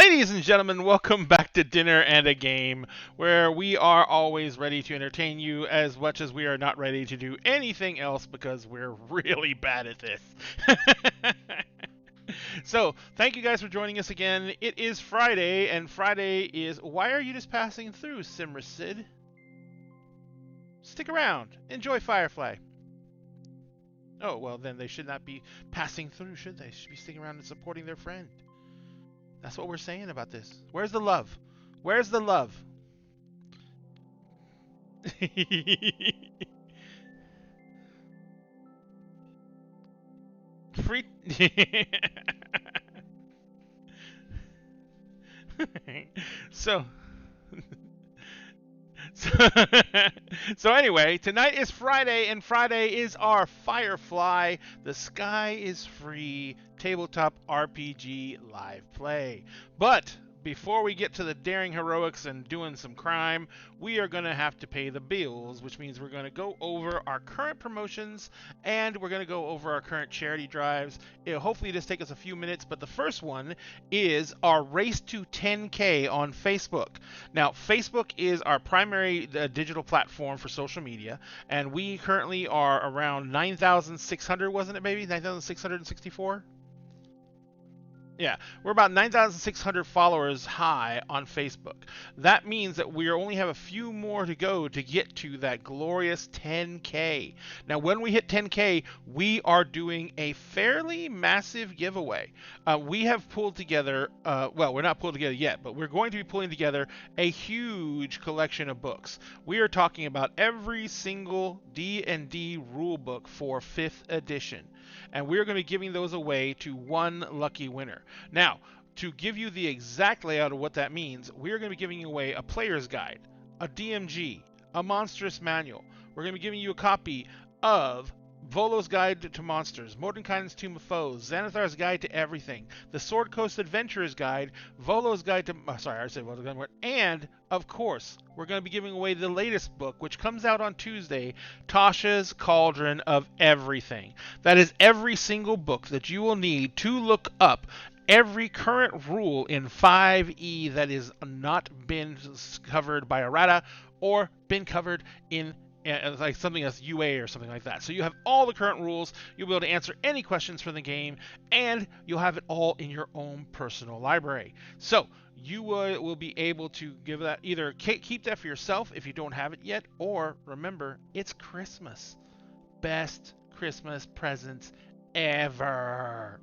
Ladies and gentlemen, welcome back to Dinner and a Game, where we are always ready to entertain you as much as we are not ready to do anything else because we're really bad at this. So, thank you guys for joining us again. It is Friday, and Friday is... Why are you just passing through, Simra Sid? Stick around. Enjoy Firefly. Oh, well, then they should not be passing through, should they? They should be sticking around and supporting their friend. That's what we're saying about this. Where's the love? Where's the love? Free. so, so anyway, tonight is Friday, and Friday is our Firefly. The Sky is Free tabletop RPG live play. But before we get to the daring heroics and doing some crime, we are going to have to pay the bills, which means we're going to go over our current promotions and we're going to go over our current charity drives. It'll hopefully just take us a few minutes, but the first one is our Race to 10K on Facebook. Now, Facebook is our primary digital platform for social media, and we currently are around 9,600, wasn't it, baby? 9,664? Yeah, we're about 9,600 followers high on Facebook. That means that we only have a few more to go to get to that glorious 10K. Now, when we hit 10K, we are doing a fairly massive giveaway. We have pulled together, well, we're not pulled together yet, but we're going to be pulling together a huge collection of books. We are talking about every single D&D rule book for 5th edition. And we're going to be giving those away to one lucky winner. Now, to give you the exact layout of what that means, we're going to be giving away a player's guide, a DMG, a monstrous manual. We're going to be giving you a copy of Volo's Guide to Monsters, Mordenkainen's Tomb of Foes, Xanathar's Guide to Everything, the Sword Coast Adventurer's Guide, Volo's Guide to... sorry, I said Volo's Guide, and, of course, we're going to be giving away the latest book, which comes out on Tuesday, Tasha's Cauldron of Everything. That is every single book that you will need to look up every current rule in 5e that is not been covered by errata or been covered in like something as UA or something like that. So you have all the current rules, you'll be able to answer any questions from the game, and you'll have it all in your own personal library. So you will be able to give that, either keep that for yourself if you don't have it yet, or remember, it's Christmas. Best Christmas presents ever.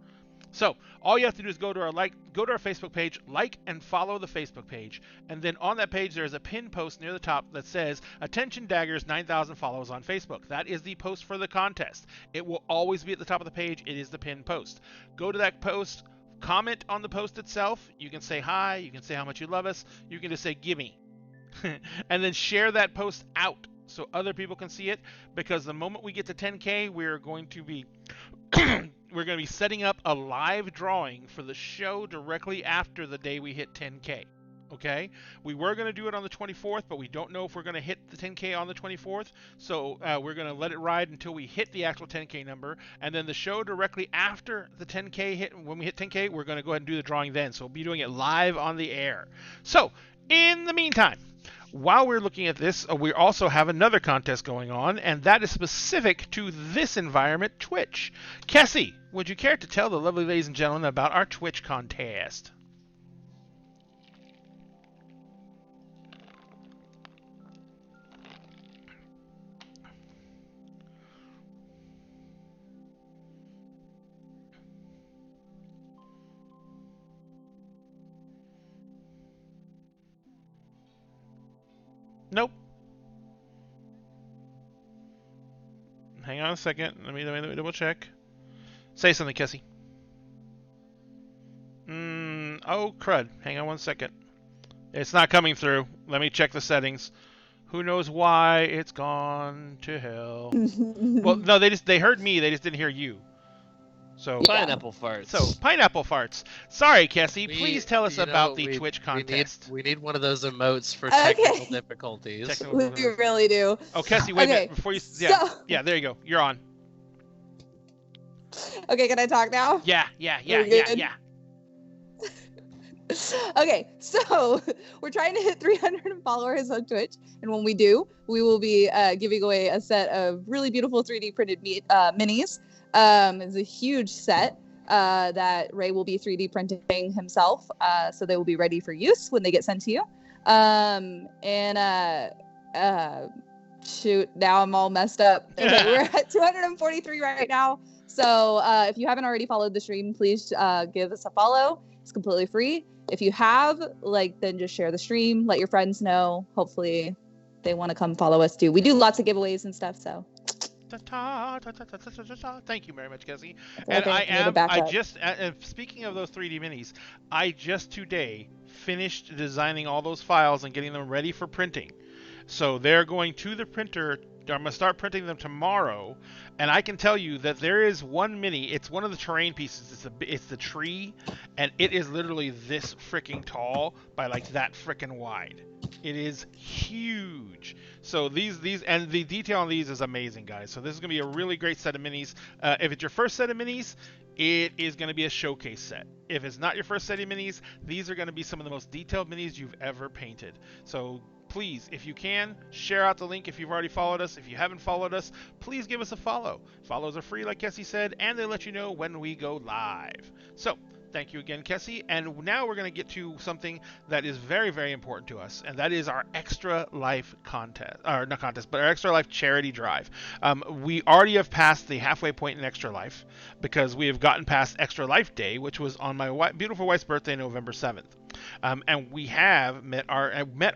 So all you have to do is go to our Facebook page, like and follow the Facebook page, and then on that page there's a pinned post near the top that says "Attention Daggers 9,000 follows on Facebook." That is the post for the contest. It will always be at the top of the page. It is the pinned post. Go to that post, comment on the post itself. You can say hi, you can say how much you love us, you can just say gimme, and then share that post out so other people can see it, because the moment we get to 10K, we're going to be setting up a live drawing for the show directly after the day we hit 10K. Okay? We were going to do it on the 24th, but we don't know if we're going to hit the 10K on the 24th. So we're going to let it ride until we hit the actual 10K number. And then the show directly after the 10K hit, when we hit 10K, we're going to go ahead and do the drawing then. So we'll be doing it live on the air. So, in the meantime, while we're looking at this, we also have another contest going on, and that is specific to this environment, Twitch. Cassie, would you care to tell the lovely ladies and gentlemen about our Twitch contest? Nope. Hang on a second. Let me double check. Say something, Cassie. Oh, crud. Hang on one second. It's not coming through. Let me check the settings. Who knows why it's gone to hell? Well, no, they heard me. They just didn't hear you. So pineapple farts. So pineapple farts. Sorry, Cassie. Please tell us about the Twitch contest. We need one of those emotes for technical difficulties. We really do. Oh, Cassie, wait a minute before you. Yeah, there you go. You're on. Okay, can I talk now? Yeah. Okay, so we're trying to hit 300 followers on Twitch, and when we do, we will be giving away a set of really beautiful 3D printed minis. It's a huge set that Ray will be 3D printing himself, so they will be ready for use when they get sent to you. Shoot, now I'm all messed up. Okay, we're at 243 right now. So if you haven't already followed the stream, please give us a follow. It's completely free. If you have, then just share the stream. Let your friends know. Hopefully, they want to come follow us too. We do lots of giveaways and stuff. So. Thank you very much, Cassie. And speaking of those 3D minis, I just today finished designing all those files and getting them ready for printing. So they're going to the printer. I'm going to start printing them tomorrow, and I can tell you that there is one mini. It's one of the terrain pieces. It's the tree, and it is literally this freaking tall by that freaking wide. It is huge. So these and the detail on these is amazing, guys. So this is going to be a really great set of minis. If it's your first set of minis, it is going to be a showcase set. If it's not your first set of minis, these are going to be some of the most detailed minis you've ever painted. So please, if you can, share out the link if you've already followed us. If you haven't followed us, please give us a follow. Follows are free, like Kessie said, and they let you know when we go live. So thank you again, Kessie. And now we're going to get to something that is very, very important to us, and that is our Extra Life contest, or not contest, but our Extra Life charity drive. We already have passed the halfway point in Extra Life because we have gotten past Extra Life Day, which was on my beautiful wife's birthday, November 7th. And we have met our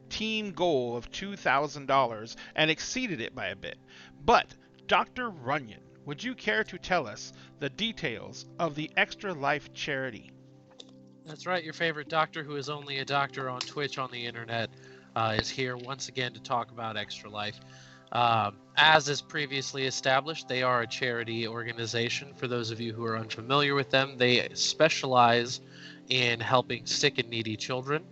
team goal of $2,000 and exceeded it by a bit. But Dr. Runyon, would you care to tell us the details of the Extra Life charity? That's right. Your favorite doctor, who is only a doctor on Twitch on the internet, is here once again to talk about Extra Life. As is previously established, they are a charity organization. For those of you who are unfamiliar with them, they specialize in helping sick and needy children.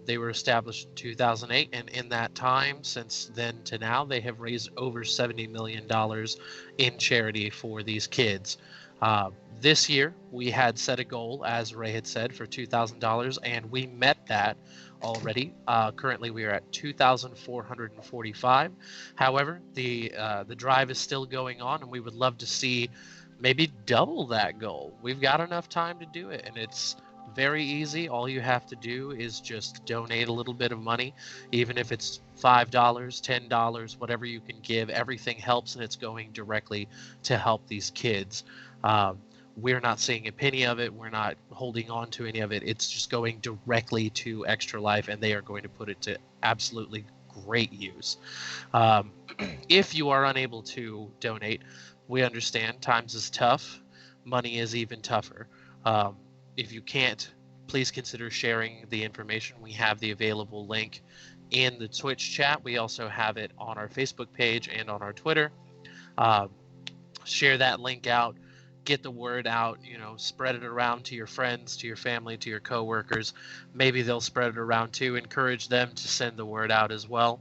They were established in 2008, and in that time, since then to now, they have raised over $70 million in charity for these kids. This year, we had set a goal, as Ray had said, for $2,000, and we met that already. Currently, we are at $2,445. However, the drive is still going on, and we would love to see maybe double that goal. We've got enough time to do it, and it's very easy. All you have to do is just donate a little bit of money, even if it's $5, $10, whatever you can give. Everything helps, and it's going directly to help these kids. We're not seeing a penny of it. We're not holding on to any of it. It's just going directly to Extra Life, and they are going to put it to absolutely great use. If you are unable to donate, we understand times is tough. Money is even tougher. If you can't, please consider sharing the information. We have the available link in the Twitch chat. We also have it on our Facebook page and on our Twitter. Share that link out. Get the word out, spread it around to your friends, to your family, to your coworkers. Maybe they'll spread it around too. Encourage them to send the word out as well.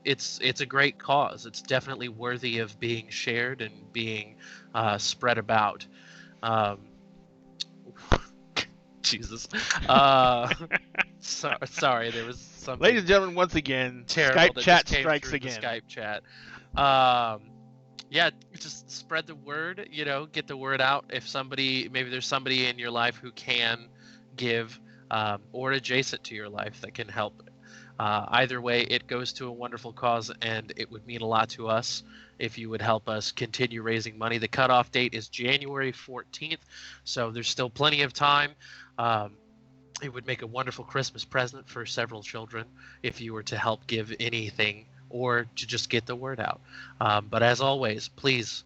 It's a great cause. It's definitely worthy of being shared and being spread about. Jesus. Sorry, there was something. Ladies and gentlemen, once again, Skype chat strikes again. Skype chat. Yeah, just spread the word, get the word out. If maybe there's somebody in your life who can give, or adjacent to your life that can help. Either way, it goes to a wonderful cause, and it would mean a lot to us if you would help us continue raising money. The cutoff date is January 14th, so there's still plenty of time. It would make a wonderful Christmas present for several children if you were to help give anything or to just get the word out. But as always, please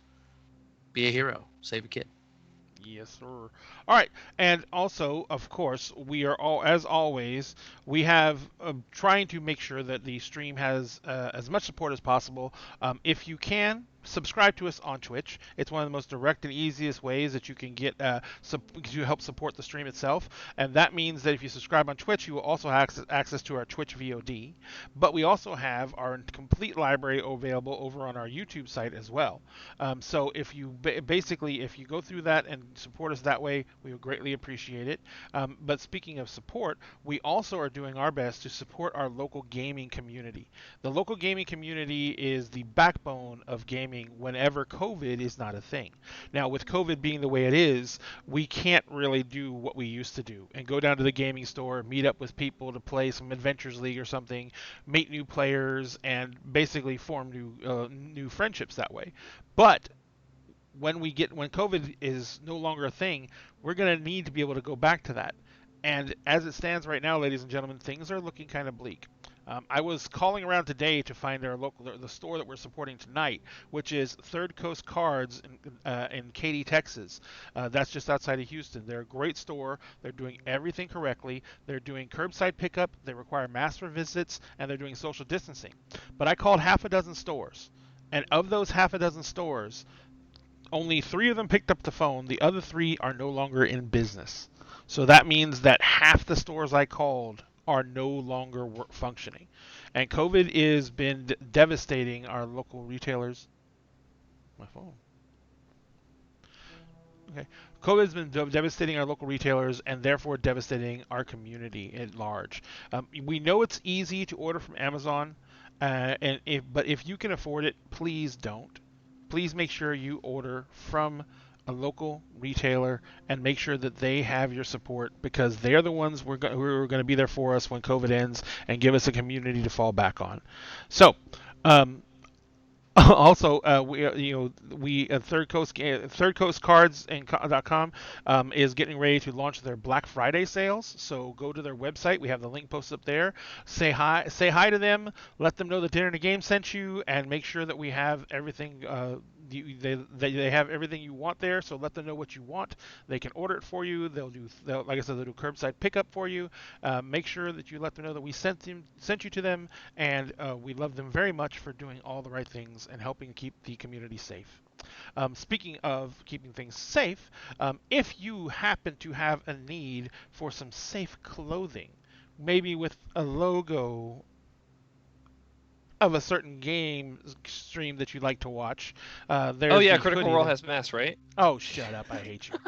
be a hero. Save a kid. Yes, sir. All right, and also, of course, we are as always, we have trying to make sure that the stream has as much support as possible. If you can, subscribe to us on Twitch. It's one of the most direct and easiest ways that you can get to help support the stream itself. And that means that if you subscribe on Twitch, you will also have access to our Twitch VOD. But we also have our complete library available over on our YouTube site as well. So if you basically, if you go through that and support us that way, we would greatly appreciate it. But speaking of support, we also are doing our best to support our local gaming community. The local gaming community is the backbone of gaming whenever COVID is not a thing. Now, with COVID being the way it is, we can't really do what we used to do and go down to the gaming store, meet up with people to play some Adventures League or something, meet new players, and basically form new friendships that way. But when COVID is no longer a thing, we're going to need to be able to go back to that. And as it stands right now, ladies and gentlemen, things are looking kind of bleak. I was calling around today to find the store that we're supporting tonight, which is Third Coast Cards in Katy, Texas. That's just outside of Houston. They're a great store. They're doing everything correctly. They're doing curbside pickup. They require master visits, and they're doing social distancing. But I called half a dozen stores, and of those half a dozen stores, only 3 of them picked up the phone. The other 3 are no longer in business. So that means that half the stores I called are no longer functioning. And COVID has been devastating our local retailers. My phone. Okay. COVID has been devastating our local retailers and therefore devastating our community at large. We know it's easy to order from Amazon, but if you can afford it, please don't. Please make sure you order from a local retailer and make sure that they have your support, because they're the ones who are going to be there for us when COVID ends and give us a community to fall back on. So, also, Third Coast Cards and .com is getting ready to launch their Black Friday sales. So go to their website. We have the link posted up there. Say hi to them. Let them know that Dinner and a Game sent you, and make sure that we have everything. They have everything you want there. So let them know what you want. They can order it for you. Like I said, they'll do curbside pickup for you. Make sure that you let them know that we sent you to them, and we love them very much for doing all the right things and helping keep the community safe. Speaking of keeping things safe, if you happen to have a need for some safe clothing, maybe with a logo of a certain game stream that you like to watch, oh yeah, Critical Role has masks, right? Oh, shut up! I hate you.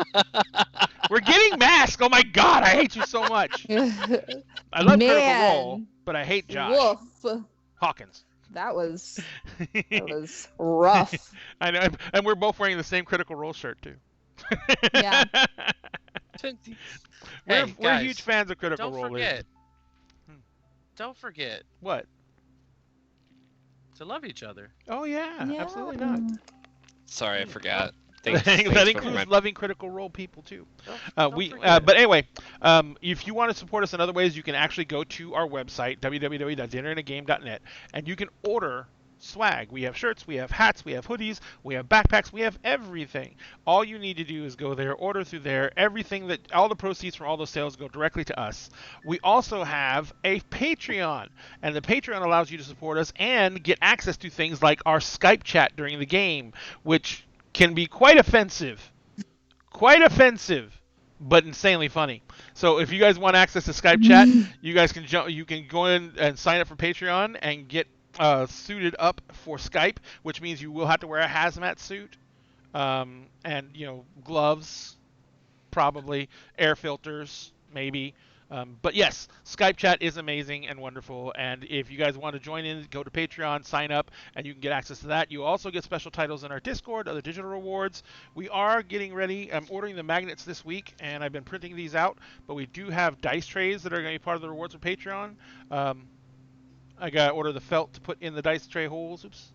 We're getting masks. Oh my God, I hate you so much. I love Critical Role, but I hate Josh Hawkins. That was rough. I know, and we're both wearing the same Critical Role shirt too. Yeah. We're huge fans of Critical Role. Don't forget. What? To love each other. Oh yeah. Absolutely not. Sorry, I forgot. That includes loving Critical Role people too. But anyway, if you want to support us in other ways, you can actually go to our website, www.dinnerandagame.net, and you can order swag. We have shirts, we have hats, we have hoodies, we have backpacks, we have everything. All you need to do is go there, order through there. All the proceeds from all those sales go directly to us. We also have a Patreon, and the Patreon allows you to support us and get access to things like our Skype chat during the game, which can be quite offensive, but insanely funny. So if you guys want access to Skype chat, you guys can go in and sign up for Patreon and get suited up for Skype, which means you will have to wear a hazmat suit, and gloves, probably air filters, maybe. But yes, Skype chat is amazing and wonderful, and if you guys want to join in, go to Patreon, sign up, and you can get access to that. You also get special titles in our Discord, other digital rewards. We are getting ready. I'm ordering the magnets this week, and I've been printing these out, but we do have dice trays that are going to be part of the rewards for Patreon. I got to order the felt to put in the dice tray holes. Oops.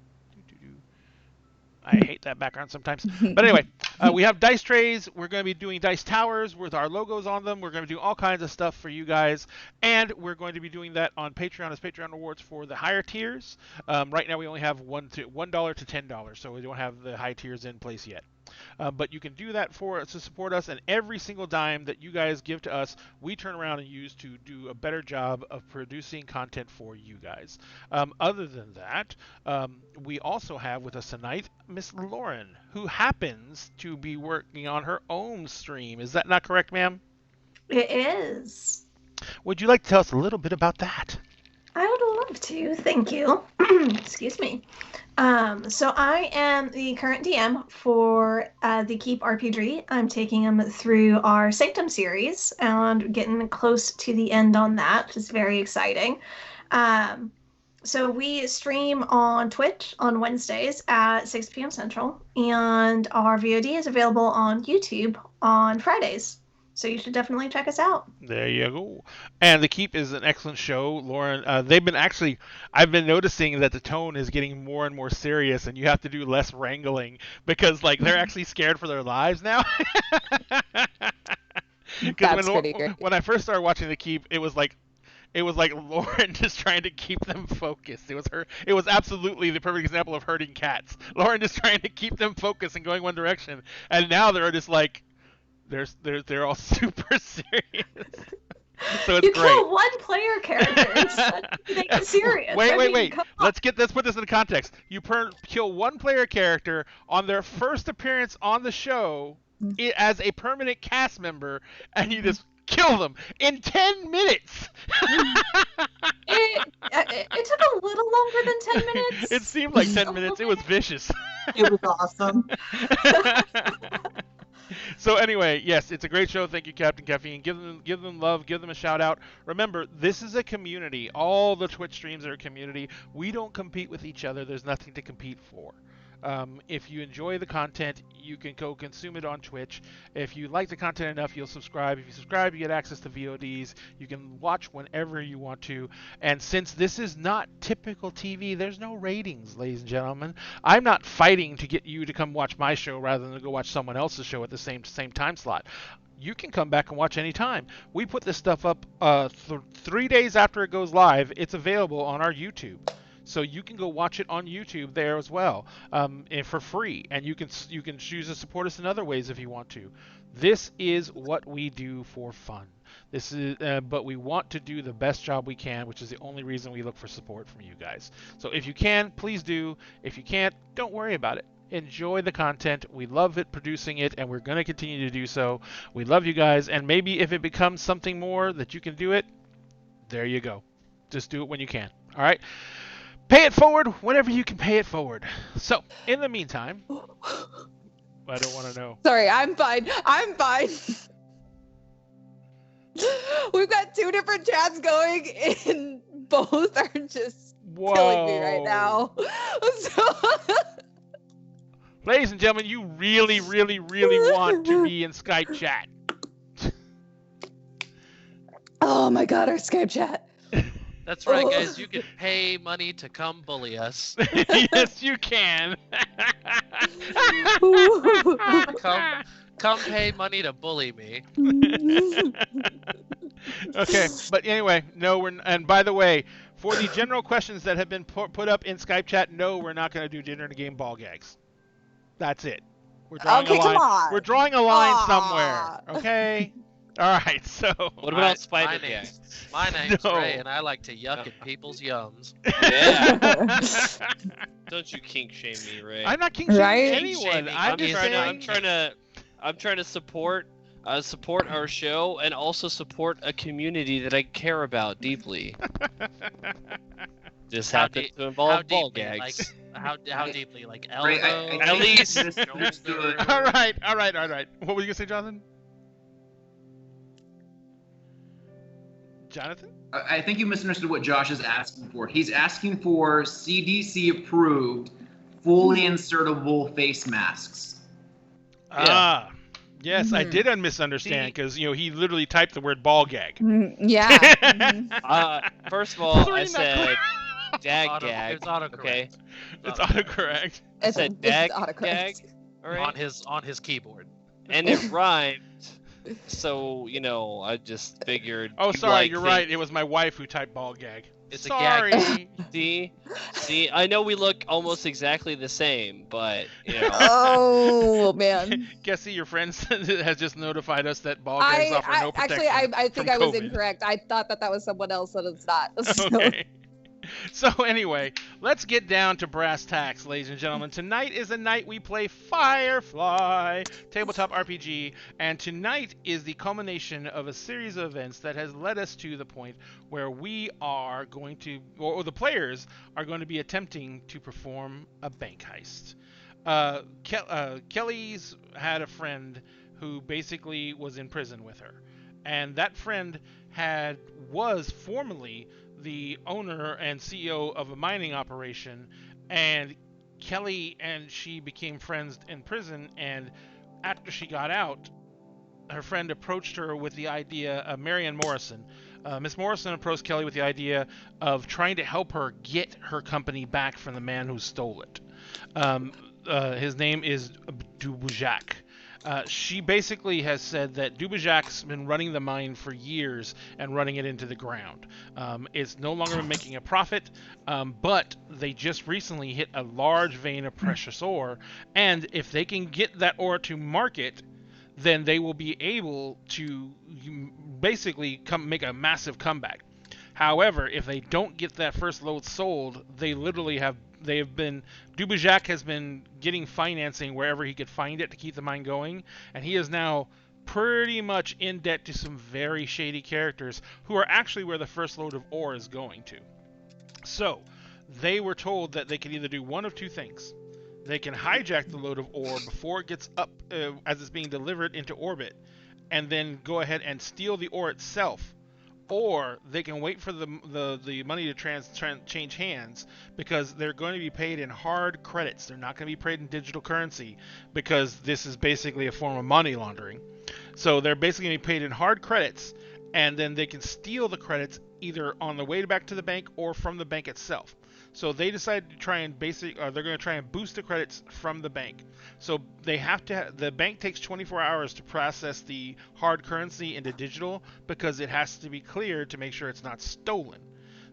I hate that background sometimes. But anyway, we have dice trays. We're going to be doing dice towers with our logos on them. We're going to do all kinds of stuff for you guys. And we're going to be doing that on Patreon as Patreon rewards for the higher tiers. Right now we only have $1 to $10, so we don't have the high tiers in place yet. But you can do that to support us, and every single dime that you guys give to us, we turn around and use to do a better job of producing content for you guys. Other than that, we also have with us tonight Miss Lauren, who happens to be working on her own stream. Is that not correct, ma'am? It is. Would you like to tell us a little bit about that? I would love to. Thank you. Excuse me. So I am the current DM for the Keep RPG. I'm taking them through our Sanctum series and getting close to the end on that, which is very exciting. So we stream on Twitch on Wednesdays at 6 p.m. Central, and our VOD is available on YouTube on Fridays. So you should definitely check us out. There you go. And The Keep is an excellent show, Lauren. I've been noticing that the tone is getting more and more serious, and you have to do less wrangling because, they're actually scared for their lives now. That's pretty great. When I first started watching The Keep, it was like Lauren just trying to keep them focused. It was absolutely the perfect example of herding cats. Lauren just trying to keep them focused and going one direction, and now they're just like. They're all super serious. So it's you great. kill one player character and make it serious. Wait. Let's put this into context. You kill one player character on their first appearance on the show as a permanent cast member, and you just kill them in 10 minutes. It took a little longer than 10 minutes. It seemed like 10 minutes. It was vicious. It was awesome. So anyway, yes, it's a great show. Thank you, Captain Caffeine. Give them love. Give them a shout out. Remember, this is a community. All the Twitch streams are a community. We don't compete with each other. There's nothing to compete for. If you enjoy the content, you can go consume it on Twitch. If you like the content enough, you'll subscribe. If you subscribe, you get access to VODs. You can watch whenever you want to. And since this is not typical TV, there's no ratings, ladies and gentlemen. I'm not fighting to get you to come watch my show rather than to go watch someone else's show at the same time slot. You can come back and watch anytime. We put this stuff up 3 days after it goes live. It's available on our YouTube. So you can go watch it on YouTube there as well, and for free. And you can choose to support us in other ways if you want to. This is what we do for fun. But we want to do the best job we can, which is the only reason we look for support from you guys. So if you can, please do. If you can't, don't worry about it. Enjoy the content. We love it producing it, and we're going to continue to do so. We love you guys, and maybe if it becomes something more that you can do it, there you go. Just do it when you can. All right. Pay it forward whenever you can pay it forward. So, in the meantime, I don't want to know. Sorry, I'm fine. We've got 2 different chats going, and both are just killing me right now. So... Ladies and gentlemen, you really, really, really want to be in Skype chat. Oh my god, our Skype chat. That's right, guys. You can pay money to come bully us. Yes, you can. Come pay money to bully me. Okay, but anyway, no, and by the way, for the general questions that have been put up in Skype chat, no, we're not going to do dinner and game ball gags. That's it. We're drawing a line. Come on. We're drawing a line somewhere. Okay. All right, so... What about spider gags? My name's Ray, and I like to yuck at people's yums. Yeah. Don't you kink shame me, Ray. I'm not kink shaming anyone. Shaming. I'm trying to support our show and also support a community that I care about deeply. Just happen to involve ball gags. How deeply? Like elbow? Ray, At least. All right. What were you going to say, Jonathan? Jonathan? I think you misunderstood what Josh is asking for. He's asking for CDC-approved, fully insertable face masks. Ah, yes, I did misunderstand because he literally typed the word ball gag. Yeah. First of all, I said dag gag. It's autocorrect. Okay. It's autocorrect. I said dag autocorrect. gag. All right. On his keyboard. And it rhymed. So, I just figured. Oh, sorry, you're right. It was my wife who typed ball gag. It's Sorry. a gag. See, I know we look almost exactly the same, but you know. Oh man. Guessy, your friend has just notified us that ball gags offer no protection I think from I was COVID. incorrect. I thought that was someone else, but it's not. So. Okay. So anyway, let's get down to brass tacks, ladies and gentlemen. Tonight is the night we play Firefly, tabletop RPG, and tonight is the culmination of a series of events that has led us to the point where we are going to, or the players are going to be attempting to perform a bank heist. Kelly's had a friend who basically was in prison with her, and that friend was formerly the owner and CEO of a mining operation, and Kelly and she became friends in prison, and after she got out, her friend approached her with the idea, Marianne Morrison. Miss Morrison approached Kelly with the idea of trying to help her get her company back from the man who stole it. His name is Dubujak. She basically has said that Dubujak's been running the mine for years and running it into the ground. It's no longer been making a profit, but they just recently hit a large vein of precious ore, and if they can get that ore to market, then they will be able to basically make a massive comeback. However, if they don't get that first load sold, Dubujak has been getting financing wherever he could find it to keep the mine going, and he is now pretty much in debt to some very shady characters who are actually where the first load of ore is going to. So, they were told that they can either do one of two things. They can hijack the load of ore before it gets up as it's being delivered into orbit, and then go ahead and steal the ore itself. Or they can wait for the money to change hands, because they're going to be paid in hard credits. They're not going to be paid in digital currency, because this is basically a form of money laundering. So they're basically going to be paid in hard credits, and then they can steal the credits either on the way back to the bank or from the bank itself. So they decided to try and they're going to try and boost the credits from the bank. So they have to. The bank takes 24 hours to process the hard currency into digital, because it has to be cleared to make sure it's not stolen.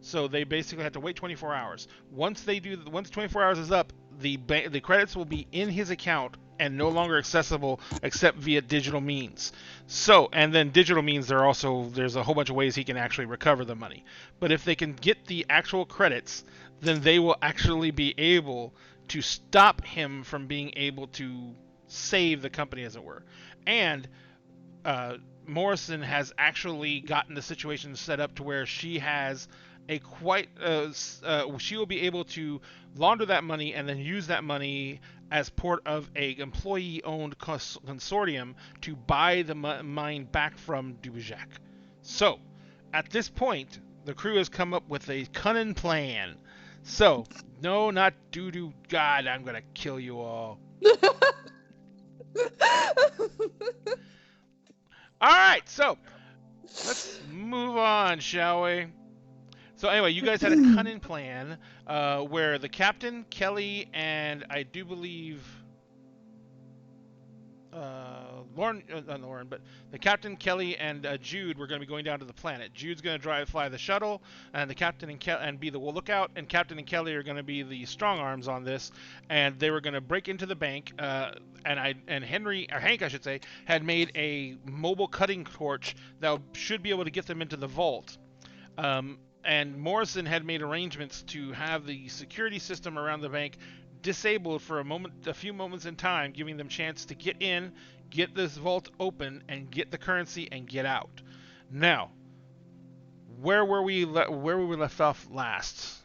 So they basically have to wait 24 hours. Once 24 hours is up, the credits will be in his account and no longer accessible except via digital means. So, and then digital means there's a whole bunch of ways he can actually recover the money. But if they can get the actual credits, then they will actually be able to stop him from being able to save the company, as it were. And Morrison has actually gotten the situation set up to where she has she will be able to launder that money and then use that money as part of a employee-owned consortium to buy the mine back from Dubujak. So, at this point, the crew has come up with a cunning plan. So, no, not doo-doo, God, I'm gonna kill you all. Alright, so, let's move on, shall we? So anyway, you guys had a cunning plan where the captain, Kelly, and I do believe not Lauren, but the captain, Kelly, and Jude were going to be going down to the planet. Jude's going to fly the shuttle, and the captain and be the lookout, and Captain and Kelly are going to be the strong arms on this. And they were going to break into the bank. And Hank, I should say, had made a mobile cutting torch that should be able to get them into the vault. And Morrison had made arrangements to have the security system around the bank disabled for a few moments in time, giving them chance to get in, get this vault open, and get the currency and get out. Now, where we were left off last?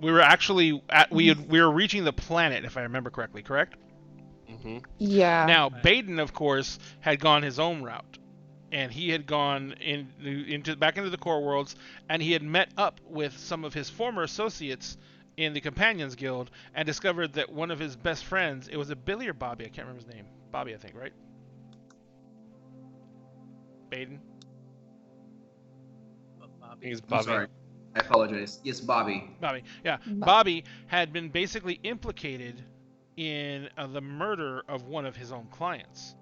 We were actually we were reaching the planet, if I remember correctly. Correct? Mm-hmm. Yeah. Now, Baden, of course, had gone his own route. And he had gone back into the core worlds, and he had met up with some of his former associates in the Companions Guild, and discovered that one of his best friends, it was a Billy or Bobby, I can't remember his name. Bobby, I think, right? Baden? I think it's I'm Bobby. sorry. I apologize. Yes, Bobby. Bobby, yeah. Bobby had been basically implicated in the murder of one of his own clients.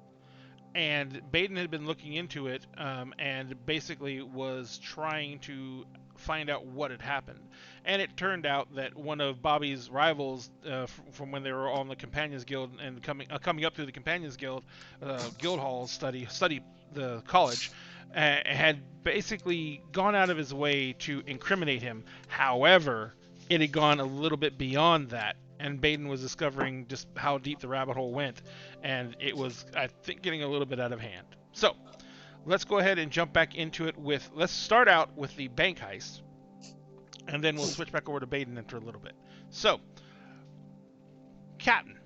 and Baden had been looking into it, and basically was trying to find out what had happened. And it turned out that one of Bobby's rivals, from when they were all in the Companions Guild and coming up through the Companions Guild, guild halls, study the college, had basically gone out of his way to incriminate him. However, it had gone a little bit beyond that, and Baden was discovering just how deep the rabbit hole went, and it was, I think, getting a little bit out of hand. So, let's go ahead and jump back into it let's start out with the bank heist, and then we'll switch back over to Baden after a little bit. So, Captain,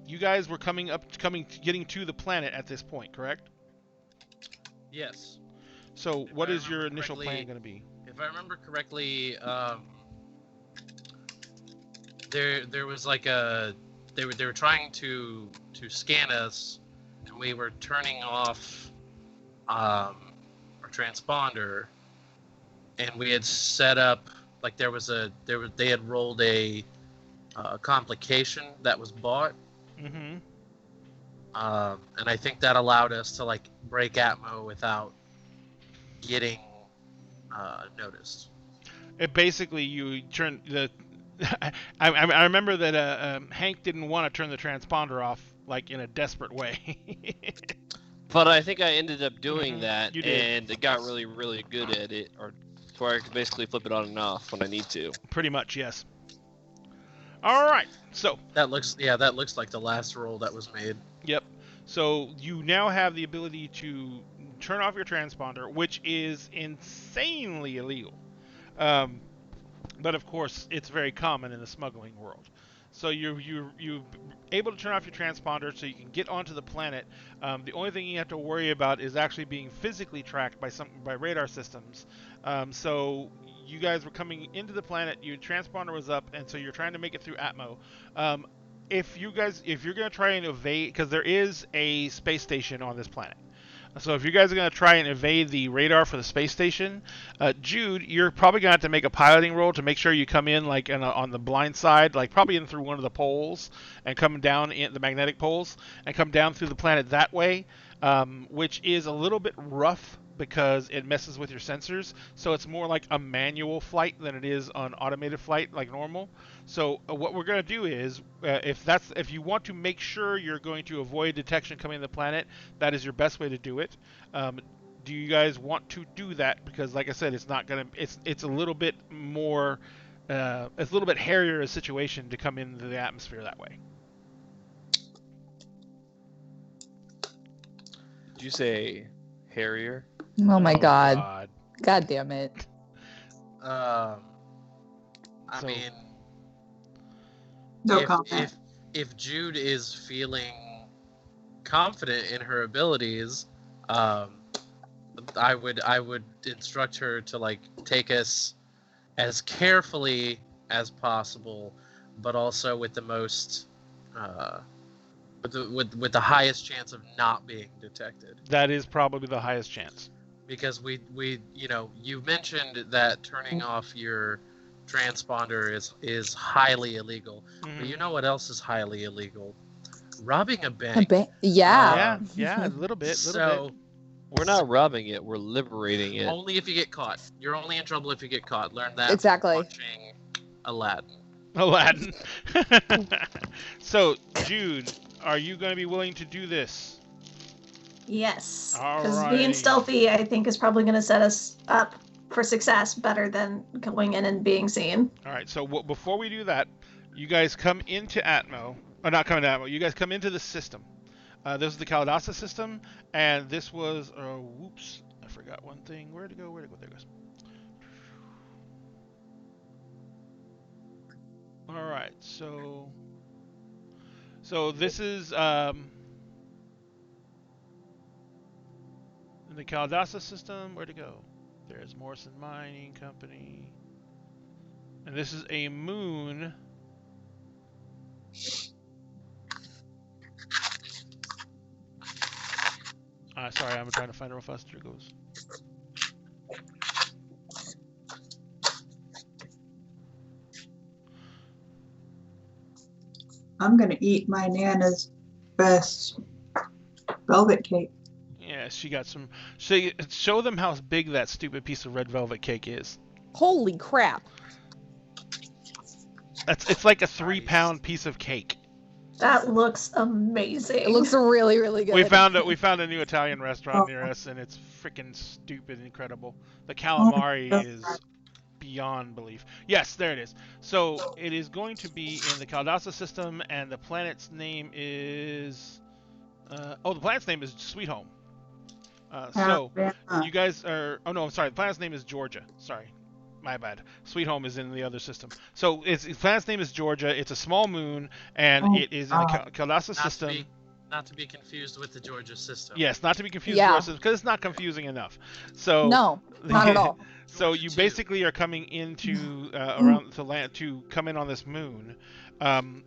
you guys were getting to the planet at this point, correct? Yes. So, what is your initial plan going to be? If I remember correctly, there was like they were trying to scan us, and we were turning off our transponder, and we had set up like they had rolled a complication that was bought. Mm-hmm. And I think that allowed us to like break Atmo without getting noticed. It basically, you turn the. I remember that Hank didn't want to turn the transponder off like in a desperate way. But I think I ended up doing Mhm. that, You did. and it got really, really good at it, or to where I could basically flip it on and off when I need to. Pretty much, yes. All right. So, That looks like the last roll that was made. yep. So you now have the ability to turn off your transponder, which is insanely illegal. But of course, it's very common in the smuggling world. So you're able to turn off your transponder so you can get onto the planet. The only thing you have to worry about is actually being physically tracked by radar systems. So you guys were coming into the planet, your transponder was up, and so you're trying to make it through Atmo. If you're going to try and evade, because there is a space station on this planet. So if you guys are going to try and evade the radar for the space station, Jude, you're probably going to have to make a piloting roll to make sure you come in like on the blind side, like probably in through one of the poles and come down in the magnetic poles and come down through the planet that way, which is a little bit rough because it messes with your sensors. So it's more like a manual flight than it is an automated flight like normal. So what we're going to do is, if you want to make sure you're going to avoid detection coming to the planet, that is your best way to do it. Do you guys want to do that? Because like I said, it's not going to. It's a little bit more. It's a little bit hairier a situation to come into the atmosphere that way. Did you say Harrier? Oh my god. God damn it. I So- mean, No comment. if Jude is feeling confident in her abilities, I would instruct her to like take us as carefully as possible, but also with the most with the highest chance of not being detected. That is probably the highest chance. Because we you mentioned that turning off your transponder is highly illegal. But you know what else is highly illegal? Robbing a bank. Yeah. Yeah, a little bit. So We're not robbing it, we're liberating it. only if you get caught. You're only in trouble if you get caught. Learn that. Exactly. From watching Aladdin. Aladdin. So, Jude, are you going to be willing to do this? Yes. Alrighty. Because being stealthy, I think, is probably going to set us up for success better than going in and being seen. All right. So before we do that, you guys come into Atmo. Or not coming to Atmo. You guys come into the system. This is the Kalidasa system, and this was. Whoops! I forgot one thing. Where'd it go? There it goes. All right. So this is in the Kalidasa system. Where'd it go? There's Morrison Mining Company, and this is a moon. Sorry, I'm trying to find it real fast. Here it goes. I'm gonna eat my Nana's best velvet cake. Yeah, she got some. Show them how big that stupid piece of red velvet cake is. Holy crap. It's like a 3-pound piece of cake. That looks amazing. It looks really, really good. We found a new Italian restaurant near us, and it's freaking stupid incredible. The calamari is beyond belief. Yes, there it is. So it is going to be in the Caldasa system, and the planet's name is the planet's name is Sweet Home. So you guys are. Oh no, I'm sorry. The planet's name is Georgia. Sorry. My bad. Sweet Home is in the other system. So the planet's name is Georgia. It's a small moon, and it is in the Caldasa system. Not to be confused with the Georgia system. Yes, not to be confused with the system, because it's not confusing enough. So no, not at all. So you basically are coming into around to land to come in on this moon.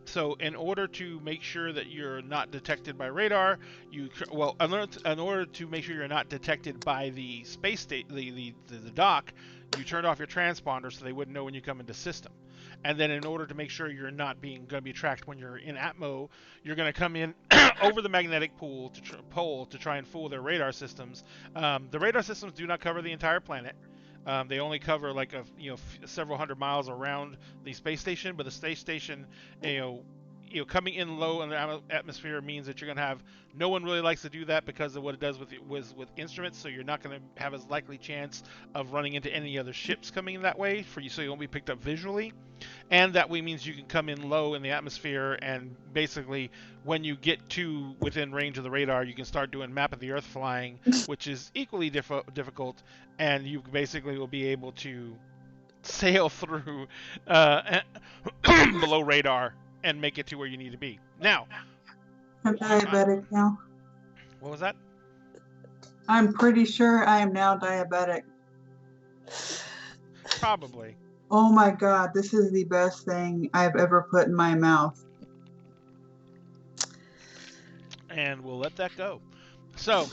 So in order to make sure that you're not detected by radar, in order to make sure you're not detected by the space the dock, you turned off your transponder so they wouldn't know when you come into system. And then in order to make sure you're not going to be tracked when you're in Atmo, you're going to come in over the magnetic pole to try and fool their radar systems. The radar systems do not cover the entire planet. They only cover like several hundred miles around the space station, but the space station, coming in low in the atmosphere means that you're going to have no one really likes to do that because of what it does with instruments. So you're not going to have as likely chance of running into any other ships coming in that way for you, so you won't be picked up visually. And that way means you can come in low in the atmosphere, and basically when you get to within range of the radar, you can start doing map of the Earth flying, which is equally difficult, and you basically will be able to sail through below radar and make it to where you need to be. Now, I'm diabetic now. What was that? I'm pretty sure I am now diabetic. Probably. Oh my God, this is the best thing I've ever put in my mouth. And we'll let that go. So,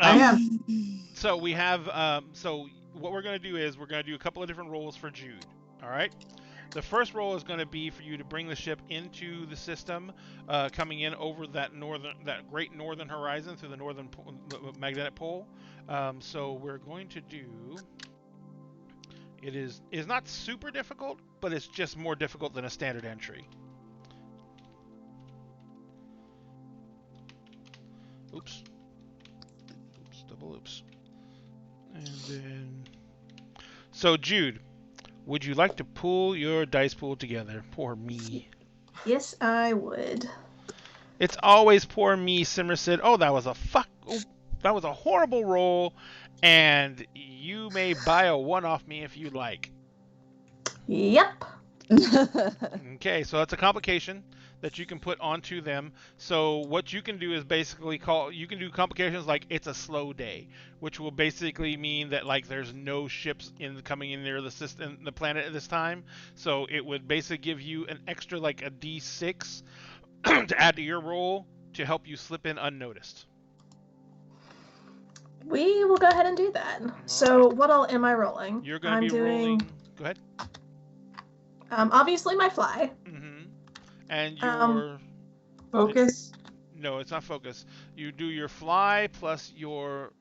I am. So we have. So what we're going to do is we're going to do a couple of different roles for Jude. All right. The first role is going to be for you to bring the ship into the system, coming in over that great northern horizon through the northern magnetic pole. So we're going to do. It's not super difficult, but it's just more difficult than a standard entry. Oops, double oops. And then, so Jude, would you like to pull your dice pool together? Poor me. Yes, I would. It's always poor me, Simmersid. Oh, that was a horrible roll, and you may buy a one off me if you like. Yep. Okay, so that's a complication that you can put onto them. So what you can do is basically you can do complications like it's a slow day, which will basically mean that like there's no ships coming in near the system, the planet at this time. So it would basically give you an extra like a D6 to add to your roll to help you slip in unnoticed. We will go ahead and do that. So what all am I rolling? You're going to be rolling. Go ahead. Obviously my fly. Mm-hmm. And your focus? No, it's not focus. You do your fly plus your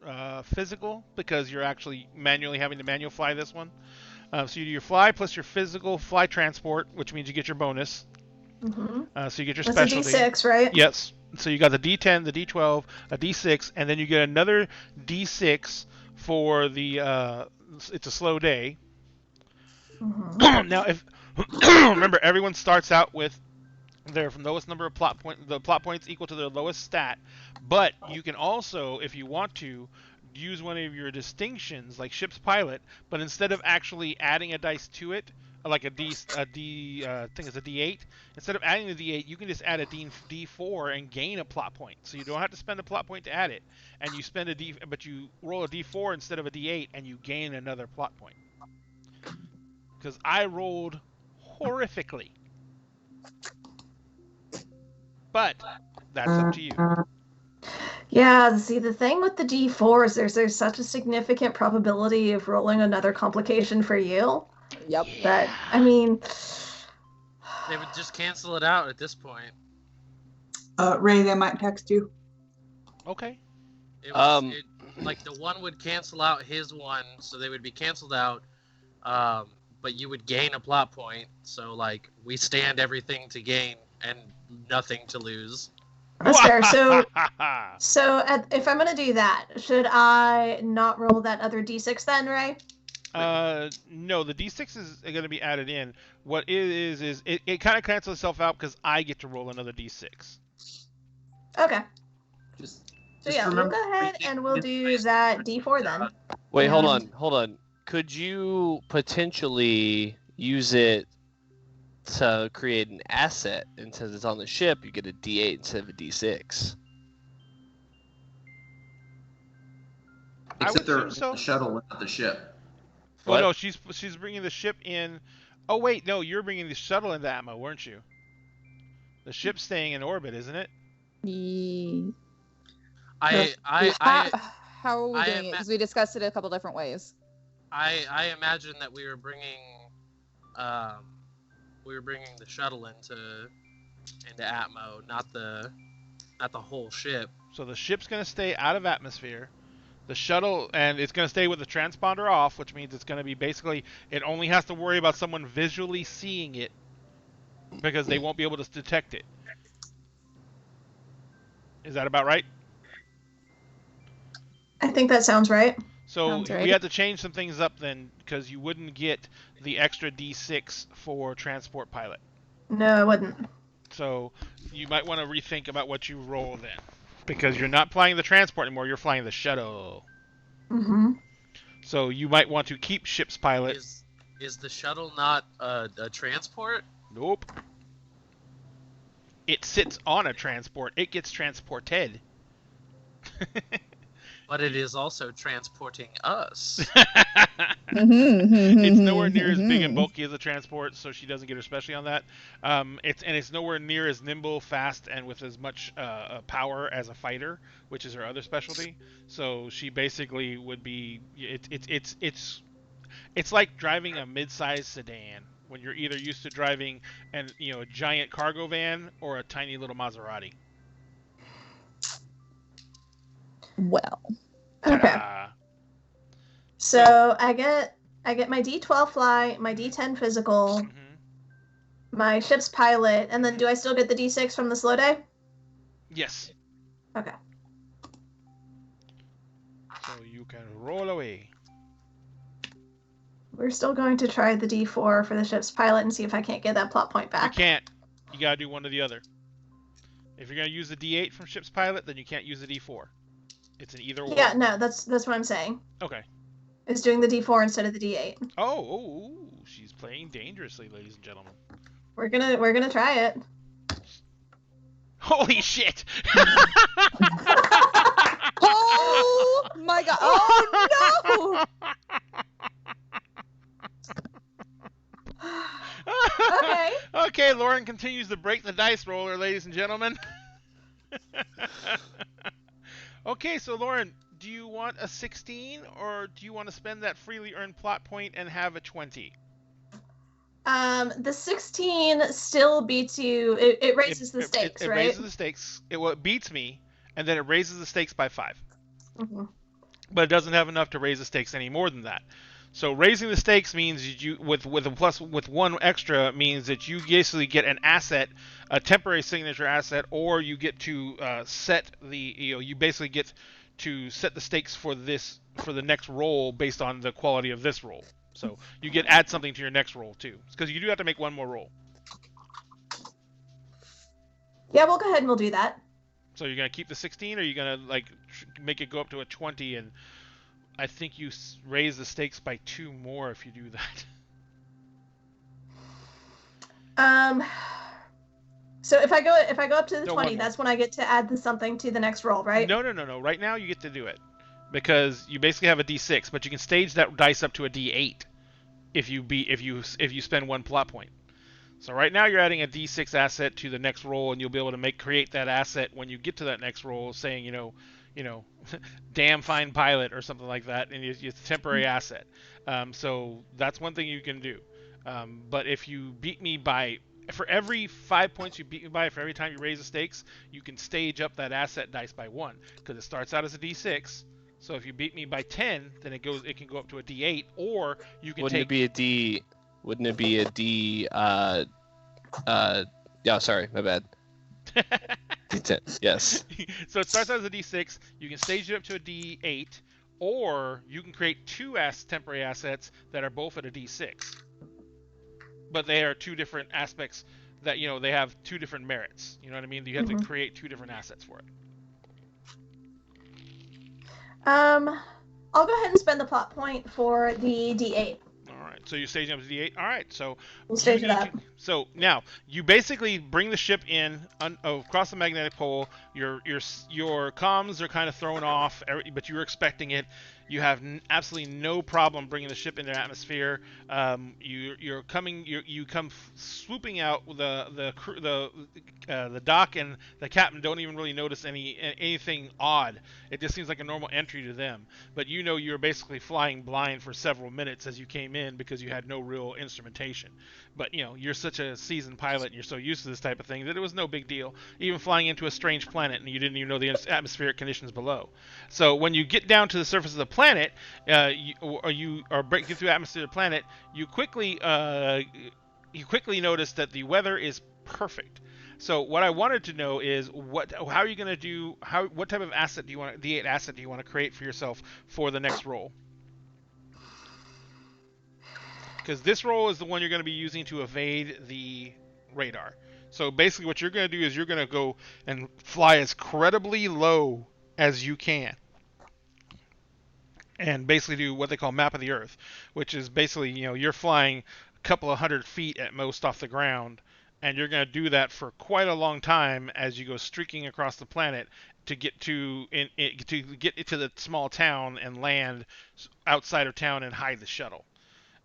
physical, because you're actually manually having to manual fly this one. So you do your fly plus your physical fly transport, which means you get your bonus. Mm-hmm. So you get your That's specialty. a D6, right? Yes. So you got the D10, the D12, a D6, and then you get another D6 for the it's a slow day. Mm-hmm. Now, if remember, everyone starts out with their lowest number of plot points equal to their lowest stat, but you can also, if you want to, use one of your distinctions like ship's pilot, but instead of actually adding a dice to it, like I think it's a D8, instead of adding the D8, you can just add a D4 and gain a plot point. So you don't have to spend a plot point to add it, and you spend but you roll a D4 instead of a D8, and you gain another plot point. Because I rolled horrifically. But that's up to you. Yeah, see, the thing with the D4 is there's such a significant probability of rolling another complication for you. Yep. That, I mean... They would just cancel it out at this point. Ray, they might text you. Okay. It was Um, like the one would cancel out his one, so they would be canceled out. But you would gain a plot point, so like we stand everything to gain and nothing to lose. That's fair. So if I'm gonna do that, should I not roll that other d6 then, Ray? No, the d6 is going to be added in. What it is it kind of cancels itself out because I get to roll another d6. Okay. Just So yeah, we'll remember go ahead and we'll do that d4 then. wait, hold And- on. Could you potentially use it to create an asset, and since it's on the ship, you get a D8 instead of a D6? I except would they're assume so. the shuttle, not the ship. Well, What? no, she's bringing the ship in. Oh wait, no, you're bringing the shuttle into Atmo, weren't you? The ship's staying in orbit, isn't it? How are we I doing it? Because we discussed it a couple different ways. I imagine that we were bringing the shuttle into Atmo, not the whole ship. So the ship's going to stay out of atmosphere. The shuttle, and it's going to stay with the transponder off, which means it's going to be basically, it only has to worry about someone visually seeing it because they won't be able to detect it. Is that about right? I think that sounds right. So Sounds we right. have to change some things up then because you wouldn't get the extra D6 for transport pilot. No, I wouldn't. So you might want to rethink about what you roll then. Because you're not flying the transport anymore, you're flying the shuttle. Mm-hmm. So you might want to keep ship's pilot. Is the shuttle not a transport? Nope. It sits on a transport. It gets transported. But it is also transporting us. It's nowhere near as big and bulky as a transport, so she doesn't get her specialty on that. It's nowhere near as nimble, fast, and with as much power as a fighter, which is her other specialty. So she basically would be. It's like driving a mid-sized sedan when you're either used to driving a giant cargo van or a tiny little Maserati. Well, Okay. Ta-da. So I get my D12 fly, my D10 physical, Mhm. my ship's pilot, and then do I still get the D6 from the slow day? Yes. Okay. So you can roll away. We're still going to try the D4 for the ship's pilot and see if I can't get that plot point You back. can't. You gotta do one or the other. If you're gonna use the D8 from ship's pilot, then you can't use the D4. It's an either or. Yeah, no, that's what I'm saying. Okay. Is doing the D4 instead of the D8. Oh, she's playing dangerously, ladies and gentlemen. We're gonna try it. Holy shit! oh my god! Oh Okay. Okay, Lauren continues to break the dice roller, ladies and gentlemen. Okay, so Lauren, do you want a 16 or do you want to spend that freely earned plot point and have a 20? The 16 still beats you. It raises the stakes, it right? raises the stakes. It beats me, and then it raises the stakes by 5. Mhm. But it doesn't have enough to raise the stakes any more than that. So raising the stakes means you with a plus with one extra means that you basically get an asset, a temporary signature asset, or you get to set the you basically get to set the stakes for the next roll based on the quality of this roll. So you get add something to your next roll too, because you do have to make one more roll. Yeah, we'll go ahead and we'll do that. So you're gonna keep the 16, or you're gonna make it go up to a 20, and I think you raise the stakes by 2 more if you do that. So if I go up to the No, 20, one more. that's when I get to add something to the next roll, right? No. Right now you get to do it because you basically have a D6, but you can stage that dice up to a D8 if you spend 1 plot point. So right now you're adding a D6 asset to the next roll, and you'll be able to create that asset when you get to that next roll, saying damn fine pilot or something like that, and it's a temporary asset. So that's one thing you can do. But if you beat me by for every 5 points you beat me by, for every time you raise the stakes, you can stage up that asset dice by 1, because it starts out as a D6. So if you beat me by 10, then it can go up to a D8, or you can Wouldn't take. it be a D? Wouldn't it be a D? Yeah, sorry, my bad. D10. Yes. So it starts out as a D6. You can stage it up to a D8, or you can create two temporary assets that are both at a D6. But they are two different aspects that, they have two different merits. You know what I mean? You have to create two different assets for it. I'll go ahead and spend the plot point for the D8. All right, so you're staging up to D8. All right, so We'll stage it up. So now you basically bring the ship in across the magnetic pole. Your comms are kind of thrown off, but you were expecting it. You have absolutely no problem bringing the ship into atmosphere. You come swooping out. The dock and the captain don't even really notice anything odd. It just seems like a normal entry to them. But you're basically flying blind for several minutes as you came in because you had no real instrumentation. But you're such a seasoned pilot and you're so used to this type of thing that it was no big deal. Even flying into a strange planet and you didn't even know the atmospheric conditions below. So when you get down to the surface of the planet, you breaking through the atmosphere of the planet, you quickly notice that the weather is perfect. So what I wanted to know is how are you going to do? What type of asset do you want? D8 asset do you want to create for yourself for the next roll? Because this roll is the one you're going to be using to evade the radar. So basically what you're going to do is you're going to go and fly as incredibly low as you can. And basically do what they call map of the Earth, which is basically, you're flying a couple of 100 feet at most off the ground, and you're going to do that for quite a long time as you go streaking across the planet to get to the small town and land outside of town and hide the shuttle.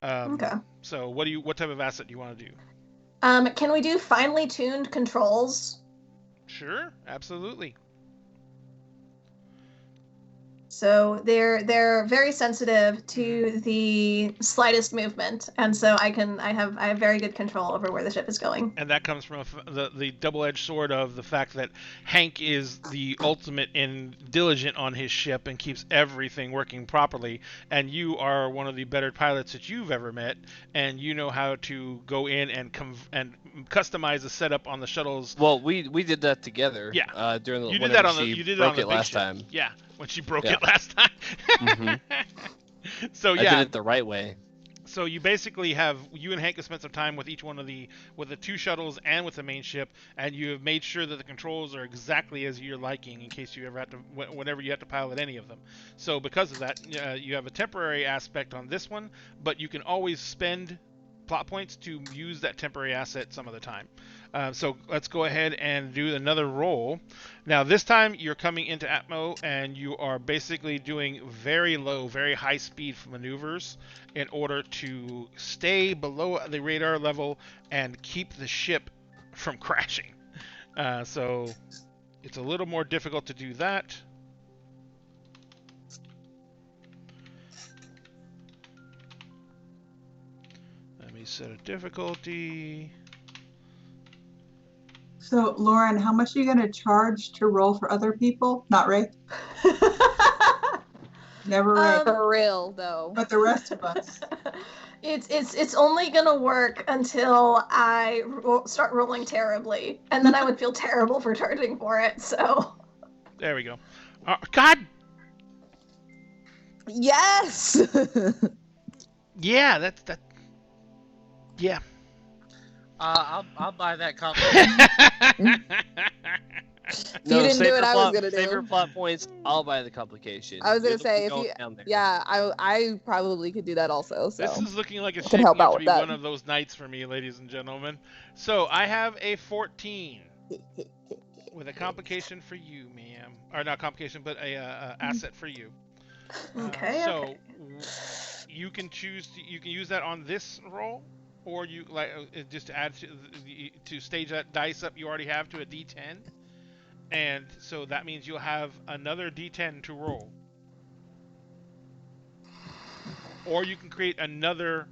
Okay. So what type of asset do you want to do? Can we do finely tuned controls? Sure, absolutely. So they're very sensitive to the slightest movement, and so I have very good control over where the ship is going. And that comes from the double-edged sword of the fact that Hank is the ultimate in diligent on his ship and keeps everything working properly, and you are one of the better pilots that you've ever met, and you know how to go in and customize the setup on the shuttles. Well, we did that together. Yeah. During the you did that on the broke it big last ship. time. Yeah. When she broke it last time. So I did it the right way. So you basically you and Hank have spent some time with each one of the two shuttles and with the main ship, and you have made sure that the controls are exactly as you're liking in case you ever have to, whenever you have to pilot any of them. So because of that, you have a temporary aspect on this one, but you can always spend plot points to use that temporary asset some of the time. So let's go ahead and do another roll. Now this time you're coming into Atmo and you are basically doing very low, very high speed maneuvers in order to stay below the radar level and keep the ship from crashing. So it's a little more difficult to do that. Let me set a difficulty. So, Lauren, how much are you going to charge to roll for other people? Not Ray? Never Ray. For real, though. But the rest of us. It's only going to work until I start rolling terribly. And then I would feel terrible for charging for it, so... There we go. God! Yes! Yeah, that... Yeah. I'll buy that complication. You didn't do what I was gonna do. Favorite plot points. I'll buy the complication. I was gonna You're the say one if going down there. yeah, I probably could do that also. So This is looking like it's can shaping help up out to with be that. one of those nights for me, ladies and gentlemen. So I have a 14 with a complication for you, ma'am. Or not complication, but a asset for you. Okay. So you can choose. You can use that on this roll, or you just add to stage that dice up you already have to a D10, and so that means you'll have another D10 to roll, or you can create another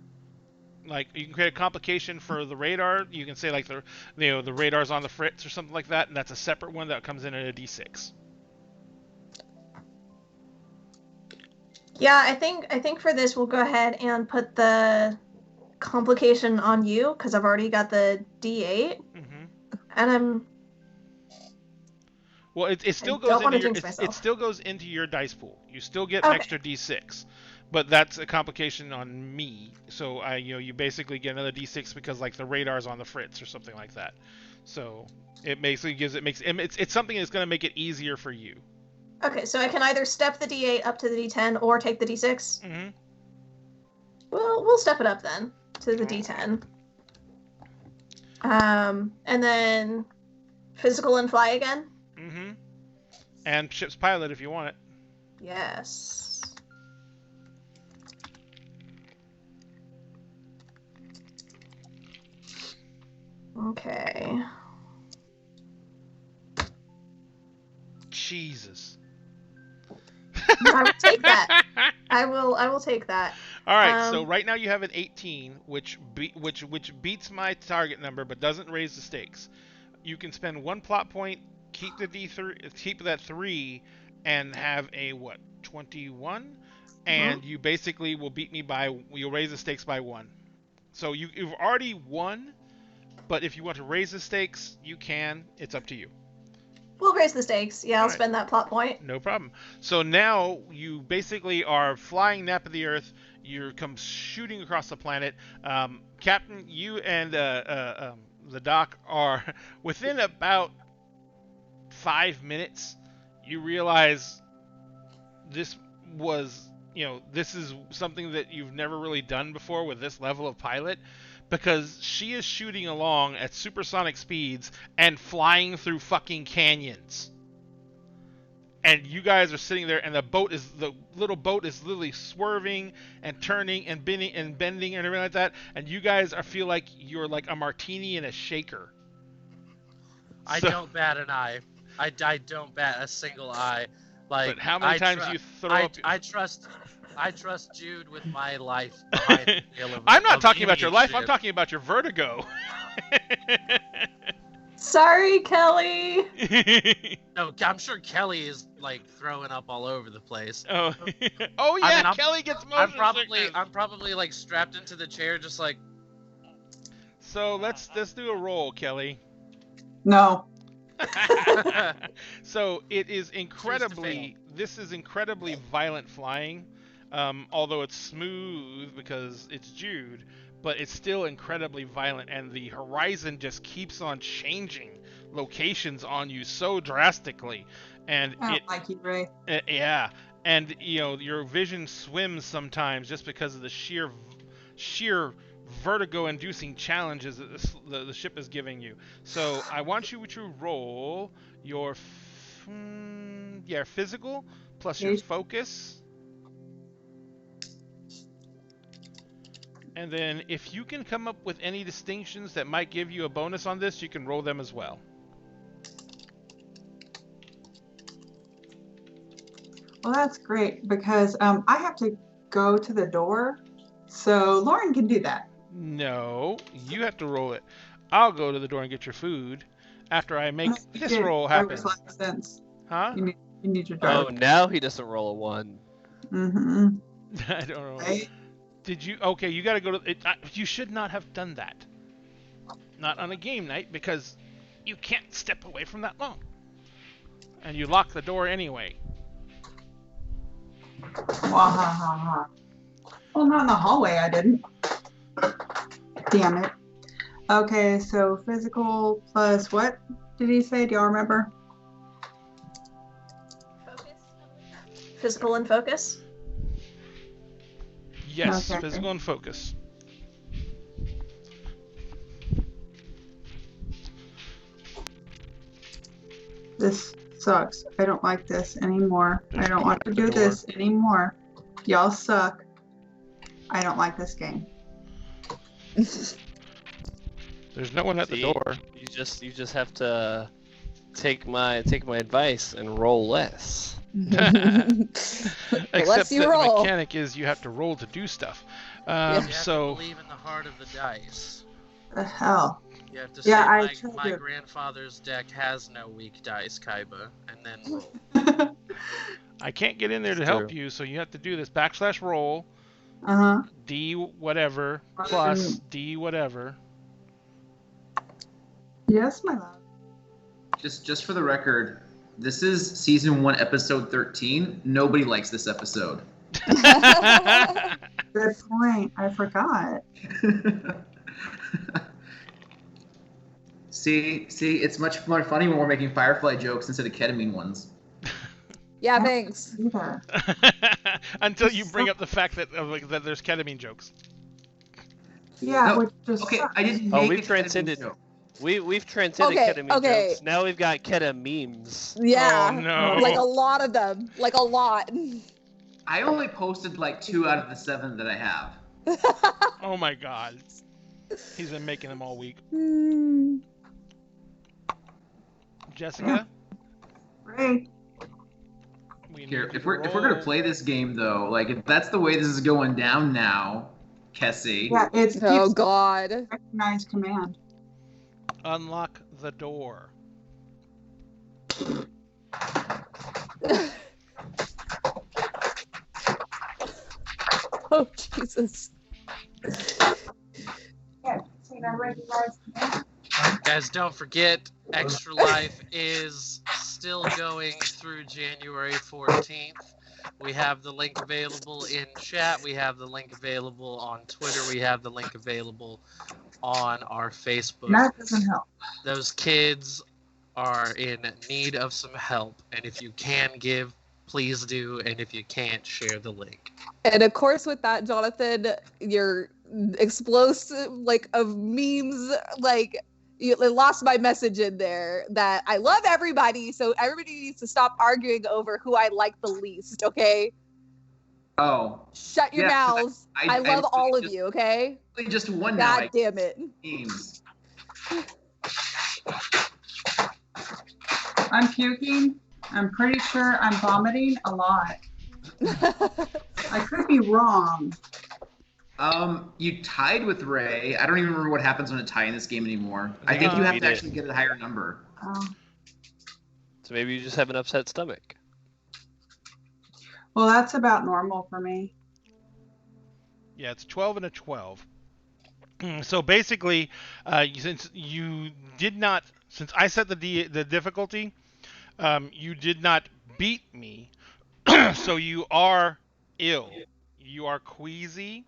Like you can create a complication for the radar. You can say like the radar's on the fritz or something like that, and that's a separate one that comes in at a D6. Yeah, I think for this we'll go ahead and put the complication on you because I've already got the D8, and Well, it still goes into your dice pool. You still get an extra D6, but that's a complication on me. So you basically get another D6 because like the radar's on the fritz or something like that. So it basically it's something that's going to make it easier for you. Okay, so I can either step the D8 up to the D10 or take the D6. Mm-hmm. Well, we'll step it up then to the D10. And then physical and fly again. Mm-hmm. And ship's pilot if you want it. Yes. Okay. Jesus. I will take that. I will take that. All right. So right now you have an 18, which beats my target number, but doesn't raise the stakes. You can spend 1 plot point, keep the D3, keep that 3, and have a 21, and you basically will beat me you'll raise the stakes by 1. So you've already won, but if you want to raise the stakes, you can. It's up to you. We'll raise the stakes. Yeah, I'll spend that plot point. No problem. So now you basically are flying nap of the Earth. You come shooting across the planet. Captain, you and the doc are within about 5 minutes. You realize this is something that you've never really done before with this level of pilot. Because she is shooting along at supersonic speeds and flying through fucking canyons. And you guys are sitting there, and the little boat is literally swerving and turning and bending and everything like that. And you guys feel like you're like a martini in a shaker. I don't bat an eye. I don't bat a single eye. Like, but how many times you throw up? I trust Jude with my life behind the wheel of I'm not talking about your life. ship. I'm talking about your vertigo. Sorry, Kelly. No, I'm sure Kelly is like throwing up all over the place. Oh, oh yeah, I mean, Kelly gets motion sickness. I'm probably like strapped into the chair, just like. So let's do a roll, Kelly. No. So it is incredibly. This is incredibly violent flying. Although it's smooth because it's Jude, but it's still incredibly violent, and the horizon just keeps on changing locations on you so drastically. And I don't like you, Ray. Yeah, and your vision swims sometimes just because of the sheer vertigo-inducing challenges that the ship is giving you. So I want you to roll your physical plus your focus. And then if you can come up with any distinctions that might give you a bonus on this, you can roll them as well. Well, that's great because I have to go to the door, so Lauren can do that. No, you have to roll it. I'll go to the door and get your food after I make this roll happen. That makes sense. Huh? You need your driver. Oh, now he doesn't roll a 1. Mm-hmm. I don't know. Right? Did you? Okay, you got to go to. You should not have done that. Not on a game night because you can't step away from that long. And you lock the door anyway. Well, not in the hallway. I didn't. Damn it. Okay, so physical plus what did he say? Do y'all remember? Focus. Physical and focus. Yes, Okay. physical and focus. This sucks. I don't like this anymore. I don't want to do this anymore. Y'all suck. I don't like this game. There's no one at the door. You just have to take my advice and roll less. Except you that the roll. mechanic is you have to roll to do stuff. You have So to believe in the heart of the dice. The hell. You have to Yeah, I say, tried my to- grandfather's deck has no weak dice, Kaiba, and then roll. I can't get in there to It's help true. you, so you have to do this / roll Uh-huh. D whatever plus D whatever. Yes, my love. Just for the record, this is season 1, episode 13. Nobody likes this episode. Good point. I forgot. See, it's much more funny when we're making Firefly jokes instead of ketamine ones. Yeah, thanks. Either. Until you bring up the fact that that there's ketamine jokes. Yeah, No, which just Okay, sucks. I didn't Oh, make we've a ketamine transcended. joke. We've transcended Okay, ketamine okay. jokes. Now we've got keta memes. Yeah. Oh no. Like a lot of them. Like a lot. I only posted like 2 out of the 7 that I have. Oh my god. He's been making them all week. Jessica, Great. we Here, need if you we're to gonna roll. play this game though, like if that's the way this is going down now, Kessie. Yeah, it's Oh keeps God. recognize command. Unlock the door. Oh Jesus. Yeah, see, I recognize command. Guys, don't forget, Extra Life is still going through January 14th. We have the link available in chat. We have the link available on Twitter. We have the link available on our Facebook. That doesn't help. Those kids are in need of some help. And if you can give, please do. And if you can't, share the link. And of course, with that, Jonathan, your explosive of memes, you lost my message in there that I love everybody, so everybody needs to stop arguing over who I like the least. Okay, Oh, shut your Yeah, 'cause mouths. I I love all of just- you. Okay, really just one now. God damn it. Games. I'm puking. I'm pretty sure I'm vomiting a lot. I could be wrong. You tied with Ray. I don't even remember what happens when a tie in this game anymore. I think think you you have beat to it. actually get a higher number. Oh. So maybe you just have an upset stomach. Well, that's about normal for me. Yeah, it's 12 and a 12. So basically, since I set the difficulty, you did not beat me, so you are ill. You are queasy.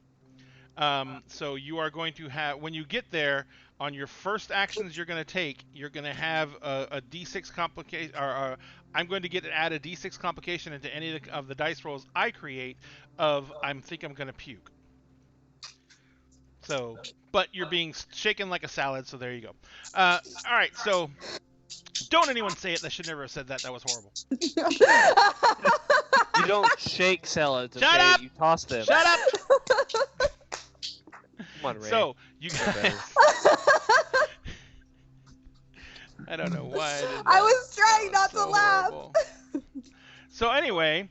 So you are going to have, when you get there, on your first actions you're going to take, you're going to have a D6 complication, or I'm going to add a D6 complication into any of the dice rolls I create of I think I'm going to puke. So, but you're being shaken like a salad, so there you go. All right, so don't anyone say it. I should never have said that. That was horrible. You don't shake salads. Okay? Shut up! You toss them. Shut up! Come on, Ray. So, you You're better. I don't know why I did that. I was trying not So to laugh. horrible. So anyway,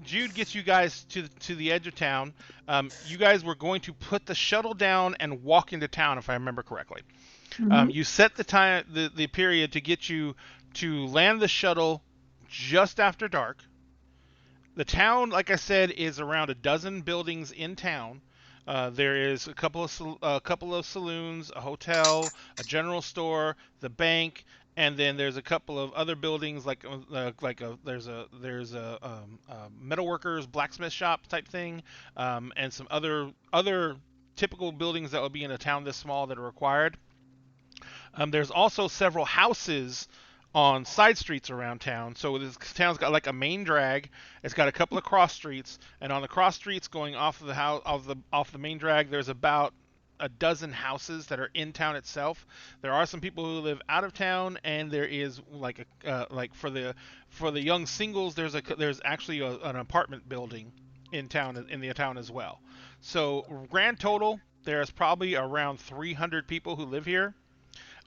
Jude gets you guys to the edge of town. You guys were going to put the shuttle down and walk into town, if I remember correctly. Mhm. You set the time, the period to get you to land the shuttle just after dark. The town, like I said, is around a dozen buildings in town. There is a couple of saloons, a hotel, a general store, the bank, and then there's a couple of other buildings there's a metalworkers blacksmith shop type thing, and some other typical buildings that would be in a town this small that are required. There's also several houses on side streets around town. So this town's got like a main drag. It's got a couple of cross streets, and on the cross streets going off of the house off the main drag, there's about a dozen houses that are in town itself. There are some people who live out of town, and there is for the young singles, there's actually an apartment building in the town as well. So grand total, there's probably around 300 people who live here.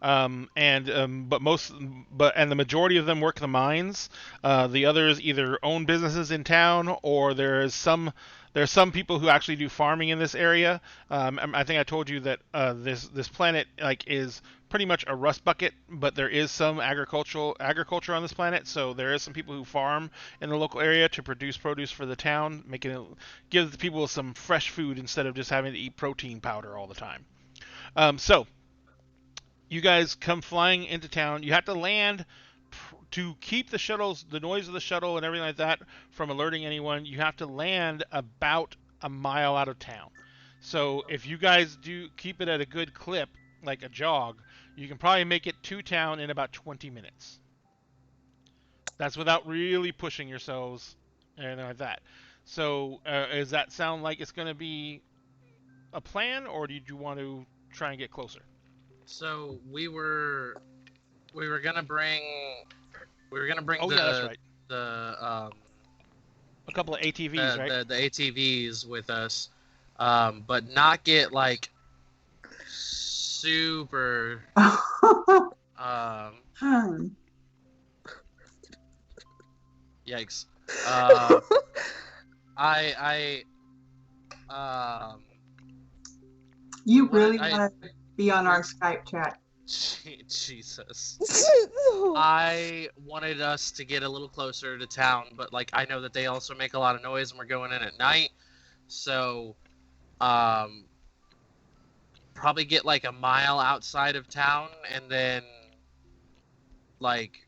And the majority of them work the mines. The others either own businesses in town, or there's some people who actually do farming in this area. I think I told you that this planet is pretty much a rust bucket, but there is some agriculture on this planet. So there is some people who farm in the local area to produce produce for the town, give the people some fresh food instead of just having to eat protein powder all the time. So you guys come flying into town. You have to land to keep the noise of the shuttle and everything like that from alerting anyone. You have to land about a mile out of town. So if you guys do keep it at a good clip, like a jog, you can probably make it to town in about 20 minutes. That's without really pushing yourselves and anything like that. So does that sound like it's going to be a plan, or did you want to try and get closer? So we were gonna bring Oh yeah, that's right. the A couple of ATVs, right? the ATVs with us, but not get like super yikes. You What really I- want to be on our Skype chat. Jesus. I wanted us to get a little closer to town, but like I know that they also make a lot of noise and we're going in at night. So probably get like a mile outside of town and then like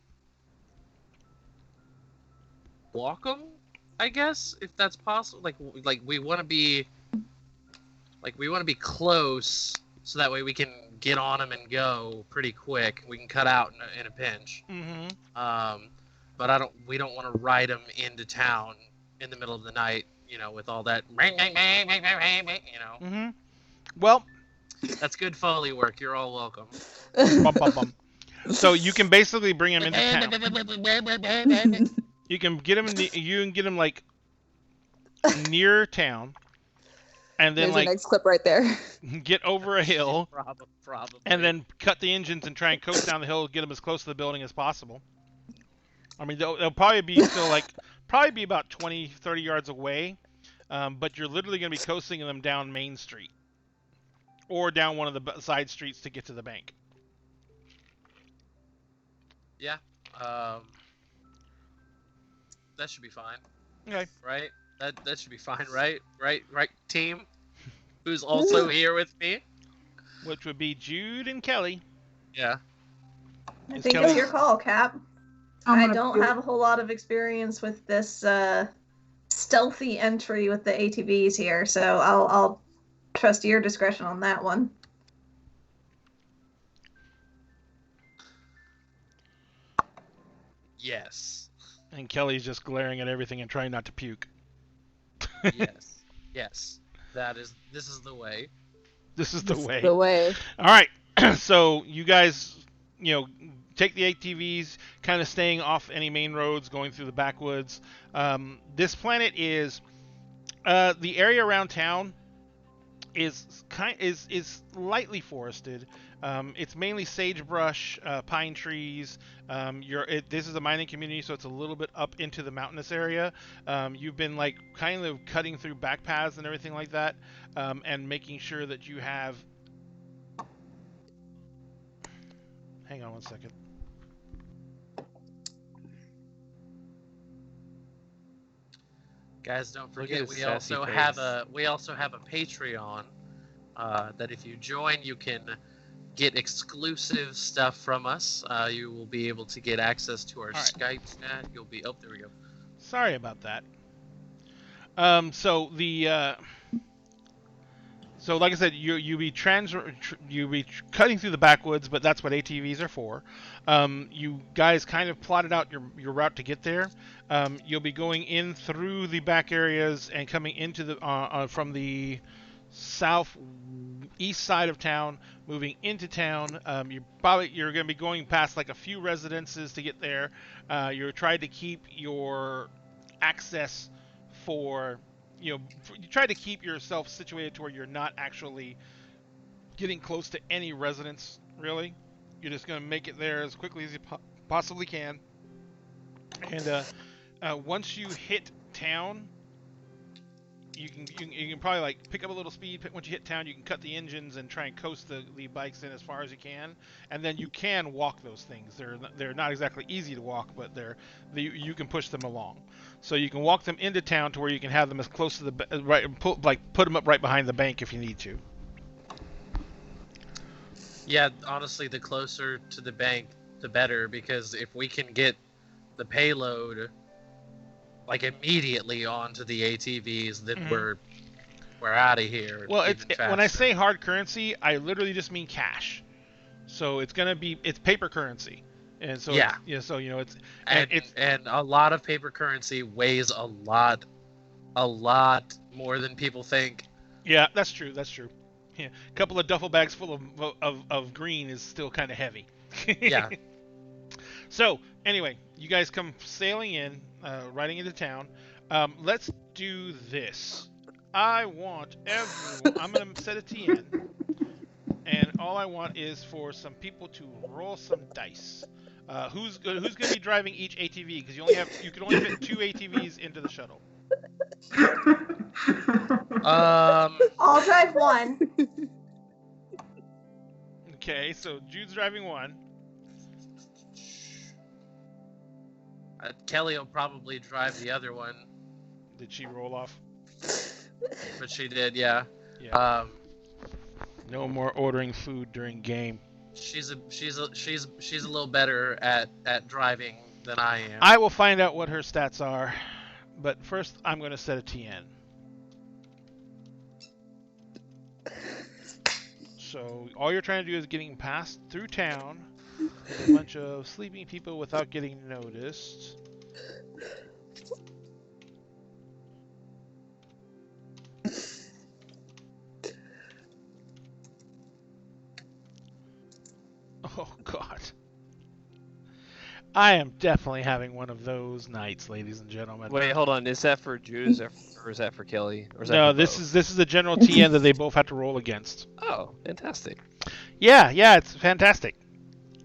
walk them, I guess, if that's possible. Like we want to be close so that way we can get on them and go pretty quick. We can cut out in a pinch. Mm-hmm. But we don't want to ride them into town in the middle of the night, with all that, Mm-hmm. Well, That's good Foley work. You're all welcome. bum, bum, bum. So you can basically bring him into town. You can get him like near town, and then There's the next clip right there. get over a hill, Probably. and then cut the engines and try and coast down the hill, get them as close to the building as possible. I mean, they'll probably be still probably be about 20, 30 yards away, but you're literally going to be coasting them down Main Street or down one of the side streets to get to the bank. Yeah. That should be fine. Okay. Right? That should be fine, right? Right, team? Who's also here with me? Which would be Jude and Kelly. Yeah. I Is think Kelly- it's your call, Cap. I'm I gonna don't do- have a whole lot of experience with this stealthy entry with the ATVs here, so I'll trust your discretion on that one. Yes. And Kelly's just glaring at everything and trying not to puke. Yes. This is the way. This is the way. The way. All right. So you guys, take the ATVs, kind of staying off any main roads, going through the backwoods. This planet is the area around town is lightly forested. It's mainly sagebrush, pine trees. This is a mining community, so it's a little bit up into the mountainous area. You've been kind of cutting through back paths and everything like that, and making sure that you have. Hang on one second. Guys, don't Look at forget his we sassy also face. have a Patreon that if you join you can get exclusive stuff from us. You will be able to get access to our All right. Skype chat. You'll be there we go. Sorry about that. So like I said, you be cutting through the backwoods, but that's what ATVs are for. You guys kind of plotted out your route to get there. You'll be going in through the back areas and coming into the from the southeast side of town, moving into town. You're going to be going past a few residences to get there. You're trying to keep your access for. You try to keep yourself situated to where you're not actually getting close to any residents, really. You're just gonna make it there as quickly as you possibly can. And once you hit town, you can probably like pick up a little speed. Once you hit town, you can cut the engines and try and coast the bikes in as far as you can, and then you can walk those things. They're not exactly easy to walk, but you can push them along. So you can walk them into town to where you can have them as close to the right, put them up right behind the bank if you need to. Yeah, honestly, the closer to the bank, the better, because if we can get the payload like immediately onto the ATVs, then we're out of here. Well, when I say hard currency, I literally just mean cash. So it's paper currency, and so yeah, so it's and a lot of paper currency weighs a lot more than people think. Yeah, that's true. Yeah, a couple of duffel bags full of green is still kind of heavy. Yeah. So anyway, you guys come sailing in, riding into town. Let's do this. I want everyone. I'm gonna set a TN, and all I want is for some people to roll some dice. Who's gonna be driving each ATV? Because you can only fit 2 ATVs into the shuttle. I'll drive one. Okay, so Jude's driving one. Kelly will probably drive the other one. Did she roll off? But she did, yeah. Yeah. No more ordering food during game. She's a little better at driving than I am. I will find out what her stats are, but first I'm going to set a TN. So all you're trying to do is getting passed through town with a bunch of sleeping people without getting noticed. Oh God. I am definitely having one of those nights, ladies and gentlemen. Wait, hold on. Is that for Jude or is that for Kelly? Or is that No, for this both? is the general TN that they both have to roll against. Oh, fantastic. Yeah, it's fantastic.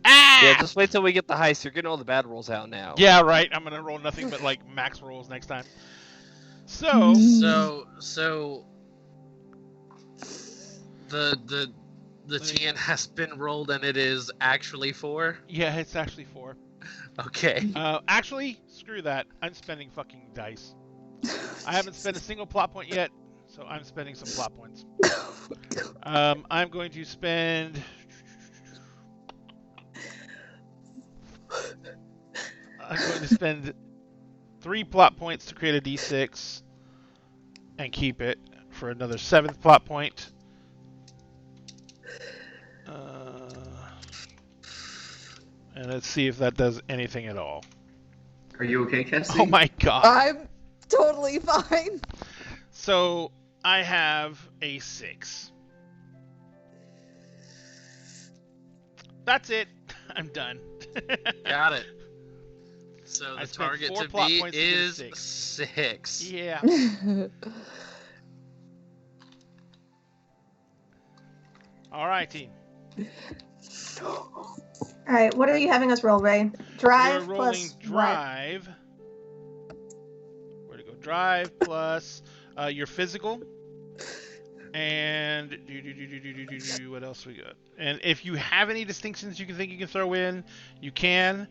Yeah, just wait till we get the heist. You're getting all the bad rolls out now. Yeah, right. I'm gonna roll nothing but like max rolls next time. So the TN has been rolled and it is actually 4. yeah, it's actually 4. Okay. Actually, screw that. I'm spending fucking dice. I haven't spent a single plot point yet, so I'm spending some plot points. I'm going to spend. I'm going to spend 3 plot points to create a D6 and keep it for another 7th plot point. And let's see if that does anything at all. Are you okay, Cassie? Oh my God. I'm totally fine. So I have a 6. That's it. I'm done. Got it. So I the spent target 4 to plot beat points to get a is 6. 6. Yeah. All right, team. All right, what are you having us roll, Ray? Drive You're rolling plus drive. Where to go? Drive plus your physical. And what else we got? And if you have any distinctions you can throw in, you can.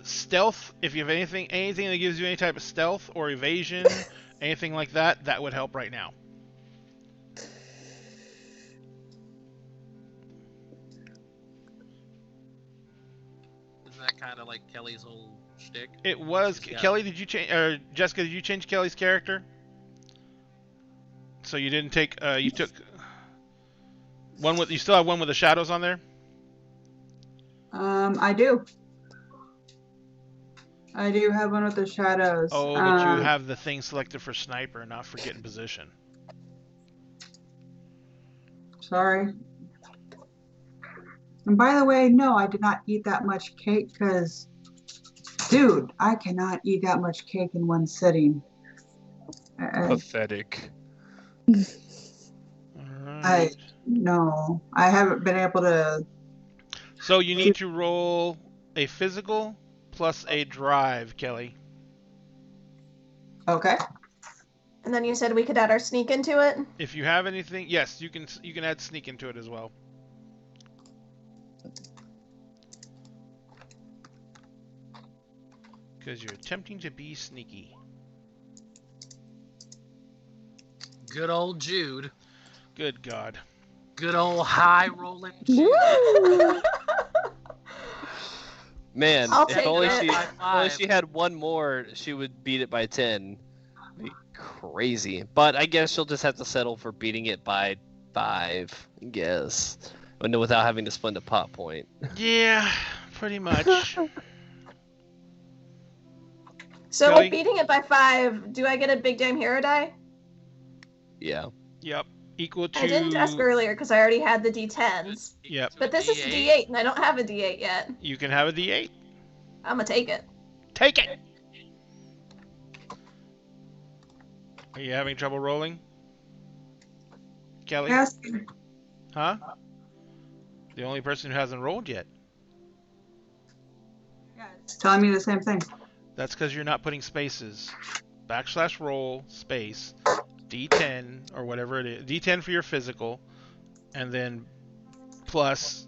Stealth, if you have anything that gives you any type of stealth or evasion, anything like that, that would help right now. Isn't that kind of like Kelly's whole shtick? It was. She's got- Kelly, did you change? Or Jessica, did you change Kelly's character? So you didn't take. You took one with. You still have one with the shadows on there. I do. I do have one with the shadows. Oh, but you have the thing selected for sniper, not for getting position. Sorry. And by the way, no, I did not eat that much cake because, dude, I cannot eat that much cake in one sitting. Pathetic. Alright. No, I haven't been able to. So you need to roll a physical plus a drive, Kelly. Okay. And then you said we could add our sneak into it. If you have anything, yes, you can add sneak into it as well. Because you're attempting to be sneaky. Good old Jude. Good God. Good old high rolling Jude. Woo! Man, I'll if take only it. she, By if only 5. she had one more, she would beat it by 10. Be crazy. But I guess she'll just have to settle for beating it by 5, I guess. But no, without having to spend a pot point. Yeah, pretty much. So Kelly? with beating it by 5, do I get a big damn hero die? Yeah. Yep. Equal to. I didn't ask earlier because I already had the D10s. Yep. But this is D8 and I don't have a D8 yet. You can have a D8. I'm gonna take it. Take it. Are you having trouble rolling, Kelly? Yes. Huh? The only person who hasn't rolled yet. Yeah, it's telling me the same thing. That's because you're not putting spaces. / roll space D10 or whatever it is. D10 for your physical, and then plus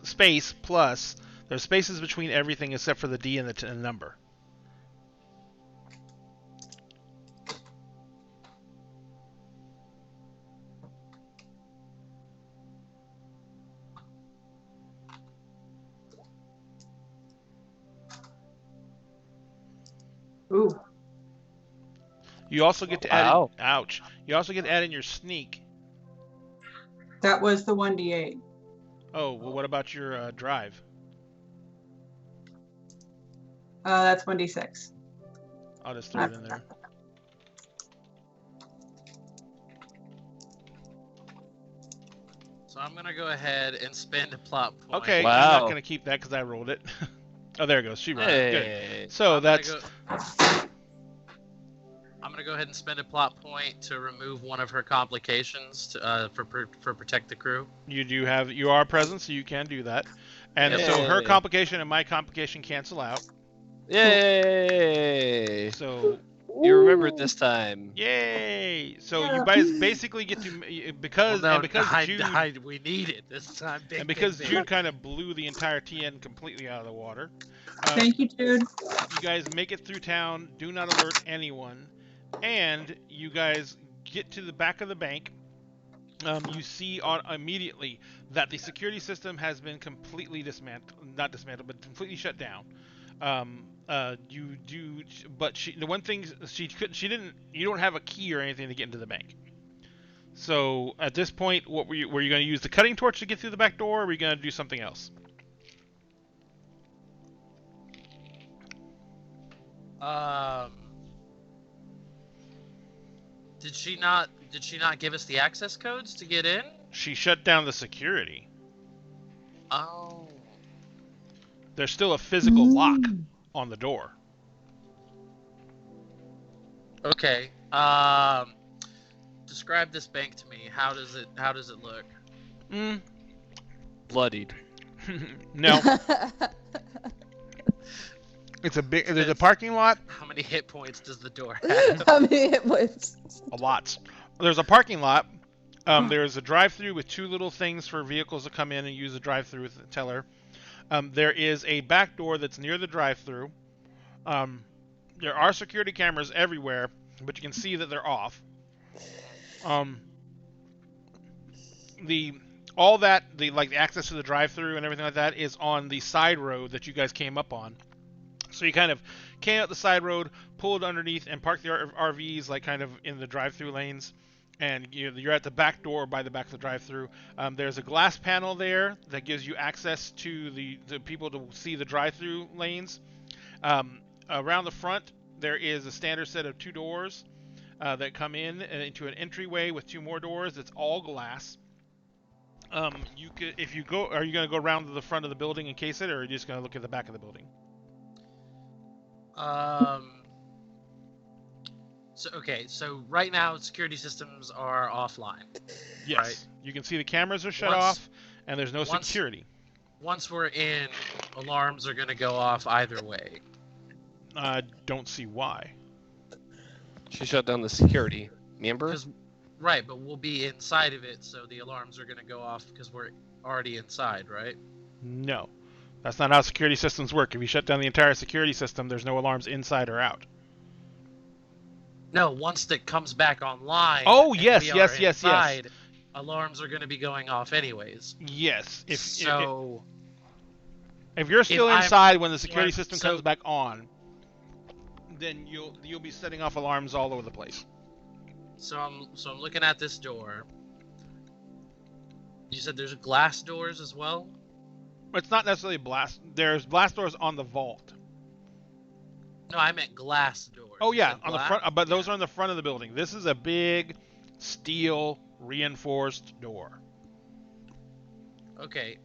space plus. There's spaces between everything except for the D and the number. Ooh. You also get to add. Wow. Ouch. You also get to add in your sneak. That was the 1d8. Oh, well, what about your drive? That's 1d6. I'll just throw it in there. So I'm gonna go ahead and spend a plot point. Okay, I'm Wow. not gonna keep that because I rolled it. Oh, there it goes. She rolled it. Good. Hey. So I'm gonna that's I'm gonna go ahead and spend a plot point to remove one of her complications to, for protect the crew. you are present, so you can do that. And so her Yay. complication and my complication cancel out. Yay! So You remembered this time. yay! So Yeah. you guys basically get to because Well, no, and because Jude we need it this time. Big, and because big, Jude kind of blew the entire TN completely out of the water. Thank you, Jude. You guys make it through town. Do not alert anyone, and you guys get to the back of the bank. You see immediately that the security system has been completely not dismantled, but completely shut down. You do, but the one thing she didn't. You don't have a key or anything to get into the bank. So at this point, were you going to use the cutting torch to get through the back door, or were you going to do something else? Did she not give us the access codes to get in? She shut down the security. Oh. There's still a physical lock on the door. Okay. Describe this bank to me. How does it look? Bloodied. No. There's a parking lot. How many hit points does the door have? How many hit points? A lot. There's a parking lot. There's a drive-through with 2 little things for vehicles to come in and use the drive-through with the teller. There is a back door that's near the drive-through. There are security cameras everywhere, but you can see that they're off. The access to the drive-through and everything like that is on the side road that you guys came up on. So you kind of came up the side road, pulled underneath, and parked the RVs like kind of in the drive-through lanes. And you're at the back door by the back of the drive-through. There's a glass panel there that gives you access to the people to see the drive-through lanes. Around the front, there is a standard set of 2 doors that come in and into an entryway with 2 more doors. It's all glass. You could, if you go, are you going to go around to the front of the building and case it, or are you just going to look at the back of the building? So right now security systems are offline. Yes. Right. You can see the cameras are shut Once- off, and there's no once- security. once we're in, alarms are gonna go off either way. I don't see why. She shut down the security. Remember? Right, but we'll be inside of it, so the alarms are gonna go off because we're already inside, right? No. That's not how security systems work. If you shut down the entire security system, there's no alarms inside or out. No, once that comes back online. Oh, and yes, we yes, are yes, inside, yes. Alarms are going to be going off anyways. Yes. If If you're still I'm- inside when the security so- system so- comes back on, then you'll be setting off alarms all over the place. So I'm looking at this door. You said there's glass doors as well? It's not necessarily blast. There's blast doors on the vault. No, I meant glass doors. Oh You yeah, said on the glass? front. But those are in the front of the building. This is a big steel reinforced door. Okay.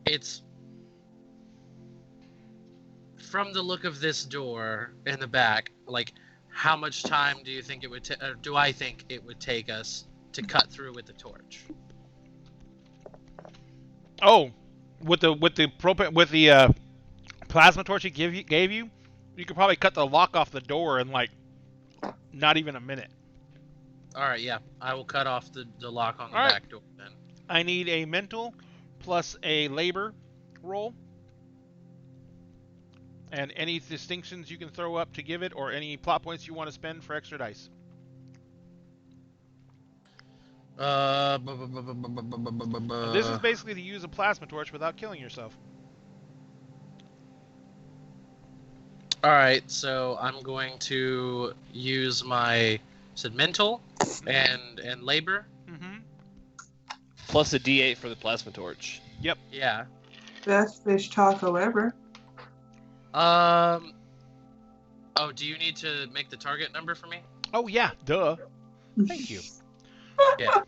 It's from the look of this door in the back. Like, how much time do you think it would take? Or do I think it would take us to cut through with the torch? Oh, with the plasma torch he gave you, you could probably cut the lock off the door in like not even a minute. All right, yeah, I will cut off the lock on the All right. back door then. I need a mental plus a labor roll. And any distinctions you can throw up to give it, or any plot points you want to spend for extra dice. This is basically to use a plasma torch without killing yourself. All right, so I'm going to use my mental and labor. Mm-hmm. Plus a D8 for the plasma torch. Yeah. Best fish taco ever. Oh, do you need to make the target number for me? Oh yeah, duh. Thank you. Yeah.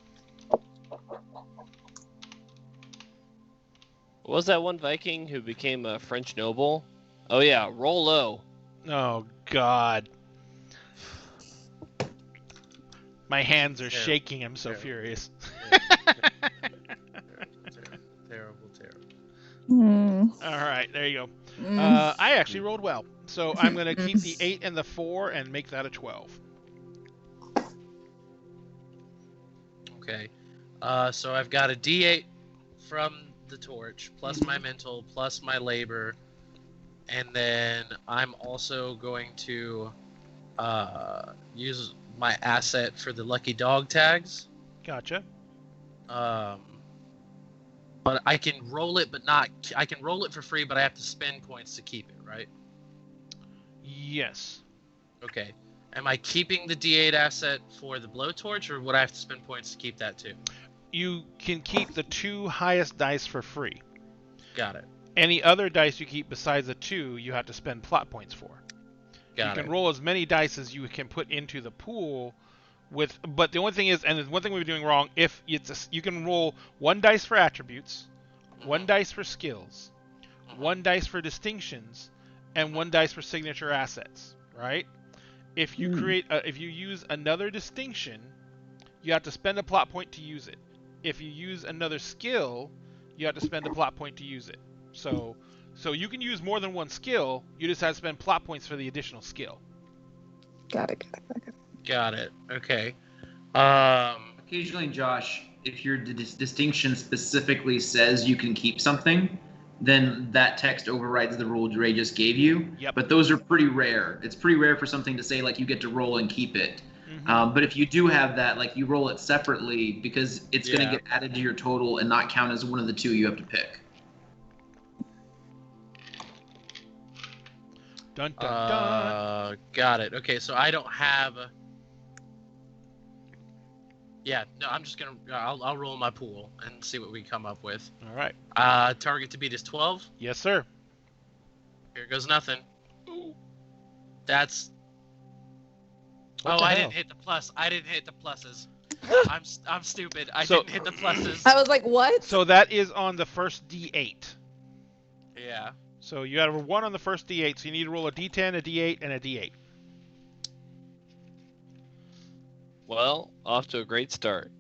What was that one Viking who became a French noble? Oh yeah, roll low. Oh God. My hands are Terrible. shaking. I'm so Terrible. furious. Terrible. All right, there you go. Mm. I actually rolled well, so I'm gonna keep the 8 and the 4 and make that a 12. Okay. So I've got a D8 from the torch, plus my mental, plus my labor, and then I'm also going to use my asset for the lucky dog tags. Gotcha. But I can roll it, I can roll it for free, but I have to spend points to keep it, right? Yes. Okay. Am I keeping the D8 asset for the blowtorch, or would I have to spend points to keep that too? You can keep the 2 highest dice for free. Got it. Any other dice you keep besides the 2, you have to spend plot points for. Got You it. can roll as many dice as you can put into the pool but the only thing is, and there's one thing we were doing wrong, if you can roll 1 dice for attributes, 1 dice for skills, 1 dice for distinctions, and 1 dice for signature assets, right? If you if you use another distinction, you have to spend a plot point to use it. If you use another skill, you have to spend a plot point to use it. So you can use more than 1 skill, you just have to spend plot points for the additional skill. Got it. Got it. Okay. Occasionally, Josh, if your distinction specifically says you can keep something, then that text overrides the rule Dre just gave you. Yep. But those are pretty rare. It's pretty rare for something to say, like, you get to roll and keep it. But if you do have that, like, you roll it separately because it's going to get added to your total and not count as one of the 2 you have to pick. Dun dun dun. Got it. Okay, so I don't have. Yeah, no, I'm just gonna. I'll roll my pool and see what we come up with. All right. Target to beat is 12. Yes, sir. Here goes nothing. That's. What the I hell? didn't hit the plus. I didn't hit the pluses. I'm stupid. I So- didn't hit the pluses. I was like, what? So that is on the first D8. Yeah. So you have a 1 on the first D8, so you need to roll a D10, a D8, and a D8. Well, off to a great start.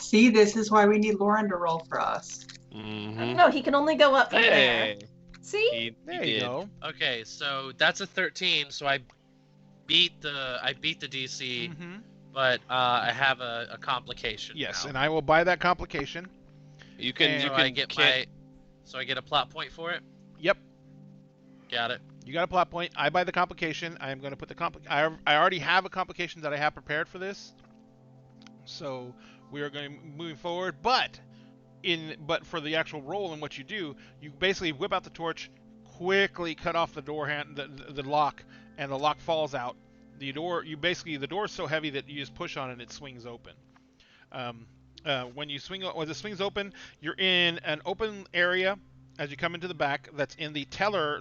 See, this is why we need Lauren to roll for us. Mm-hmm. No, he can only go up from there. Hey, See? There you go. Okay, so that's a 13. So I beat the DC, Mm-hmm. but I have a complication. Yes, now. and I will buy that complication. You can. And- You So can. I get can't- so I get a plot point for it. Yep. Got it. You got a plot point. I buy the complication. I am going to put the I already have a complication that I have prepared for this. So we are going moving forward, but for the actual roll and what you do, you basically whip out the torch, quickly cut off the door the lock, and the lock falls out. The door is so heavy that you just push on it and it swings open. When it swings open, you're in an open area. As you come into the back, that's in the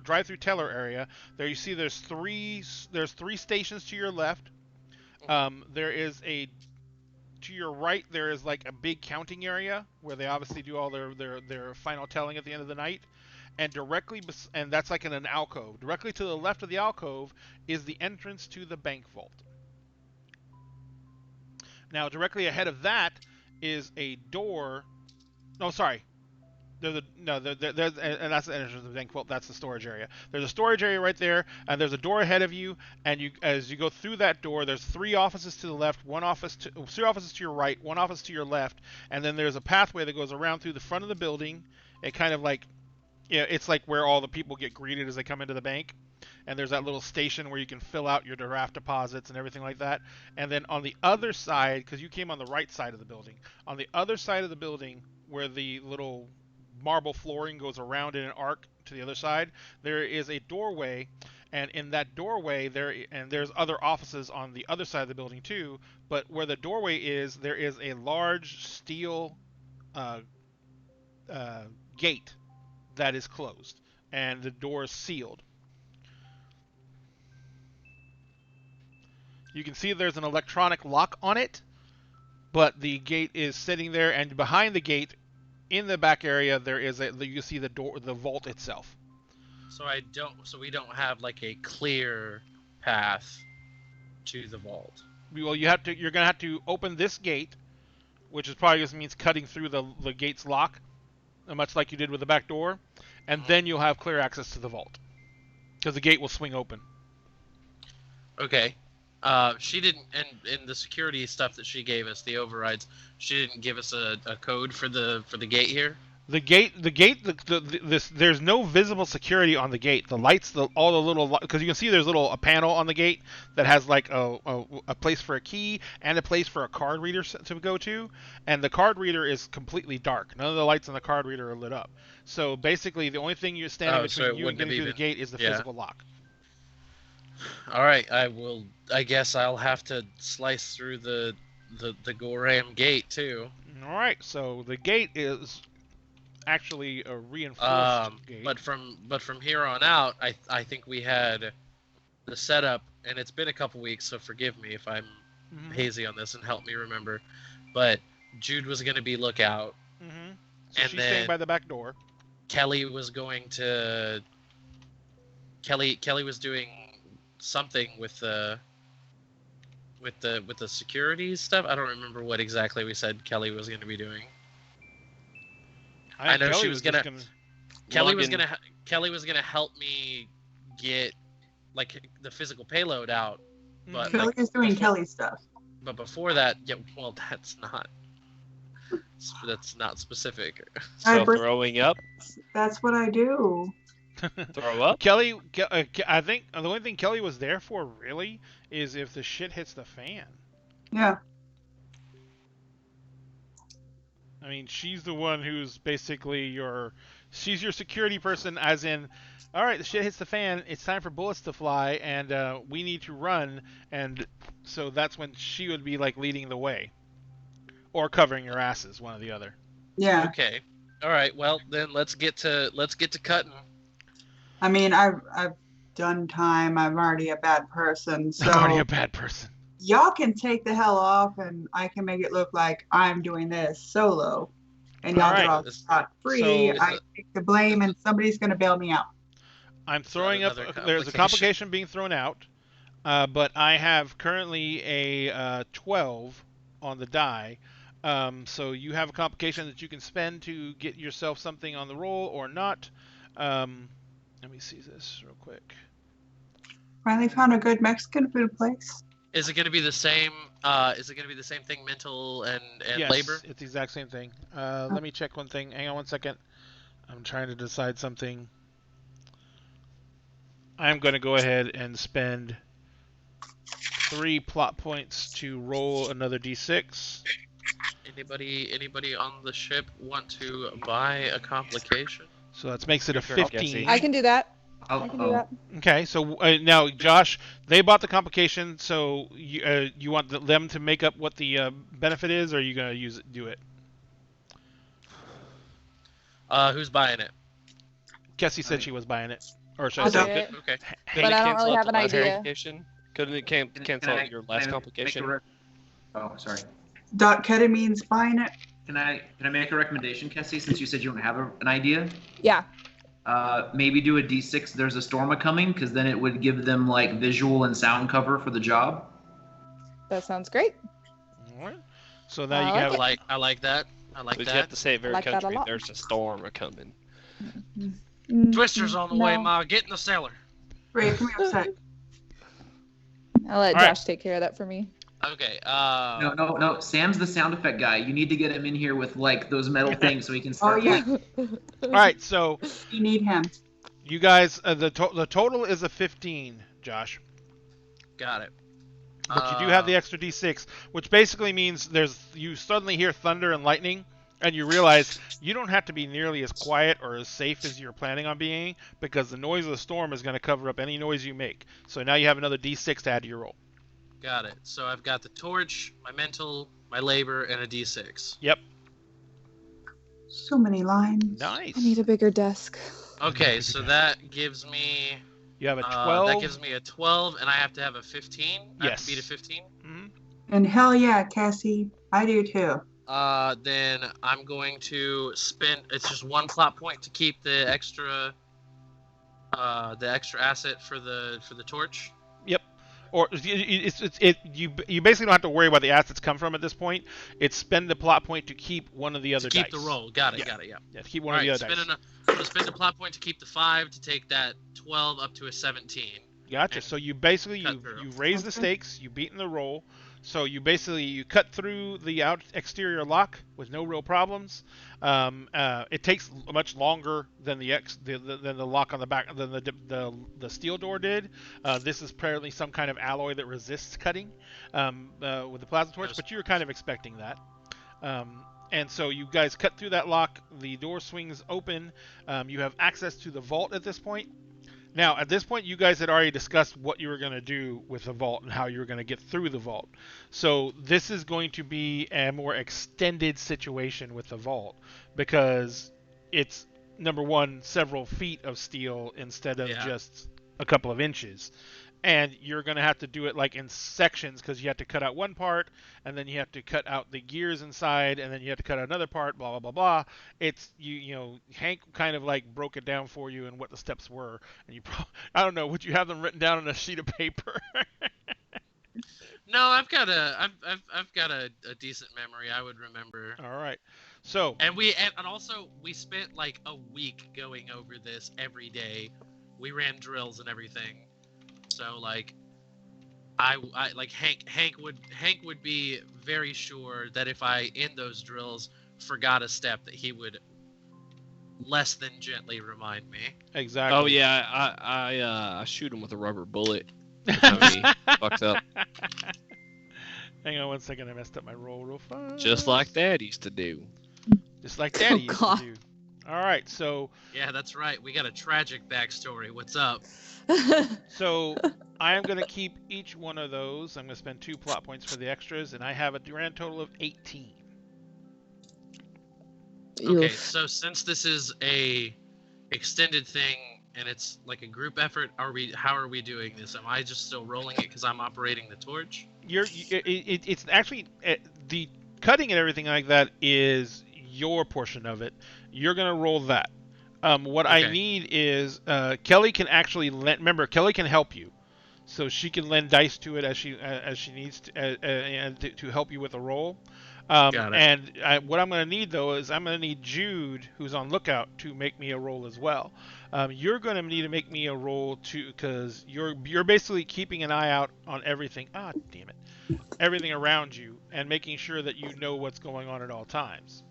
drive-through teller area. There you see there's three stations to your left. There is to your right, there is like a big counting area where they obviously do all their final telling at the end of the night. And and that's like in an alcove. Directly to the left of the alcove is the entrance to the bank vault. Now, directly ahead of that is a door. No, sorry. And that's the entrance of the bank vault. That's the storage area. There's a storage area right there, and there's a door ahead of you. And as you go through that door, there's 3 offices to the left, 3 offices to your right, 1 office to your left, and then there's a pathway that goes around through the front of the building. It kind of like, it's like where all the people get greeted as they come into the bank. And there's that little station where you can fill out your draft deposits and everything like that. And then on the other side, because you came on the right side of the building, on the other side of the building where the little marble flooring goes around in an arc to the other side, there is a doorway, and in that doorway there's other offices on the other side of the building too, but where the doorway is, there is a large steel gate that is closed, and the door is sealed. You can see there's an electronic lock on it, but the gate is sitting there, and behind the gate in the back area, you see the door, the vault itself. So we don't have like a clear path to the vault. Well, you're gonna have to open this gate, which is probably just means cutting through the gate's lock, much like you did with the back door, and then you'll have clear access to the vault, because the gate will swing open. Okay. She didn't, and in the security stuff that she gave us, the overrides, she didn't give us a code for the gate here. There's no visible security on the gate. The lights, all the little, because you can see there's a panel on the gate that has like a place for a key and a place for a card reader to go to, and the card reader is completely dark. None of the lights on the card reader are lit up. So basically, the only thing you're standing between you and getting through the gate is the physical lock. All right, I guess I'll have to slice through the Goram gate too. All right, so the gate is actually a reinforced gate. But from here on out, I think we had the setup, and it's been a couple weeks, so forgive me if I'm hazy on this and help me remember. But Jude was going to be lookout, So and she's then staying by the back door. Kelly was going to. Kelly was doing something with the security stuff. I don't remember what exactly we said Kelly was going to be doing. I know Kelly she was gonna. Kelly was gonna help me get like the physical payload out, but Kelly is doing Kelly stuff. But before that, well, that's not specific. So throwing up. That's what I do. Throw up. Kelly, I think the only thing Kelly was there for really is if the shit hits the fan. Yeah. I mean, she's the one who's basically she's your security person, as in, all right, the shit hits the fan, it's time for bullets to fly, and we need to run, and so that's when she would be like leading the way, or covering your asses, one or the other. Yeah. Okay. All right. Well, then let's get to cutting. I mean, I've done time. I'm already a bad person, so I'm already a bad person. Y'all can take the hell off, and I can make it look like I'm doing this solo, and y'all get off scot-free. So I take the blame, and somebody's gonna bail me out. I'm throwing up. There's a complication being thrown out, but I have currently a 12 on the die. So you have a complication that you can spend to get yourself something on the roll or not. Let me see this real quick. Finally found a good Mexican food place. Is it going to be the same? Is it going to be the same thing, mental and Yes, labor? it's the exact same thing. Let me check one thing. Hang on one second. I'm trying to decide something. I'm going to go ahead and spend 3 plot points to roll another d6. Anybody on the ship want to buy a complication? So that makes it a Your turn, 15. Jesse. I can do that. I can do that. Okay, so now Josh, they bought the complication, so you want them to make up what the benefit is, or are you gonna do it? Who's buying it? Cassie said she was buying it, or should I I'll say? do it. Okay. Hey, But I don't cancel really out have the an last idea. complication? Couldn't it cancel out your last complication? Oh, sorry. Ketamine's buying it. Can I make a recommendation, Kessie, since you said you don't have an idea? Yeah. Maybe do a D6. There's a storm coming, because then it would give them like visual and sound cover for the job. That sounds great. All right. So now you I can like have it. I like that. I like But that. you have to say it very like that a country. lot. There's a storm coming. Twister's on the way, No. Ma. Get in the cellar. Ray, come here a sec. I'll let All right. Josh take care of that for me. Okay. No. Sam's the sound effect guy. You need to get him in here with like those metal things so he can Oh start. yeah, All right. So you need him. you guys, the total is a 15, Josh. Got it. But you do have the extra d6, which basically means you suddenly hear thunder and lightning, and you realize you don't have to be nearly as quiet or as safe as you're planning on being, because the noise of the storm is going to cover up any noise you make. So now you have another d6 to add to your roll. Got it. So I've got the torch, my mental, my labor, and a D6. Yep. So many lines. Nice. I need a bigger desk. Okay, so that gives me You have a 12. that gives me a 12, and I have to have a 15. I have Yes. to beat a 15. Mhm. And hell yeah, Cassie, I do too. Then I'm going to spend. It's just 1 plot point to keep the extra asset for the torch. Or you basically don't have to worry about the assets come from at this point. It's spend the plot point to keep one of the other To keep dice. the roll. Got it. Yeah. Got it. Yeah. Yeah, to keep one All of the right. other dice. I'm gonna spend a plot point to keep the 5 to take that 12 up to a 17. Gotcha. and So you basically cut through. you raise the stakes, you beaten the roll. So you cut through the exterior lock with no real problems. It takes much longer than than the lock on the back than the steel door did. This is apparently some kind of alloy that resists cutting with the plasma torch, but you were kind of expecting that. And so you guys cut through that lock. The door swings open. You have access to the vault at this point. Now, at this point, you guys had already discussed what you were going to do with the vault and how you were going to get through the vault. So this is going to be a more extended situation with the vault because it's, number one, several feet of steel instead of just a couple of inches. And you're going to have to do it like in sections because you have to cut out one part, and then you have to cut out the gears inside, and then you have to cut out another part, blah, blah, blah, blah. It's, you know, Hank kind of like broke it down for you and what the steps were. And I don't know, would you have them written down on a sheet of paper? No, I've got a decent memory. I would remember. All right. So. And also we spent like a week going over this every day. We ran drills and everything. So like, I like Hank would be very sure that if I in those drills forgot a step that he would less than gently remind me. Exactly. Oh yeah, I shoot him with a rubber bullet. That's how he fucks up. Hang on one second, I messed up my roll real fast. Just like Dad used to do. Just like Daddy used God. to do. All right, so. Yeah, that's right. We got a tragic backstory. What's up? So I am going to keep each one of those. I'm going to spend 2 plot points for the extras, and I have a grand total of 18. Okay, so since this is a extended thing and it's like a group effort, how are we doing this? Am I just still rolling it because I'm operating the torch? It's actually the cutting and everything like that is your portion of it. You're going to roll that. What I need is Kelly can actually remember Kelly can help you. so she can lend dice to it as she needs to, and to help you with a roll. Got it. And what I'm going to need though is I'm going to need Jude, who's on lookout, to make me a roll as well. You're going to need to make me a roll too, because you're basically keeping an eye out on everything. Ah, damn it, everything around you, and making sure that you know what's going on at all times.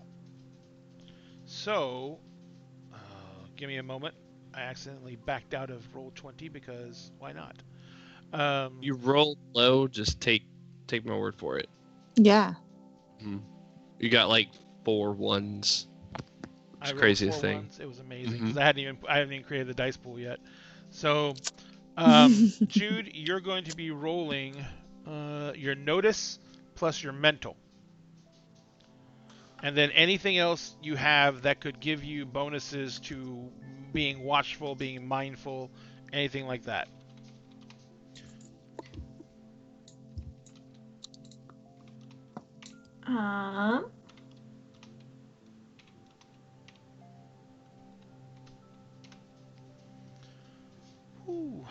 So, give me a moment. I accidentally backed out of roll 20 because why not? You roll low, just take my word for it. Yeah. You got like 4 1s. I rolled craziest 4 thing. ones. It was amazing Mhm. because I haven't even created the dice pool yet. So, Jude, you're going to be rolling your notice plus your mental, and then anything else you have that could give you bonuses to being watchful, being mindful, anything like that. Ooh.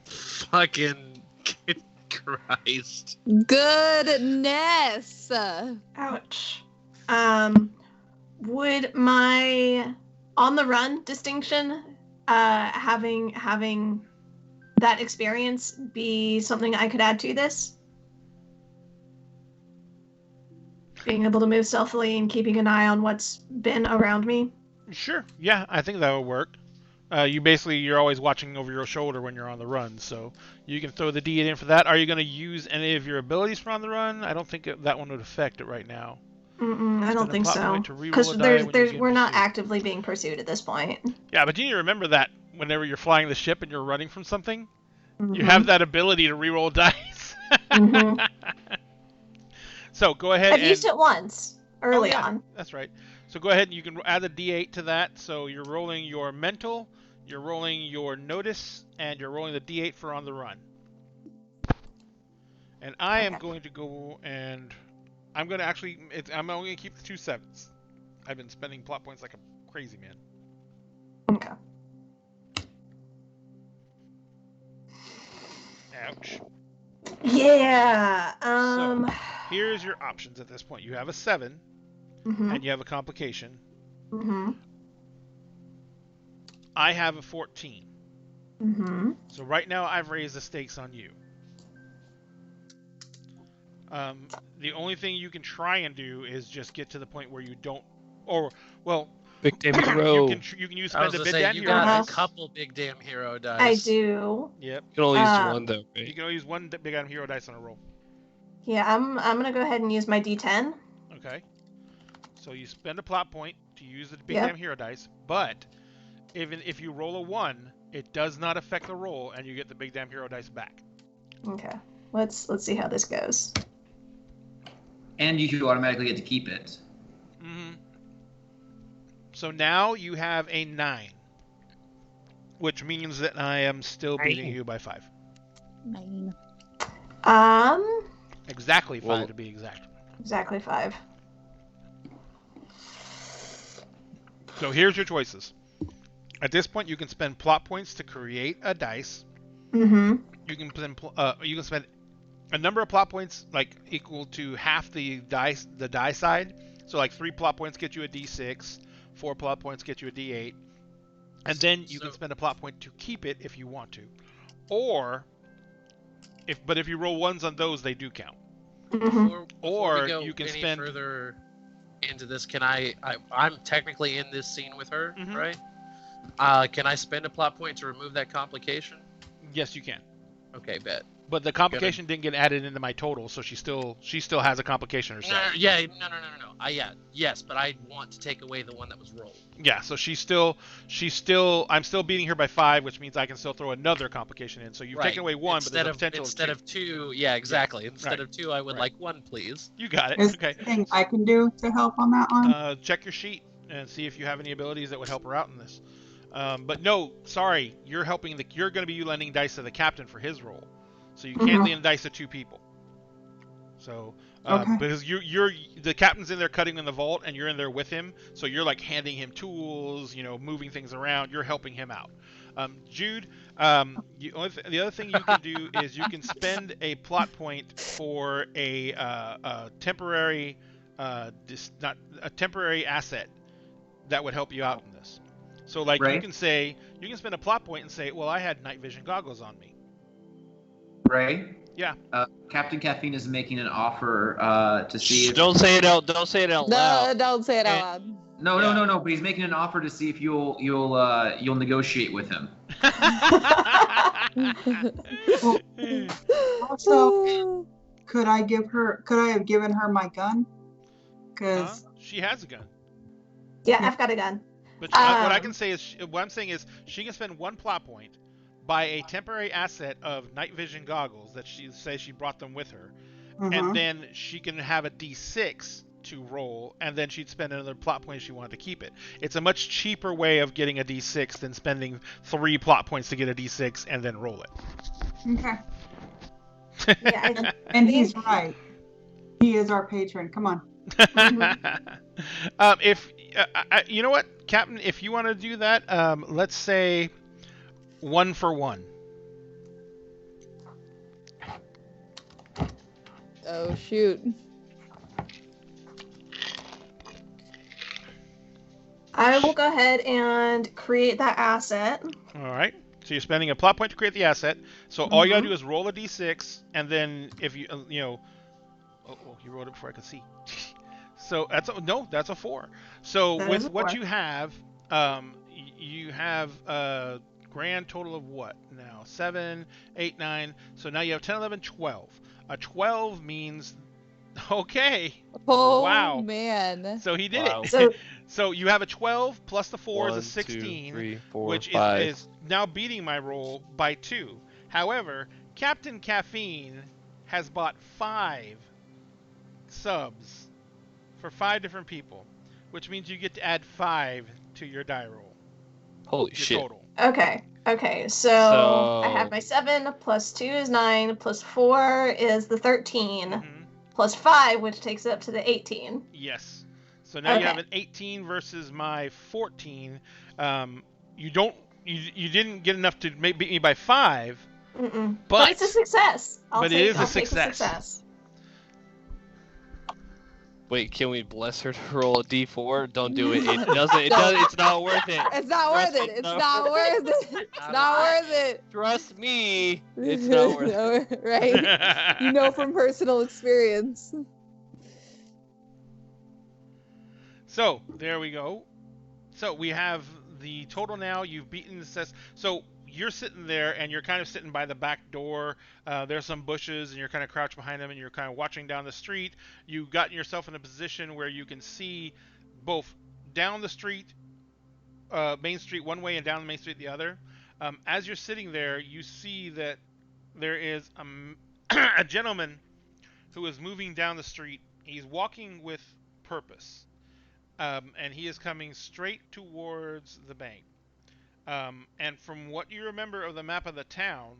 Fucking Christ. Goodness. Ouch. Would my on the run distinction, having that experience be something I could add to this? Being able to move stealthily and keeping an eye on what's been around me. Sure. Yeah, I think that would work. You're always watching over your shoulder when you're on the run, so you can throw the D8 in for that. Are you going to use any of your abilities for on the run? I don't think that one would affect it right now. I don't think so. Because Because we're not actively being pursued at this point. Yeah, but you need to remember that whenever you're flying the ship and you're running from something, Mm-hmm. you have that ability to reroll dice. Mm-hmm. So go ahead. I've used it once early on. That's right. So go ahead and you can add a D8 to that. So you're rolling your mental, you're rolling your notice, and you're rolling the D8 for on the run. And I am going to go and I'm going to actually, I'm only going to keep the 2 7s. I've been spending plot points like a crazy man. Okay. Ouch. Yeah. So here's your options at this point. You have a 7, Mm-hmm. and you have a complication. Mm-hmm. I have a 14. Mm-hmm. So right now I've raised the stakes on you. The only thing you can try and do is just get to the point where you don't, or well, Big damn hero. you can use I spend was a gonna big say damn you hero got dice. a couple big damn hero dice. I do. Yep. You can only use 1 though, right? You can only use 1 big damn hero dice on a roll. Yeah, I'm gonna go ahead and use my D10. Okay. So you spend a plot point to use the big Yep. damn hero dice, but even if you roll a 1, it does not affect the roll, and you get the big damn hero dice back. Okay. Let's see how this goes. And you automatically get to keep it. Mm-hmm. So now you have a 9, which means that I am still beating you by 5. 9. Exactly 5 Well- to be exact. Exactly 5. So here's your choices. At this point, you can spend plot points to create a dice. Mm-hmm. You can spend a number of plot points like equal to half the die side. So like 3 plot points get you a D6, 4 plot points get you a D8, and then you can spend a plot point to keep it if you want to. Or if you roll 1s on those, they do count. Mm-hmm. Before Or we go you can any spend further into this. Can I'm technically in this scene with her, Mhm. right? Can I spend a plot point to remove that complication? Yes, you can. Okay, bet. But the complication didn't get added into my total, so she still has a complication herself. No. Yes, but I want to take away the one that was rolled. Yeah, so I'm still beating her by 5, which means I can still throw another complication in. So you've taken away 1, but there's a potential instead of 2. Yeah, exactly. Instead Right. of 2, I would Right. like 1, please. You got it. Is Okay. there anything I can do to help on that one? Check your sheet and see if you have any abilities that would help her out in this. But no, sorry, you're going to be lending dice to the captain for his role, so you can't lend dice to 2 people. So Okay. because you're the captain's in there cutting in the vault, and you're in there with him, so you're like handing him tools, moving things around. You're helping him out. Jude, the other thing you can do is you can spend a plot point for a temporary, not a temporary asset that would help you out in this. So like Right. you can spend a plot point and say, well, I had night vision goggles on me. Right. Yeah. Captain Caffeine is making an offer to see if. Don't say it out. Don't say it out No, loud. don't say it out And- loud. No. But he's making an offer to see if you'll negotiate with him. Also, could I have given her my gun? Because She has a gun. Yeah, I've got a gun. But what I can say is, what I'm saying is, she can spend one plot point, buy a temporary asset of night vision goggles that she says she brought them with her, and then she can have a D6 to roll, and then she'd spend another plot point if she wanted to keep it. It's a much cheaper way of getting a D6 than spending 3 plot points to get a D6 and then roll it. okay. Yeah, And he's right. He is our patron. Come on. If you know what, Captain, if you want to do that, let's say 1 for 1. Oh shoot. I will go ahead and create that asset. All right. So you're spending a plot point to create the asset. So all you gotta do is roll a d6, and then if you you rolled it before I could see. So that's a 4. So That is with a what 4. you have, you have a grand total of what now? 7, 8, 9. So now you have 10, 11, 12. A 12 means okay. Oh Wow. man. So he did Wow. it. So you have a 12 plus the 4 is a 1, 16, 2, 3, 4, which 5. is now beating my roll by 2. However, Captain Caffeine has bought 5 subs for 5 different people, which means you get to add 5 to your die roll. Holy Your shit. total. Okay, so I have my 7 plus 2 is 9 plus 4 is the 13 Mhm. plus 5, which takes it up to the 18. Yes. So now you Okay. have an 18 versus my 14. You didn't get enough to beat me by 5. Mm-mm. But it's a success. I'll it take, is a I'll take the success. success. Wait, can we bless her to roll a d4? Don't do it. It doesn't. It does. It's not worth it. It's not worth Trust it. me, It's no. not worth it. It's not worth it. Trust me, it's not worth it. Right? You know from personal experience. So there we go. So we have the total now. You've beaten the success. So you're sitting there and you're kind of sitting by the back door. There's some bushes and you're kind of crouched behind them and you're kind of watching down the street. You've gotten yourself in a position where you can see both down the street, Main Street one way and down the Main Street the other. As you're sitting there, you see that there is a gentleman who is moving down the street. He's walking with purpose. And he is coming straight towards the bank. And from what you remember of the map of the town,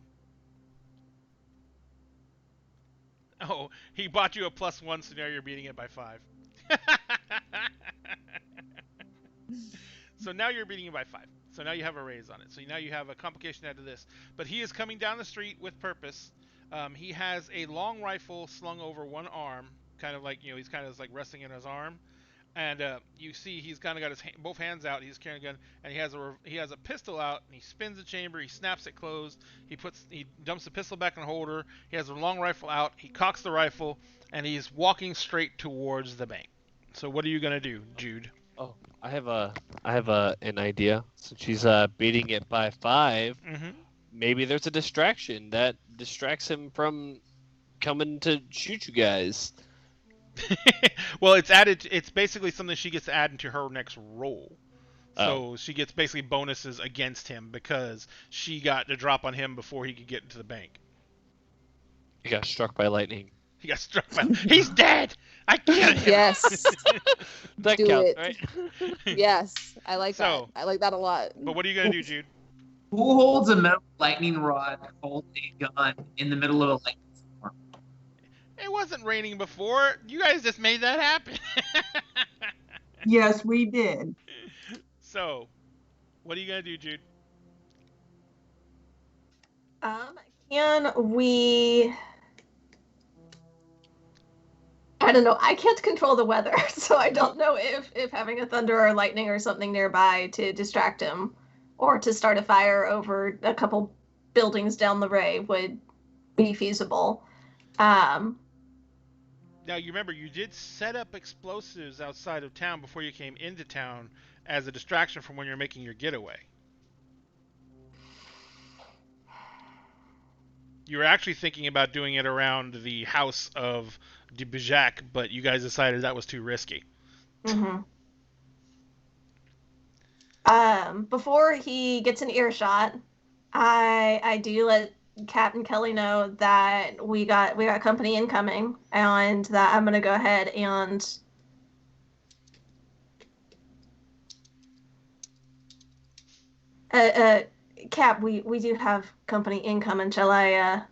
he bought you a +1, so now you're beating it by 5. So now you're beating it by 5. So now you have a raise on it. So now you have a complication out of this. But he is coming down the street with purpose. He has a long rifle slung over one arm, kind of like, he's kind of like resting in his arm. And you see he's kind of got his both hands out. He's carrying a gun, and he has a pistol out. And he spins the chamber. He snaps it closed. He dumps the pistol back in the holder. He has a long rifle out. He cocks the rifle, and he's walking straight towards the bank. So what are you gonna do, Jude? Oh, I have an idea. Since she's beating it by 5, Mm-hmm. maybe there's a distraction that distracts him from coming to shoot you guys. Well, it's basically something she gets to add into her next roll. So Oh. she gets basically bonuses against him because she got the drop on him before he could get into the bank. He got struck by lightning. He got struck by. He's dead. I killed him. Yes. That Do counts, it. right? Yes. I like So- that. I like that a lot. But what are you gonna do, Jude? Who holds a metal lightning rod, holds a gun in the middle of a lightning storm? It wasn't raining before. You guys just made that happen. Yes, we did. So, what are you gonna do, Jude? Can we? I don't know. I can't control the weather, so I don't know if having a thunder or lightning or something nearby to distract him, or to start a fire over a couple buildings down the way would be feasible. Now you remember you did set up explosives outside of town before you came into town as a distraction from when you're making your getaway. You were actually thinking about doing it around the house of de Bijac, but you guys decided that was too risky. Mm-hmm. Before he gets an earshot, I do let Captain Kelly know that we got company incoming, and that I'm gonna go ahead and Cap, we do have company incoming. Shall I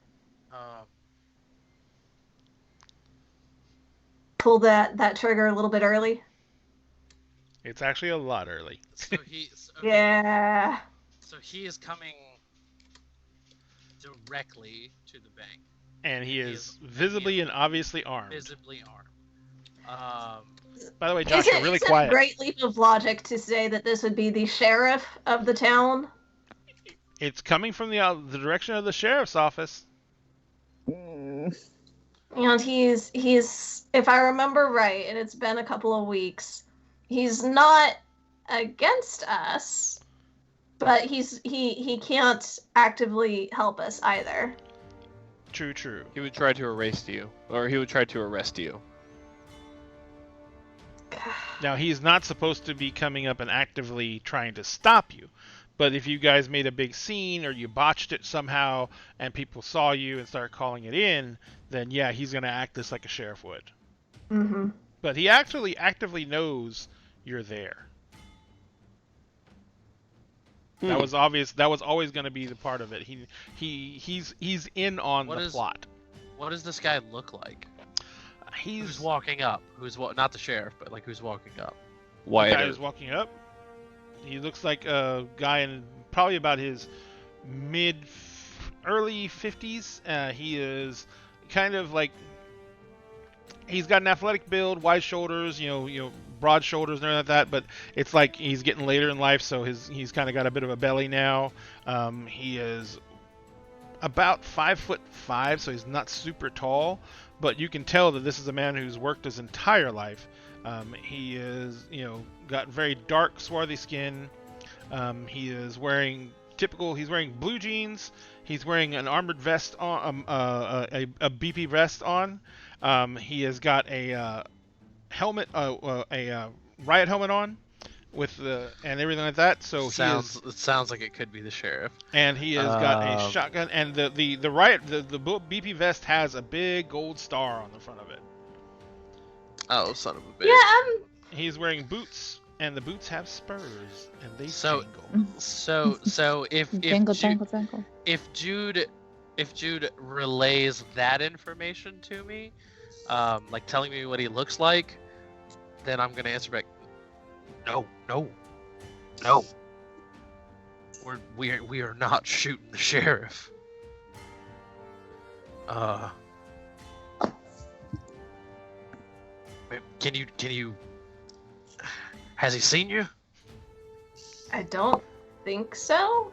pull that trigger a little bit early? It's actually a lot early. So Yeah. So he is coming directly to the bank. And he is visibly and obviously armed. Visibly armed. By the way, Josh, you're really It's quiet. a great leap of logic to say that this would be the sheriff of the town. It's coming from the direction of the sheriff's office. And he's if I remember right, and it's been a couple of weeks, he's not against us, but he can't actively help us either. True. He would try to arrest you, or he would try to arrest you. Now, he's not supposed to be coming up and actively trying to stop you. But if you guys made a big scene or you botched it somehow and people saw you and started calling it in, then yeah, he's going to act just like a sheriff would. Mm-hmm. But he actually actively knows you're there. That was obvious. That was always going to be the part of it. He's in on the plot. What does this guy look like? He's Who's walking up? Not the sheriff, but like who's walking up? The guy who's walking up. He looks like a guy in probably about his early 50s. He is kind of like, he's got an athletic build, wide shoulders, broad shoulders and everything like that. But it's like he's getting later in life, so he's kind of got a bit of a belly now. He is about 5'5", so he's not super tall. But you can tell that this is a man who's worked his entire life. He is, got very dark, swarthy skin. He is wearing he's wearing blue jeans. He's wearing an armored vest on, a BP vest on. He has got a helmet, a riot helmet on, with and everything like that. So it sounds like it could be the sheriff. And he has got a shotgun, and the BP vest has a big gold star on the front of it. Oh, son of a bitch. Yeah, He's wearing boots, and the boots have spurs, and they So if Jangle, Jude, jangle, jangle. if Jude relays that information to me, like telling me what he looks like, then I'm gonna answer back, no. We are not shooting the sheriff. Can you? Has he seen you? I don't think so.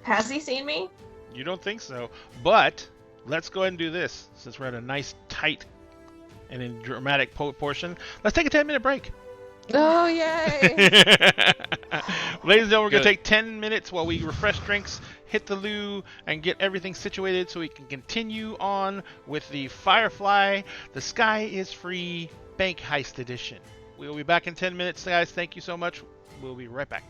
Has he seen me? You don't think so, but let's go ahead and do this since we're at a nice, tight, and in dramatic portion. Let's take a 10-minute break. Oh, yay! Ladies and gentlemen, we're going to take 10 minutes while we refresh drinks, hit the loo, and get everything situated so we can continue on with the Firefly, The Sky is Free Bank Heist Edition. We will be back in 10 minutes, guys. Thank you so much. We'll be right back.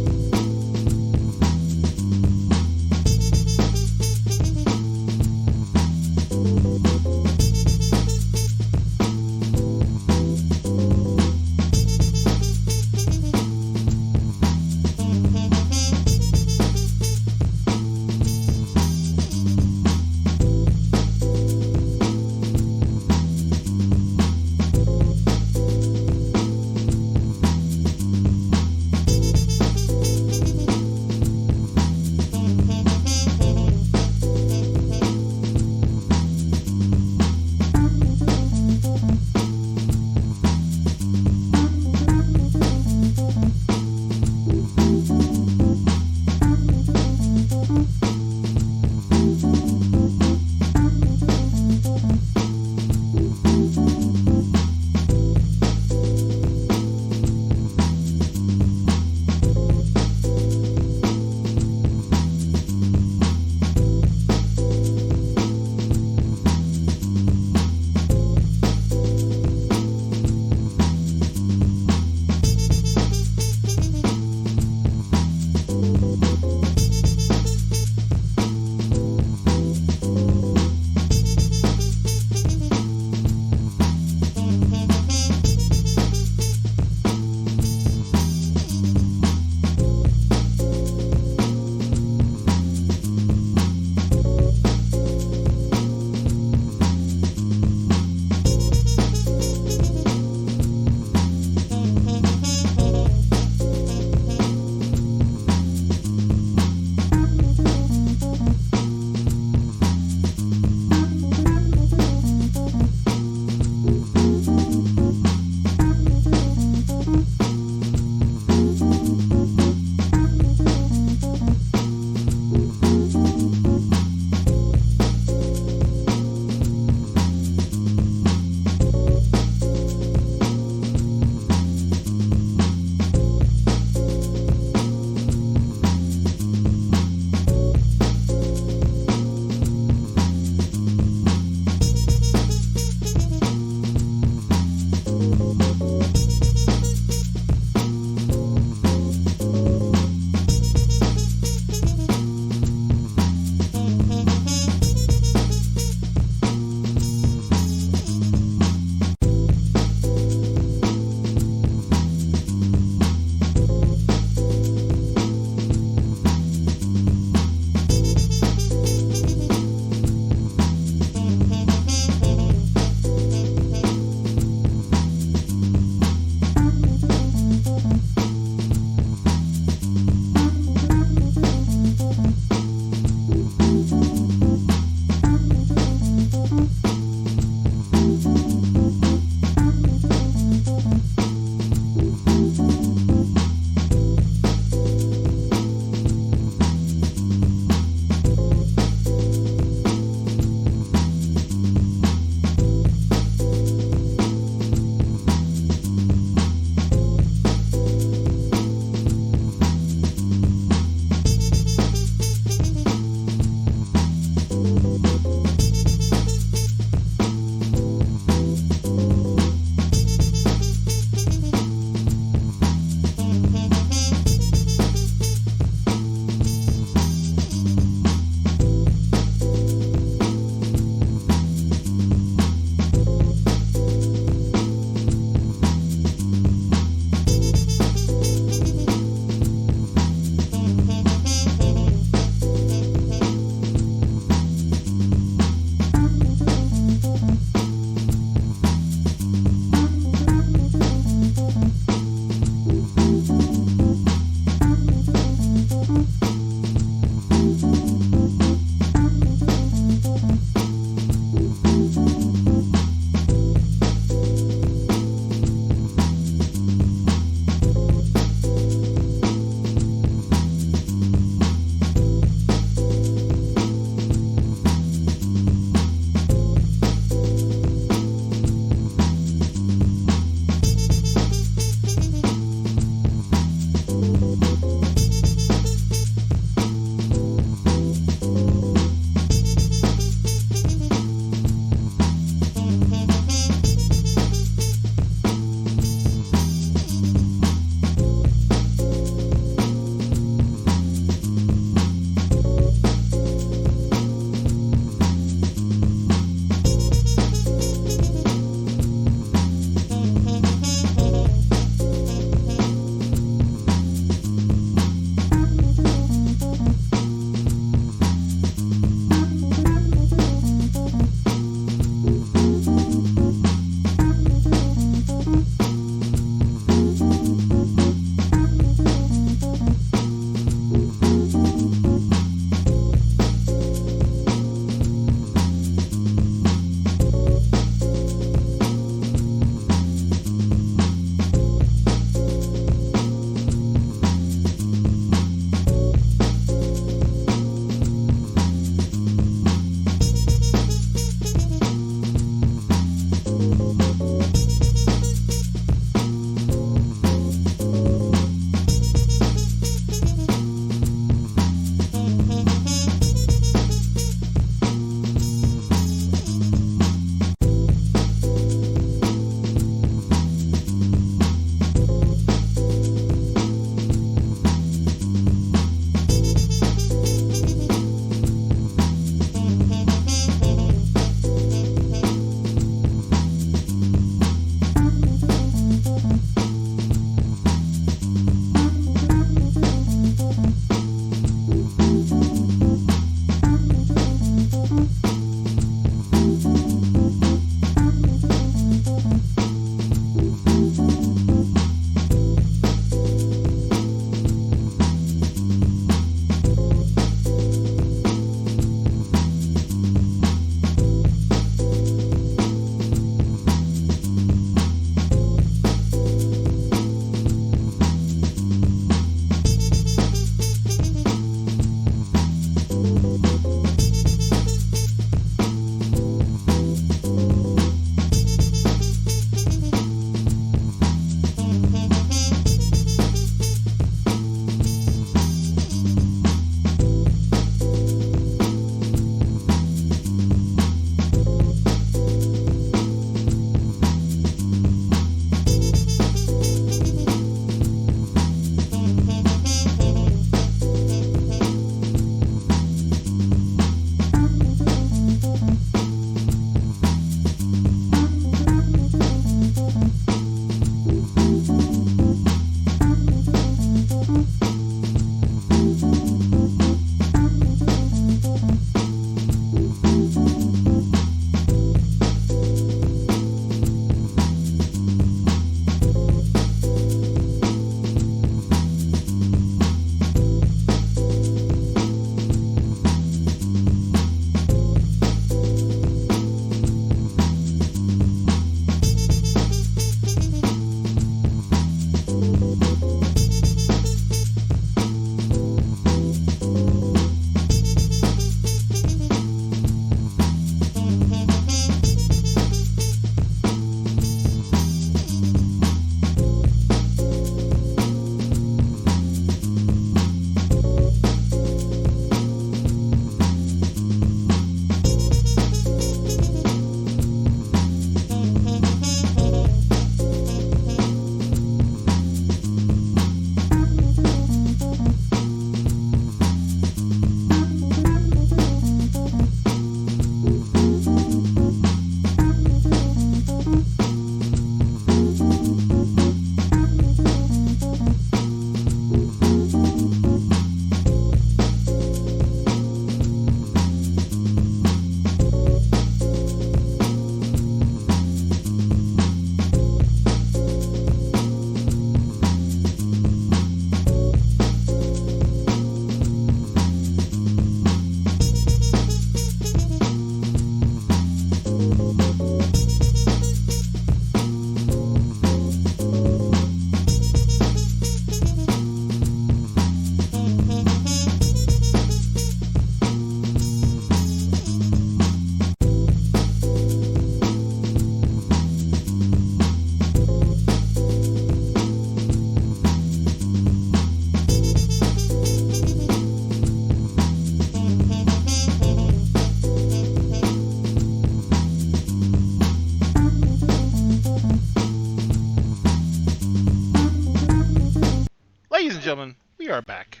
gentlemen, we are back.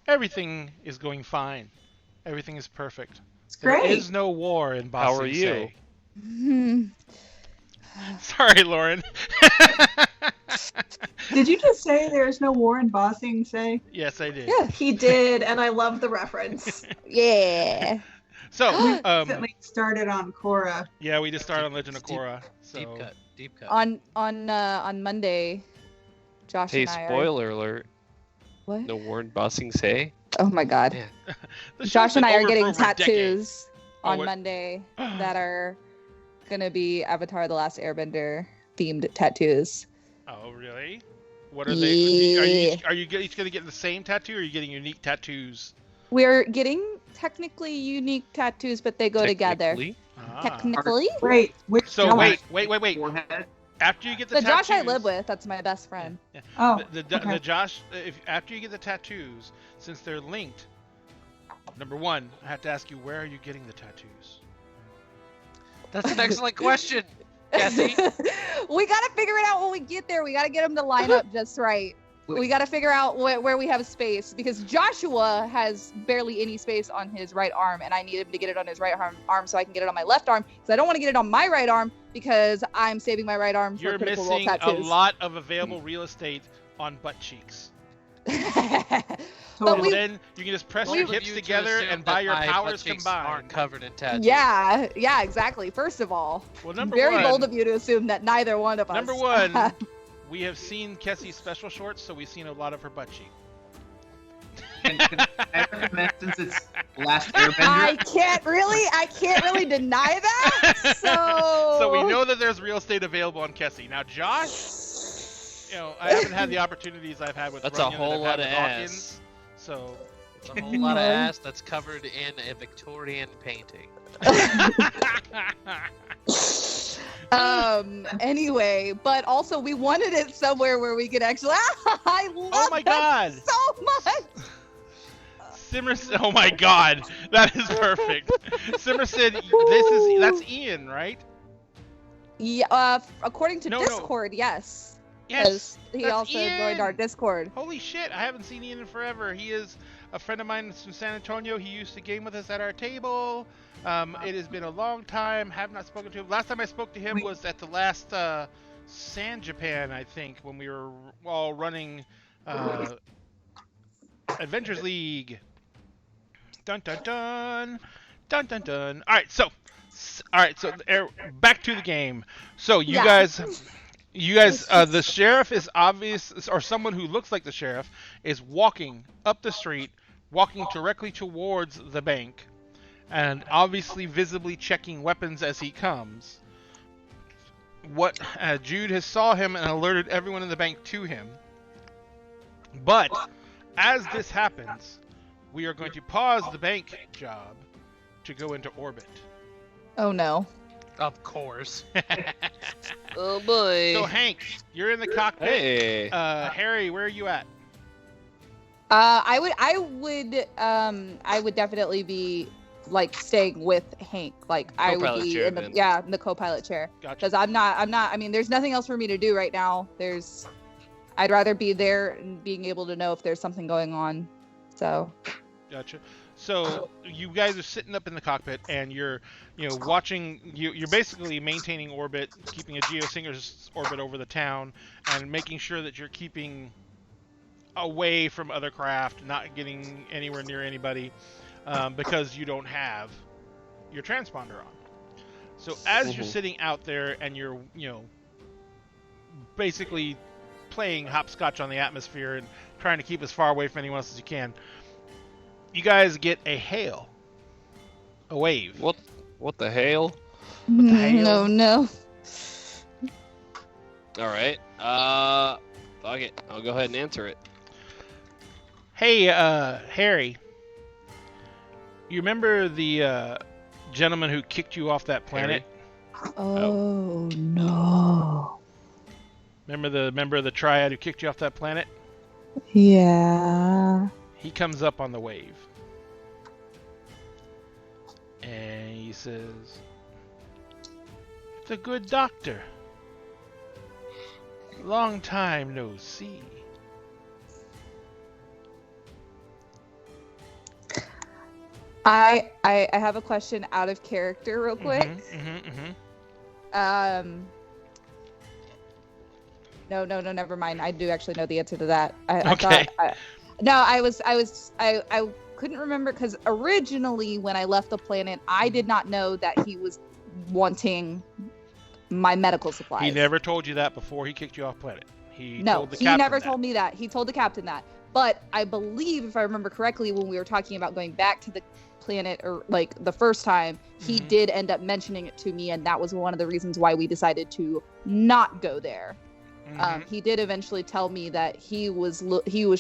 Everything is going fine. Everything is perfect. It's There great. is no war in Ba How are Sing you? Se. Hmm. Sorry, Lauren. Did you just say there's no war in Ba Sing Se? Yes, I did. Yeah. He did, and I love the reference. Yeah. So, Recently started on Korra. yeah, we just started on Legend of Korra. So, Deep cut. On Monday, Josh Hey, and I are. spoiler alert. What? No Warren Bossing say? Oh my God. Man. the show's Josh and been I are over getting for over a decade. tattoos Oh, on what- Monday that are gonna be Avatar: The Last Airbender themed tattoos. Oh, really? What are they? Yeah. Are you each going to get the same tattoo, or are you getting unique tattoos? We're getting technically unique tattoos, but they go together. Technically? Ah. Technically. Wait, which So one? wait. Forehead. After you get the The tattoos, Josh I live with, that's my best friend. Yeah. Oh, The okay. Josh, after you get the tattoos, since they're linked, number one, I have to ask you, where are you getting the tattoos? That's an excellent question, Cassie. We gotta figure it out when we get there. We gotta get them to line up just right. We gotta figure out where we have space, because Joshua has barely any space on his right arm, and I need him to get it on his right arm so I can get it on my left arm, because I don't want to get it on my right arm because I'm saving my right arm for You're critical role missing a tattoos. lot of available real estate on butt cheeks. But And we, then you can just press Bold your of hips you to together assume and that by your my butt powers cheeks combined. aren't covered in tattoos. yeah, exactly. First of all, Well, number very one, bold of you to assume that neither one of us. Number one, we have seen Kessie's special shorts, so we've seen a lot of her butt cheek. Can I recommend, since it's Last Airbender? I can't really deny that. So So we know that there's real estate available on Kessie. Now, Josh, I haven't had the opportunities I've had with That's a Runyon and whole I've had lot of with Hawkins, ass. so It's a whole lot of ass that's covered in a Victorian painting. Anyway, but also we wanted it somewhere where we could actually. I love oh my that God, so much. Simmerson! Oh my God, that is perfect. Simmerson, that's Ian, right? Yeah, according to No. Discord, yes. Yes, He that's also Ian. joined our Discord. Holy shit, I haven't seen Ian in forever. He is a friend of mine from San Antonio. He used to game with us at our table. It has been a long time. Have not spoken to him. Last time I spoke to him was at the last San Japan, I think, when we were all running Adventures League. Dun dun dun. Dun dun dun. All right, so back to the game. So you guys, the sheriff is obvious, or someone who looks like the sheriff is walking up the street, walking directly towards the bank, and obviously visibly checking weapons as he comes. Jude has saw him and alerted everyone in the bank to him. But as this happens, we are going to pause the bank job to go into orbit. Oh no. Of course. Oh boy. So Hank, you're in the cockpit. Hey. Harry, where are you at? I would definitely be like staying with Hank. Like I would Co-pilot be chair, in the then. in the co-pilot chair. Gotcha. Because I'm not. I mean, there's nothing else for me to do right now. I'd rather be there and being able to know if there's something going on. So. Gotcha. So you guys are sitting up in the cockpit and you're watching. You're basically maintaining orbit, keeping a geosynchronous orbit over the town, and making sure that you're keeping away from other craft, not getting anywhere near anybody, because you don't have your transponder on. So as you're sitting out there and you're basically playing hopscotch on the atmosphere and trying to keep as far away from anyone else as you can, you guys get a hail. A wave. What the hell? the hell? No. All right. Fuck it. I'll go ahead and answer it. Hey, Harry. You remember the gentleman who kicked you off that planet? Oh no. Remember the member of the triad who kicked you off that planet? Yeah. He comes up on the wave. And he says, "It's a good doctor. Long time no see. I have a question out of character real quick. No, never mind. I do actually know the answer to that. Okay. I couldn't remember because originally when I left the planet, I did not know that he was wanting my medical supplies. He never told you that before he kicked you off planet. He never told me that. He told the captain that. But I believe, if I remember correctly, when we were talking about going back to the planet, or like the first time, he did end up mentioning it to me, and that was one of the reasons why we decided to not go there. He did eventually tell me that he was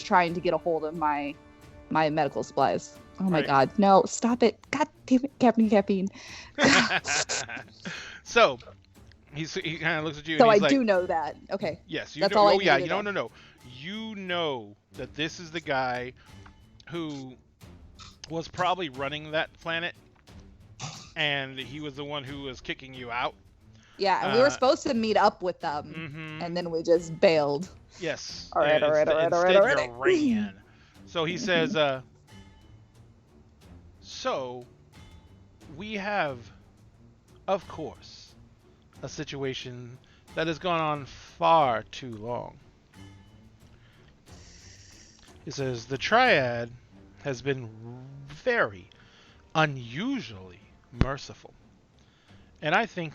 trying to get a hold of my medical supplies. Oh my God, no, stop it. God damn it, Caffeine. So he kind of looks at you. So and he's I like, do know that. Okay. Yes, you That's know. all I Oh yeah, needed to know. no. You know that this is the guy who was probably running that planet, and he was the one who was kicking you out. Yeah, and we were supposed to meet up with them, and then we just bailed. Yes. All right. You ran. So he says, so we have, of course, a situation that has gone on far too long. He says, the Triad has been very unusually merciful. And I think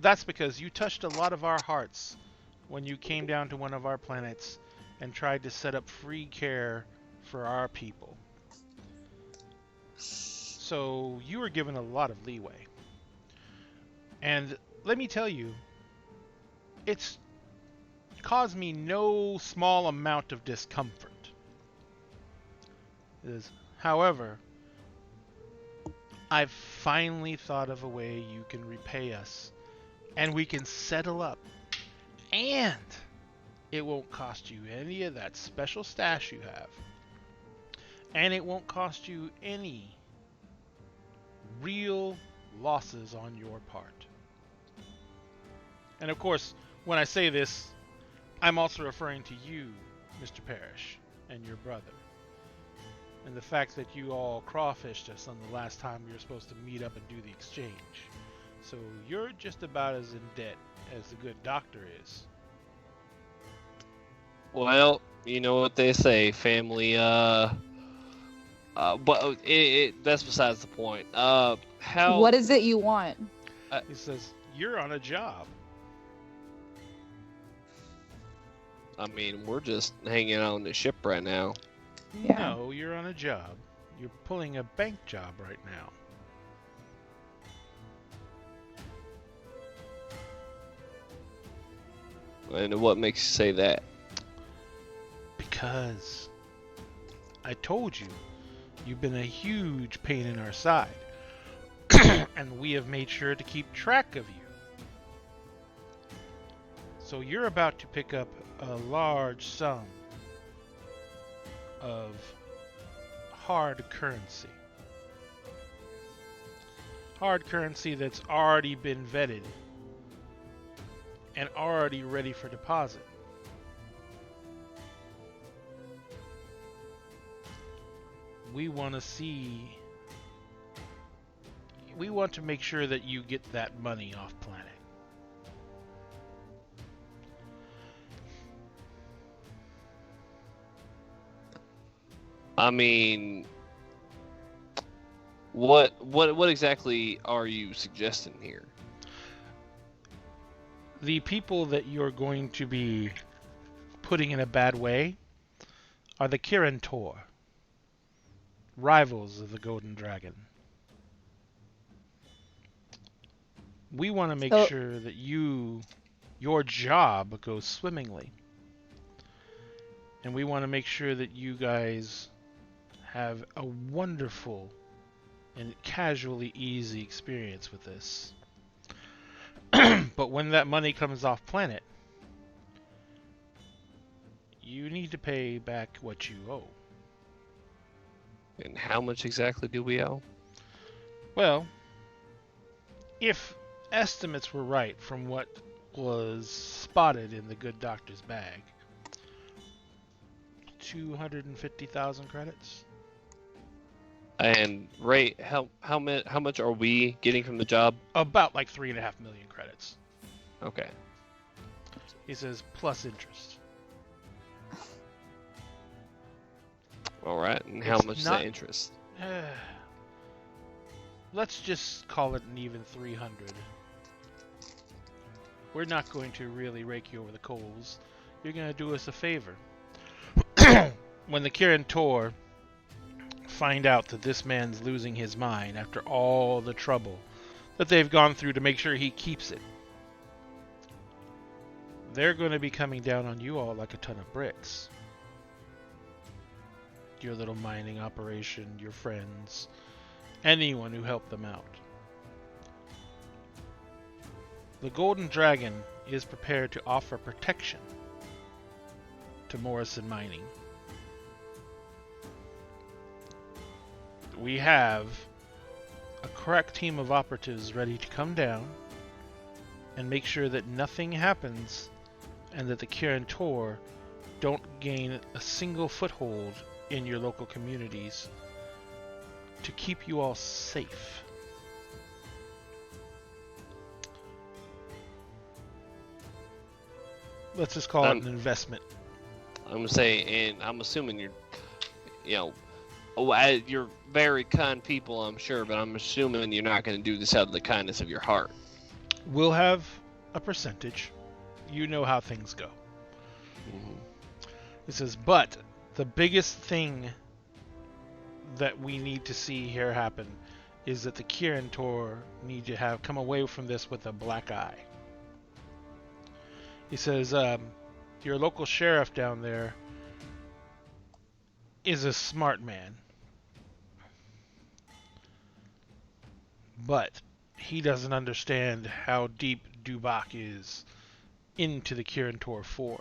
that's because you touched a lot of our hearts when you came down to one of our planets and tried to set up free care for our people. So you were given a lot of leeway. And let me tell you, it's caused me no small amount of discomfort. However, I've finally thought of a way you can repay us, and we can settle up, and it won't cost you any of that special stash you have, and it won't cost you any real losses on your part. And of course, when I say this, I'm also referring to you, Mr. Parrish, and your brother. And the fact that you all crawfished us on the last time we were supposed to meet up and do the exchange. So you're just about as in debt as the good doctor is. Well, you know what they say, family, but that's besides the point. What is it you want? He says, you're on a job. I mean, we're just hanging out on the ship right now. Yeah. No, you're on a job. You're pulling a bank job right now. And what makes you say that? Because I told you, you've been a huge pain in our side. And we have made sure to keep track of you. So you're about to pick up a large sum of hard currency. Hard currency that's already been vetted and already ready for deposit. We want to make sure that you get that money off planet. I mean, what exactly are you suggesting here? The people that you're going to be putting in a bad way are the Kirin Tor, rivals of the Golden Dragon. We want to make sure that your job goes swimmingly. And we want to make sure that you guys have a wonderful and casually easy experience with this. But when that money comes off planet, you need to pay back what you owe. And how much exactly do we owe? Well, if estimates were right from what was spotted in the good doctor's bag, 250,000 credits. And Ray, how much are we getting from the job? About like 3.5 million credits. Okay. He says plus interest. All right. And how It's much is not- that interest? Let's just call it an even 300. We're not going to really rake you over the coals. You're going to do us a favor. When the Kirin Tor find out that this man's losing his mind after all the trouble that they've gone through to make sure he keeps it, they're going to be coming down on you all like a ton of bricks. Your little mining operation, your friends, anyone who helped them out. The Golden Dragon is prepared to offer protection to Morrison Mining. We have a crack team of operatives ready to come down and make sure that nothing happens and that the Kirin Tor don't gain a single foothold in your local communities to keep you all safe. Let's just call it an investment. I'm saying, and I'm assuming you're very kind people, I'm sure, but I'm assuming you're not going to do this out of the kindness of your heart. We'll have a percentage. You know how things go. It says, but the biggest thing that we need to see here happen is that the Kirin Tor need to have come away from this with a black eye. He says, your local sheriff down there is a smart man. But he doesn't understand how deep Dubak is into the Kirin Tor 4.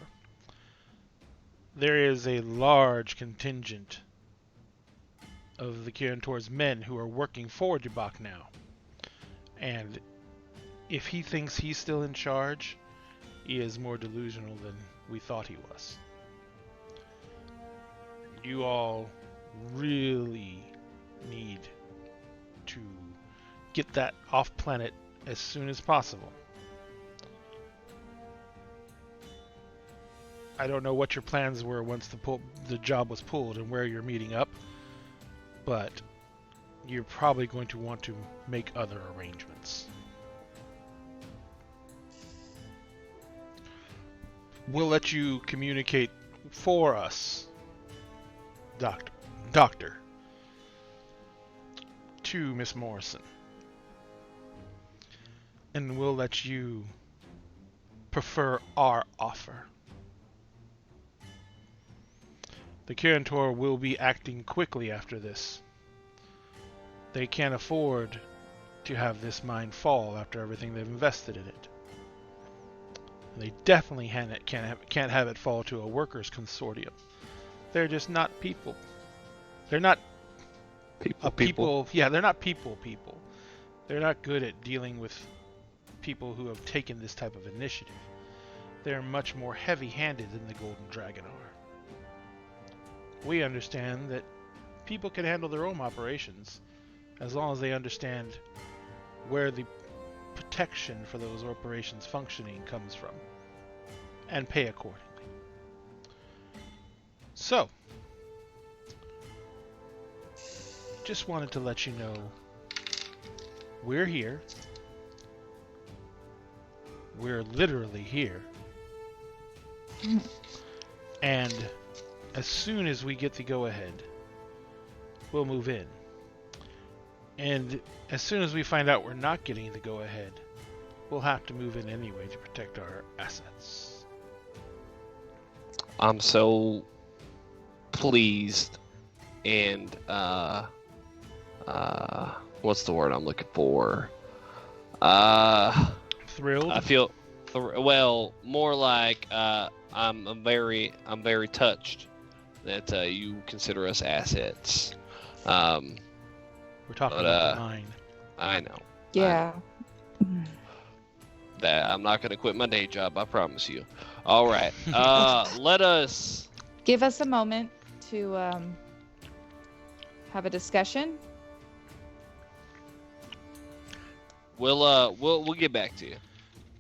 There is a large contingent of the Kirin Tor's men who are working for Dubak now. And if he thinks he's still in charge, he is more delusional than we thought he was. You all really need to get that off planet as soon as possible. I don't know what your plans were once the job was pulled and where you're meeting up, but you're probably going to want to make other arrangements. We'll let you communicate for us, Doctor, to Miss Morrison. And we'll let you prefer our offer. The Kirin Tor will be acting quickly after this. They can't afford to have this mine fall after everything they've invested in it. They definitely can't have it fall to a workers' consortium. They're just not people. They're not people. Yeah, they're not people. They're not good at dealing with people who have taken this type of initiative. They're much more heavy-handed than the Golden Dragon are. We understand that people can handle their own operations as long as they understand where the protection for those operations functioning comes from, and pay accordingly. So, just wanted to let you know we're here. We're literally here. And as soon as we get the go-ahead, we'll move in. And as soon as we find out we're not getting the go-ahead, we'll have to move in anyway to protect our assets. I'm so pleased and what's the word I'm looking for? Thrilled? I feel well, more like I'm very touched that you consider us assets. We're talking about the mine. I know. Yeah. That I'm not going to quit my day job, I promise you. All right. Let us Give us a moment to have a discussion We'll get back to you.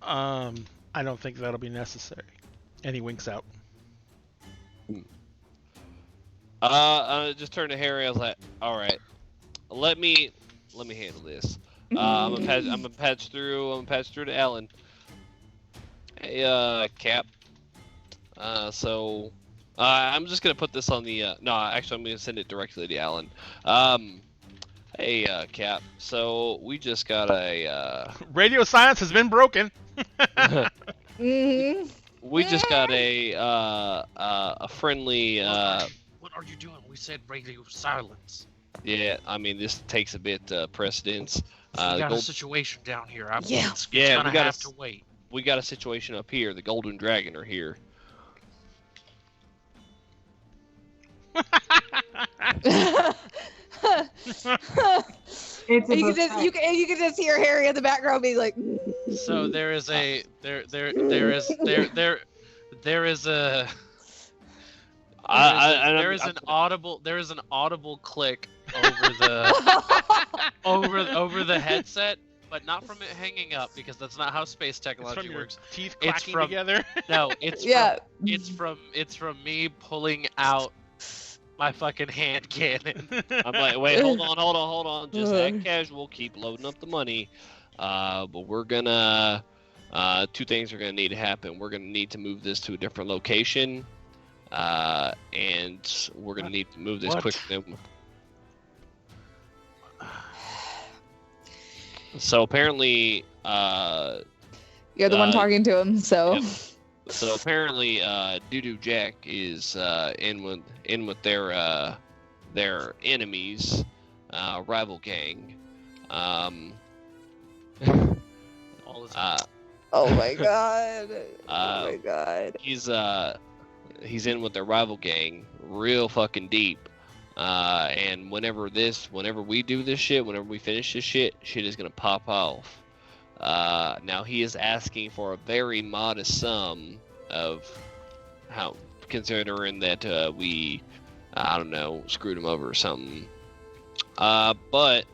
I don't think that'll be necessary. And he winks out. I just turned to Harry. I was like, all right, let me handle this. I'm gonna patch through to Alan. Hey, Cap. I'm just gonna put this on the. No, actually, I'm gonna send it directly to Alan. Hey, Cap. So we just got a. Radio silence has been broken. We just got a friendly. What are you doing? We said radio silence. Yeah, I mean this takes a bit precedence. We got a situation down here. It's we gonna got have to wait. We got a situation up here. The Golden Dragon are here. You can just hear Harry in the background being like. So there is a there is an audible click over the headset, but not from it hanging up because that's not how space technology works. Teeth clacking together. No, it's from me pulling out my fucking hand cannon. I'm like, wait, hold on. Just act casual. Keep loading up the money. But we're gonna. Two things are gonna need to happen. We're gonna need to move this to a different location. And we're gonna need to move this quickly. So apparently, you're the one talking to him, so. Yep. So apparently, Doo-Doo Jack is in with their enemies, rival gang. All Oh my god! Oh my god! He's in with their rival gang, real fucking deep. And whenever we do this shit, whenever we finish this shit is gonna pop off. Now he is asking for a very modest sum of considering that we, I don't know, screwed him over or something. But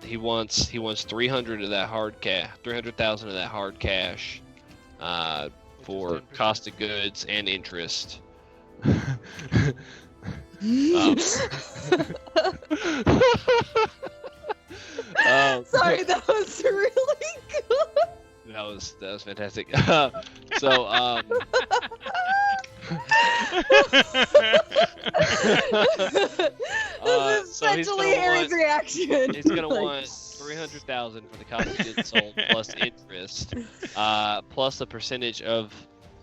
he wants 300 of that hard cash, 300,000 of that hard cash, for cost of goods and interest. Sorry, that was really good. That was fantastic. This is essentially Harry's reaction. He's gonna want 300,000 for the cost of goods sold plus interest, plus a percentage of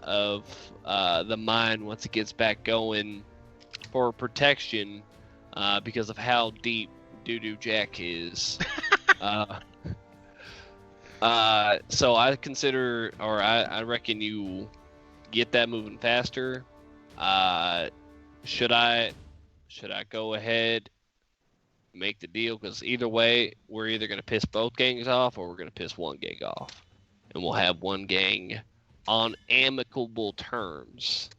the mine once it gets back going for protection, because of how deep Doo-Doo Jack is. So I consider, or I reckon you get that moving faster. Should I go ahead, make the deal? Because either way, we're either going to piss both gangs off or we're going to piss one gang off. And we'll have one gang on amicable terms.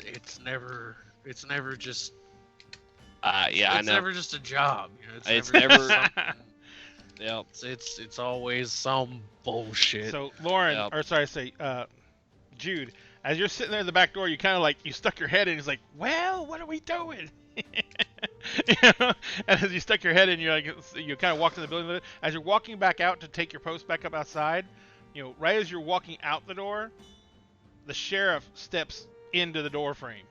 It's never just. Yeah, I know. It's never just a job. You know, it's never. Yep. It's always some bullshit. So Lauren, or sorry, Jude, as you're sitting there at the back door, you kind of like you stuck your head in. He's like, "Well, what are we doing?" You know? And as you stuck your head in, you kind of walked in the building. As you're walking back out to take your post back up outside, right as you're walking out the door, the sheriff steps into the door frame,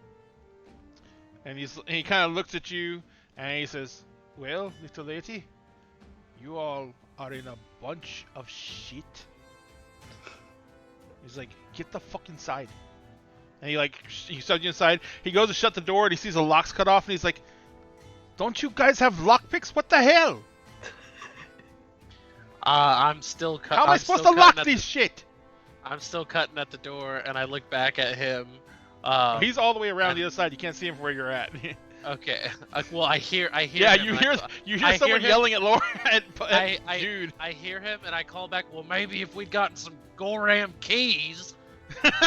and he kind of looks at you and he says, "Well, little lady, you all are in a bunch of shit." He's like, "Get the fuck inside." And he shoves you inside. He goes to shut the door and he sees the locks cut off and he's like, "Don't you guys have lockpicks? What the hell?" I'm still cutting. How am I supposed to lock this shit? I'm still cutting at the door and I look back at him. He's all the way around the other side. You can't see him from where you're at. Okay. Well, I hear. Yeah, him you hear someone yelling at Lauren. Jude. I hear him and I call back. Well, maybe if we'd gotten some Goram keys,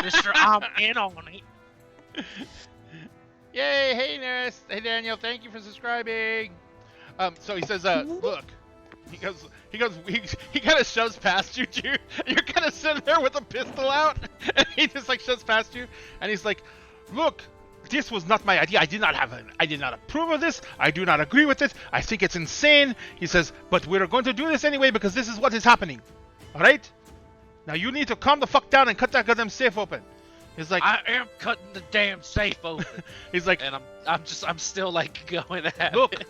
Mister, I'm in on it. Yay! Hey nurse. Hey Daniel. Thank you for subscribing. So he says, look. He kind of shoves past you, Jude. You're kind of sitting there with a pistol out, and he just like shoves past you, and he's like, look. This was not my idea. I did not approve of this. I do not agree with it. I think it's insane. He says, but we're going to do this anyway because this is what is happening. All right? Now you need to calm the fuck down and cut that goddamn safe open. He's like, I am cutting the damn safe open. He's like, and I'm still like going at look, it.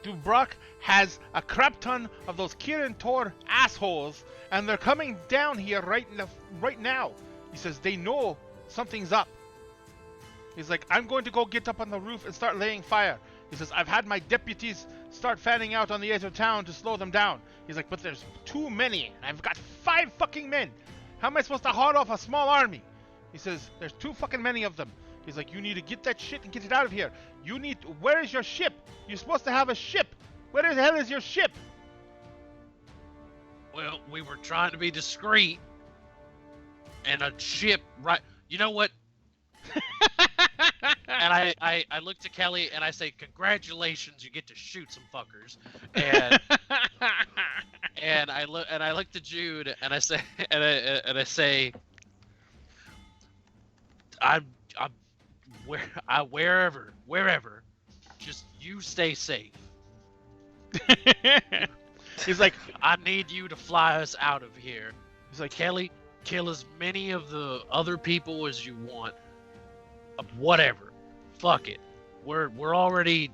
Dubrock has a crap ton of those Kirin Tor assholes, and they're coming down here right now. He says they know something's up. He's like, I'm going to go get up on the roof and start laying fire. He says, I've had my deputies start fanning out on the edge of town to slow them down. He's like, but there's too many. I've got 5 fucking men. How am I supposed to hold off a small army? He says, there's too fucking many of them. He's like, you need to get that shit and get it out of here. Where is your ship? You're supposed to have a ship. Where the hell is your ship? Well, we were trying to be discreet. And a ship, right? You know what? And I look to Kelly and I say, congratulations, you get to shoot some fuckers. And I look to Jude and I say I'm wherever, just you stay safe. He's like, I need you to fly us out of here. He's like, Kelly, kill as many of the other people as you want. Whatever. Fuck it. We're already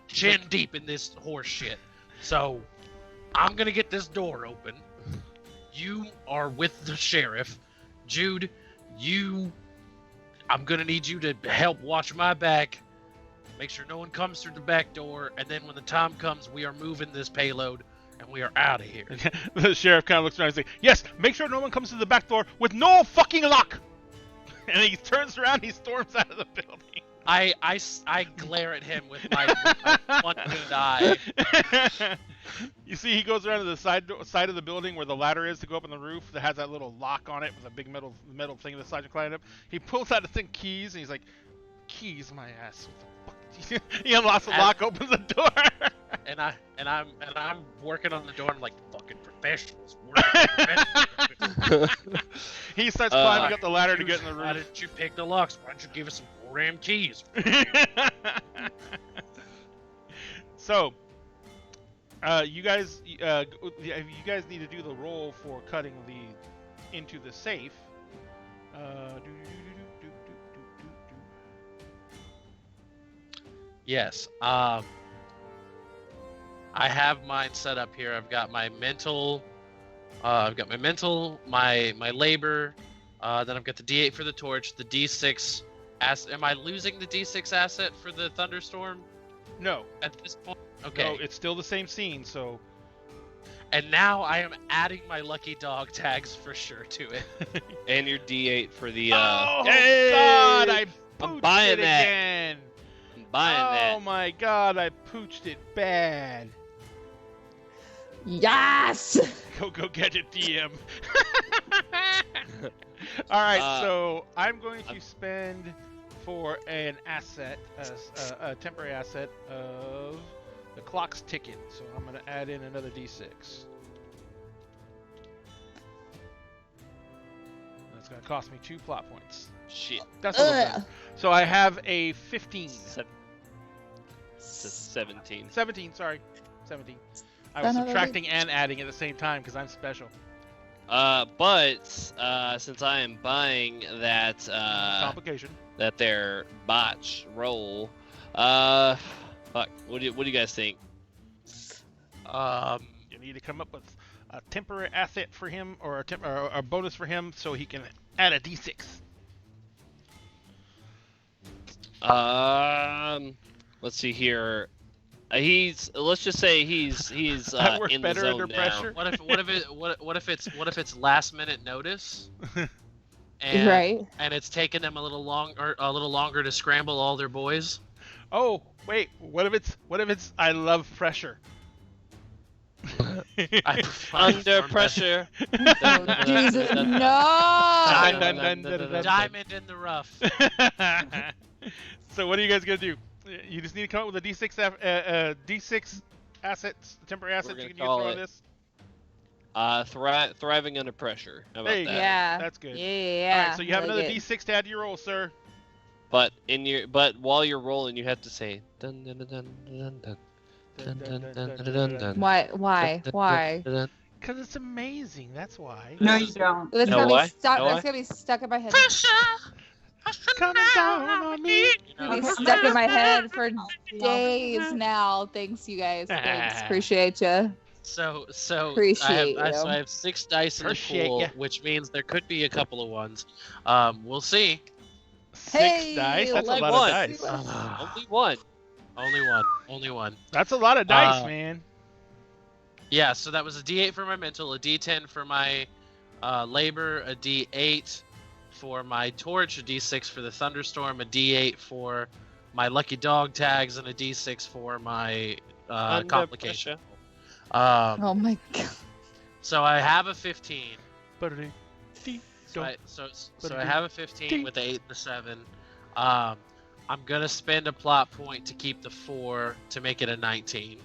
chin deep in this horse shit. So I'm gonna get this door open. You are with the sheriff. Jude, I'm gonna need you to help watch my back. Make sure no one comes through the back door, and then when the time comes, we are moving this payload and we are out of here. The sheriff kind of looks around and says, yes, make sure no one comes through the back door with no fucking lock. And he turns around, he storms out of the building. I glare at him with my one good eye. You see, he goes around to the side of the building where the ladder is to go up on the roof that has that little lock on it with a big metal thing on the side to climb up. He pulls out the thing keys and he's like, keys, my ass. What the fuck? He unlocks the lock, opens the door. And I'm working on the door. I'm like, fucking professionals. He starts climbing up the ladder to get in the room. Why didn't you pick the locks? Why don't you give us some damn keys? So, you guys need to do the roll for cutting into the safe. Yes. I have mine set up here. I've got my mental. My labor. Then I've got the D8 for the torch, the D6. Am I losing the D6 asset for the thunderstorm? No. At this point? Okay. No, it's still the same scene, so. And now I am adding my lucky dog tags for sure to it. And your D8 for the. Oh hey! God! I'm buying it that. again. I'm buying that. Oh my God! I pooched it bad. Yes! Go get it, DM. All right, so I'm going to spend for an asset, a temporary asset of the clock's ticking. So I'm going to add in another D6. That's going to cost me 2 plot points. Shit. That's what I'm saying. So I have a 15. 17. 17, sorry. 17. I was subtracting and adding at the same time because I'm special. But since I am buying that Complication. that their botch roll, fuck. What do you guys think? You need to come up with a temporary asset for him or a bonus for him so he can add a D6. Let's see here. Let's just say he's That works in the better zone under now. pressure. What if it's last minute notice? Right. And it's taken them a little longer to scramble all their boys. Oh wait, what if it's I love pressure? Under pressure. Oh, Jesus, no! Diamond in the rough. So what are you guys gonna do? You just need to come up with a D6 assets, temporary We're assets gonna you can use call for it- this. Thriving under pressure. How about There you that? go. Yeah. That's good. Yeah. All right, so you have I another like it. D6 to add to your roll, sir. But while you're rolling, you have to say dun dun dun dun dun dun dun dun dun dun dun. Why? Because it's amazing. That's why. No, you don't. That's Know gonna why? be stuck. Know That's why? gonna be stuck in my head. Coming down on me. You Gonna know, be stuck in my head for days now. Thanks, you guys. Thanks. Appreciate you. So Appreciate I you. have 6 dice in the Appreciate pool, ya. which means there could be a couple of ones. We'll see. 6 Hey, dice. That's a let's lot one. of dice. Only one. Only one. That's a lot of dice, Uh, man. Yeah, so that was a D8 for my mental, a D10 for my labor, a D8 for my torch, a D6 for the thunderstorm, a D8 for my lucky dog tags, and a D6 for my Under complication. Oh my god. So I have a 15. So Don't. I have a 15 with the 8 and the 7. I'm gonna spend a plot point to keep the 4 to make it a 19.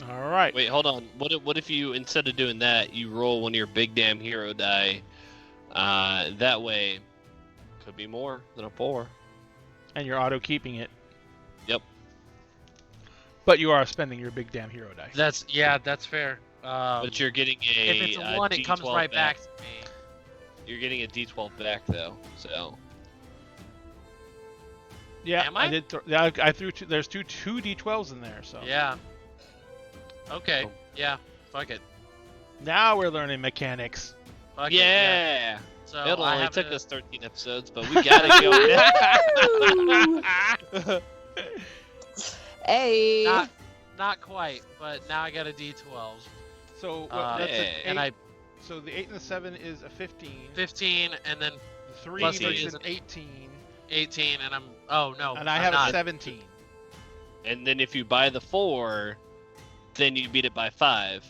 All right. Wait, hold on. What if you, instead of doing that, you roll one of your big damn hero die? That way, could be more than a 4. And you're auto keeping it. Yep. But you are spending your big damn hero die. That's fair. But you're getting a. If it's a 1, it comes D12 right back to me. You're getting a D12 back though, so. Yeah, Am I? did. I threw two. There's two D12s in there. So Yeah. Okay. Yeah. Fuck it. now we're learning mechanics. Fuck it, yeah. Yeah. So It I only have took a- us 13 episodes, but we gotta go. Hey. Not quite, but now I got a D12. So what, Uh, that's an Hey. And eight. I So the 8 and the 7 is a 15. 15 and then The 3 plus is is an an 18. 18 and I'm no. And I I'm have not. a 17. And then if you buy the 4, then you beat it by 5.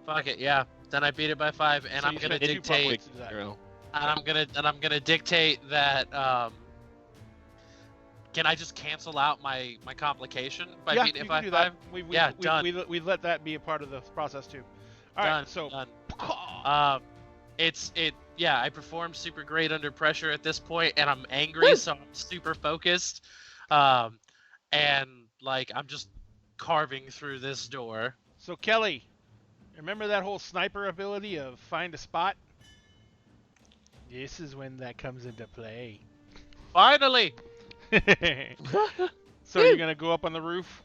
Fuck it, yeah. Then I beat it by 5 and So I'm you gonna spent 2 plot dictate points to do that. Hero. and I'm gonna dictate that can I just cancel out my complication by Yeah, beating you it by can do 5? that. Yeah, done. We let that be a part of the process too. All right, Done. so Done. I perform super great under pressure at this point, and I'm angry, so I'm super focused, and like I'm just carving through this door. So Kelly, remember that whole sniper ability of find a spot? This is when that comes into play. Finally, So you're gonna go up on the roof?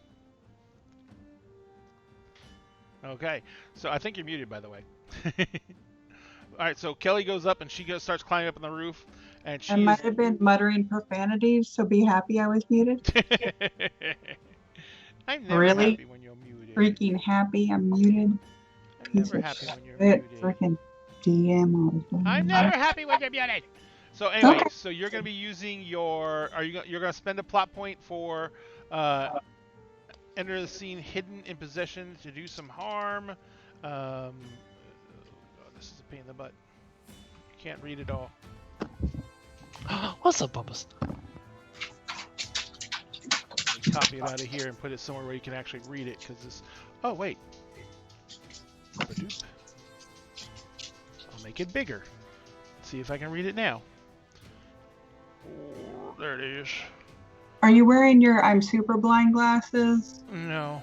Okay. So I think you're muted, by the way. All right. So Kelly goes up and starts climbing up on the roof, and I might have been muttering profanities, so be happy I was muted. I'm never Really? happy when you're muted. Freaking happy I'm muted. I'm Piece never of happy when you're shit. muted. Freaking DM always. I'm never happy when you're muted. So anyway, Okay. so you're gonna be using your. You're gonna spend a plot point for enter the scene hidden in possession to do some harm. Oh, this is a pain in the butt. You can't read it all. What's up, Bubbles? Let me copy it out of here and put it somewhere where you can actually read it, because this. Oh wait. Ba-doop. I'll make it bigger. See if I can read it now. Oh, there it is. Are you wearing your I'm super blind glasses? No.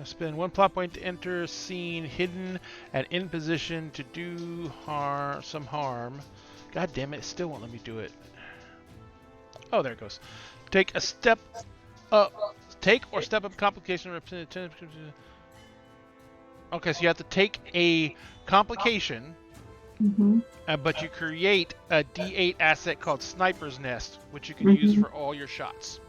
Spend 1 plot point to enter scene hidden and in position to do some harm. God damn it, it still won't let me do it. Oh, there it goes. Take a step up. Take or step up complication. Okay, so you have to take a complication, Mm-hmm. but you create a D8 asset called Sniper's Nest, which you can use Mhm. for all your shots.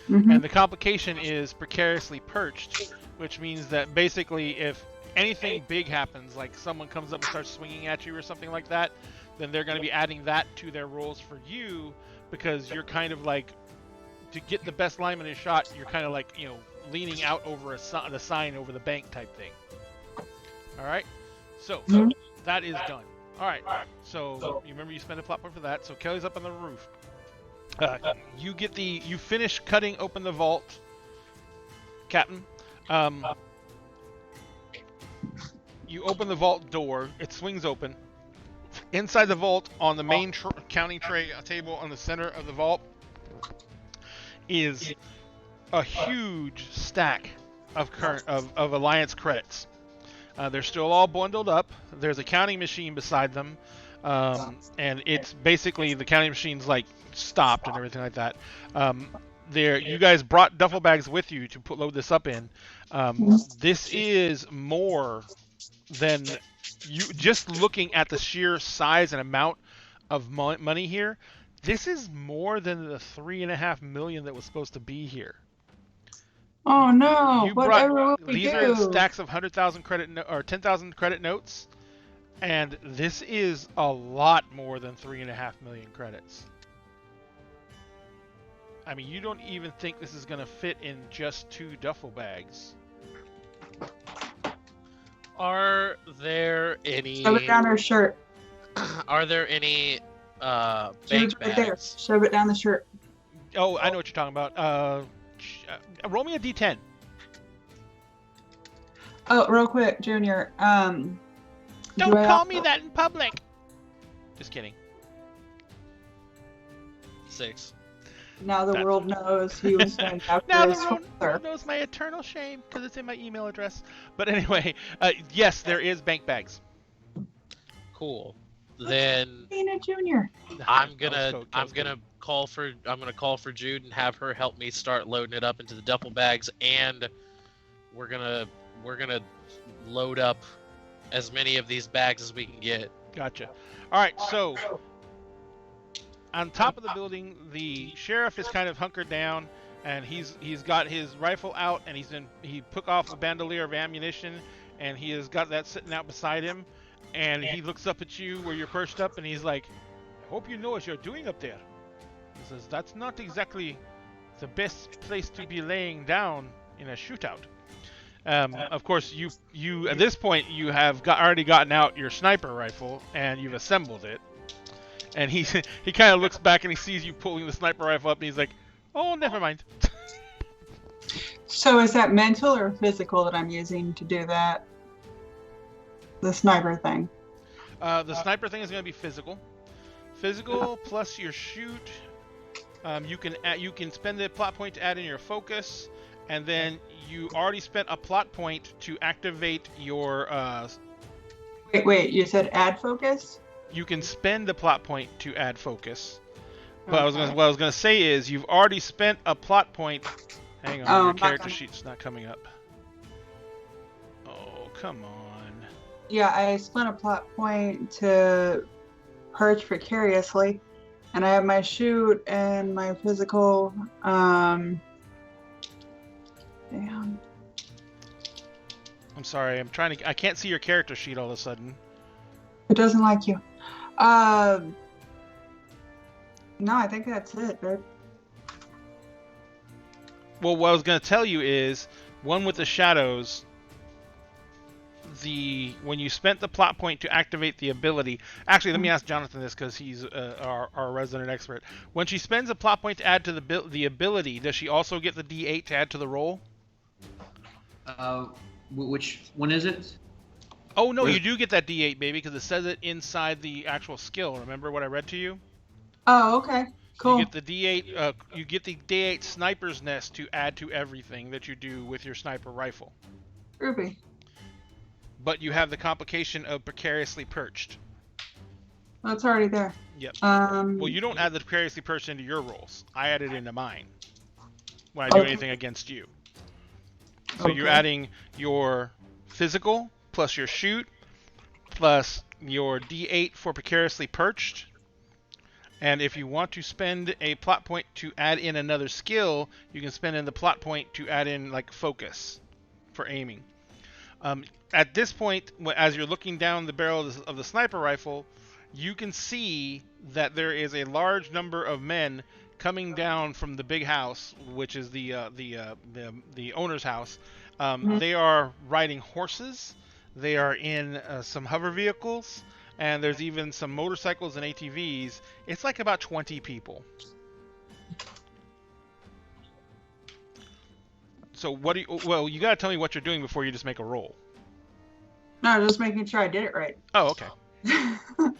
Mm-hmm. And the complication is precariously perched, which means that basically if anything big happens, like someone comes up and starts swinging at you or something like that, then they're going to be adding that to their rolls for you, because you're kind of like, to get the best lineman in shot, you're kind of like, leaning out over the sign over the bank type thing. All right? So, Mhm. that is done. All right. So, you remember you spent a plot point for that. So, Kelly's up on the roof. You finish cutting open the vault, Captain. You open the vault door. It swings open. Inside the vault, on the main counting tray table on the center of the vault, is a huge stack of Alliance credits. They're still all bundled up. There's a counting machine beside them, and it's basically the counting machine's like stopped and everything like that. You guys brought duffel bags with you to load this up in. This is more than you just looking at the sheer size and amount of money here. This is more than the $3.5 million that was supposed to be here. Oh no! Whatever will we These do? are stacks of 100,000 credit or 10,000 credit notes, and this is a lot more than 3.5 million credits. I mean, you don't even think this is going to fit in just 2 duffel bags. Are there any? Shove it down her shirt. Are there any Jude's bank right there. bags? Shove it down the shirt. Oh, I know what you're talking about. Roll me a d10. Oh, real quick, Junior. Don't call me that in public. Just kidding. 6. Now the world knows he was named after Now the his world father. knows my eternal shame because it's in my email address. But anyway, yes, there is bank bags. Cool. Then Tina Junior. I'm gonna call for Jude and have her help me start loading it up into the duffel bags, and we're gonna load up as many of these bags as we can get. Gotcha. All right, so on top of the building, the sheriff is kind of hunkered down, and he's got his rifle out, and he took off a bandolier of ammunition, and he has got that sitting out beside him, and he looks up at you where you're perched up, and he's like, "I hope you know what you're doing up there." He says, "That's not exactly the best place to be laying down in a shootout." Of course, you at this point you have already gotten out your sniper rifle and you've assembled it. And he kind of looks back and he sees you pulling the sniper rifle up and he's like, "Oh, never mind." So is that mental or physical that I'm using to do that? The sniper thing. The sniper thing is going to be physical. Physical plus your shoot. You can spend the plot point to add in your focus, and then you already spent a plot point to activate your. Wait. You said add focus? You can spend the plot point to add focus. But what I was gonna say is you've already spent a plot point. Hang on, your character sheet's not coming up. Oh, come on. Yeah, I spent a plot point to perch precariously, and I have my shoot and my physical. Damn. I'm sorry. I can't see your character sheet all of a sudden. It doesn't like you. No, I think that's it, babe. Well, what I was going to tell you is, one with the shadows, when you spent the plot point to activate the ability... Actually, let me ask Jonathan this because he's our resident expert. When she spends a plot point to add to the ability, does she also get the D8 to add to the roll? Which one is it? Oh, no, you do get that D8, baby, because it says it inside the actual skill. Remember what I read to you? Oh, okay. Cool. You get the D8. You get the D8 sniper's nest to add to everything that you do with your sniper rifle. Ruby. But you have the complication of precariously perched. Oh, it's already there. Yep. Well, you don't add the precariously perched into your rolls. I add it into mine when I do anything against you. So you're adding your physical plus your shoot plus your D8 for precariously perched. And if you want to spend a plot point to add in another skill, you can spend in the plot point to add in like focus for aiming. At this point, as you're looking down the barrel of the sniper rifle, you can see that there is a large number of men coming down from the big house, which is the owner's house. They are riding horses. They are in some hover vehicles. And there's even some motorcycles and ATVs. It's like about 20 people. So what do you? Well, you gotta tell me what you're doing before you just make a roll. No, just making sure I did it right. Oh, okay.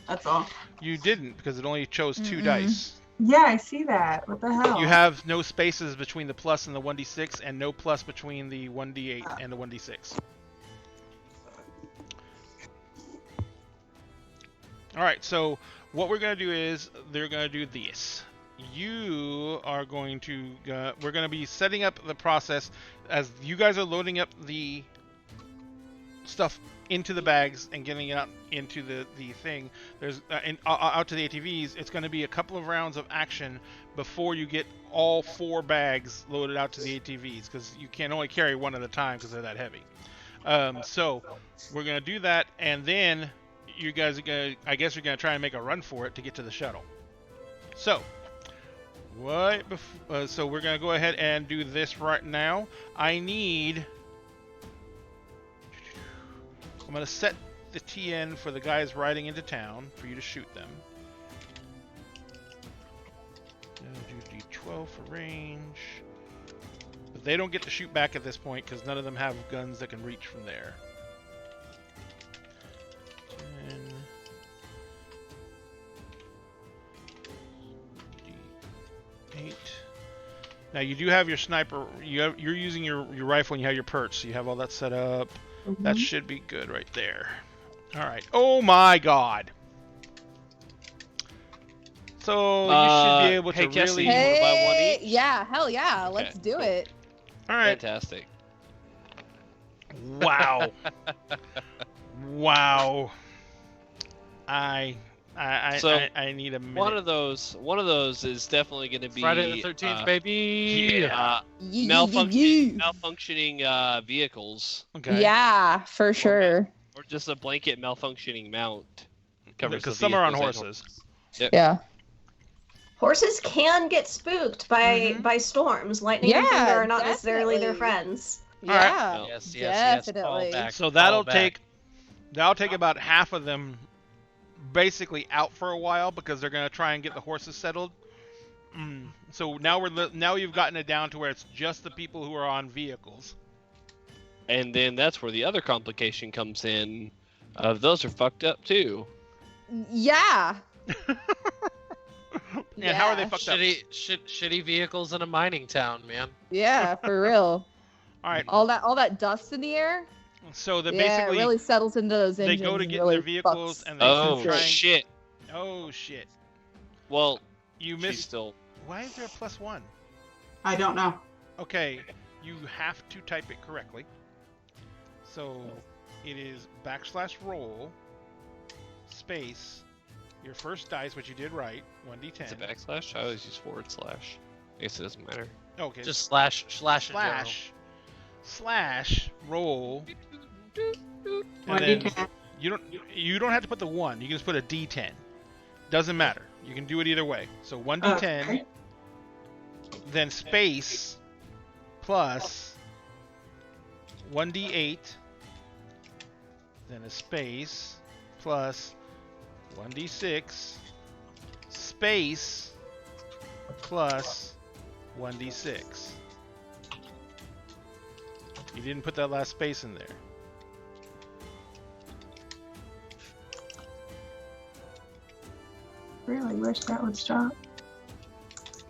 That's all. You didn't because it only chose 2 Mm-mm. dice. Yeah, I see that. What the hell? You have no spaces between the plus and the 1d6, and no plus between the 1d8 and the 1d6. All right. So what we're gonna do is they're gonna do this. You are going to. We're gonna be setting up the process as you guys are loading up the stuff into the bags and getting it out into the thing. There's out to the ATVs. It's going to be a couple of rounds of action before you get all 4 bags loaded out to the ATVs, because you can only carry one at a time because they're that heavy. So we're going to do that, and then you guys are going to, I guess you're going to try and make a run for it to get to the shuttle. So so we're going to go ahead and do this right now. I'm going to set the TN for the guys riding into town for you to shoot them. Do D12 for range. But they don't get to shoot back at this point because none of them have guns that can reach from there. 10. D8. Now you do have your sniper. You're using your rifle and you have your perch, so you have all that set up. Mhm. That should be good right there. All right. Oh my God. So you should be able to hey, Cassie, really. you wanna buy one Hey, each? yeah, hell yeah, Okay, let's do cool. it. All right. Fantastic. Wow. Wow. I need a minute. One of those is definitely going to be Friday the 13th, baby. malfunctioning vehicles, Okay. Yeah, for sure. or just a blanket malfunctioning mount. Covers Because the some are on vehicles and- horses. Yeah. Horses can get spooked by storms. Lightning and Yeah, thunder are not necessarily their definitely. friends. All right. Yeah. Yes, Definitely. Fall back, So that'll fall back. take about half of them basically out for a while because they're gonna try and get the horses settled. So now you've gotten it down to where it's just the people who are on vehicles. And then that's where the other complication comes in. Those are fucked up too. Yeah. And how are they fucked up? Shitty vehicles in a mining town, man. Yeah, for real. All right. All that dust in the air. So they Yeah, basically it really settles into those they engines. go to and get really their vehicles fucks. and they Oh try and... shit! Oh shit! Well, You she's missed. still. Why is there a +1? I don't know. Okay, you have to type it correctly. So it is \roll space your first dice, which you did right, 1d10. Is it backslash? I always use /. I guess it doesn't matter. Okay. Just slash in general. slash roll. And 1d10. then you don't have to put the 1. You can just put a d10. Doesn't matter. You can do it either way. So 1d10, Okay. then space plus 1d8, then a space plus 1d6 space plus 1d6. You didn't put that last space in there. Really wish that would stop.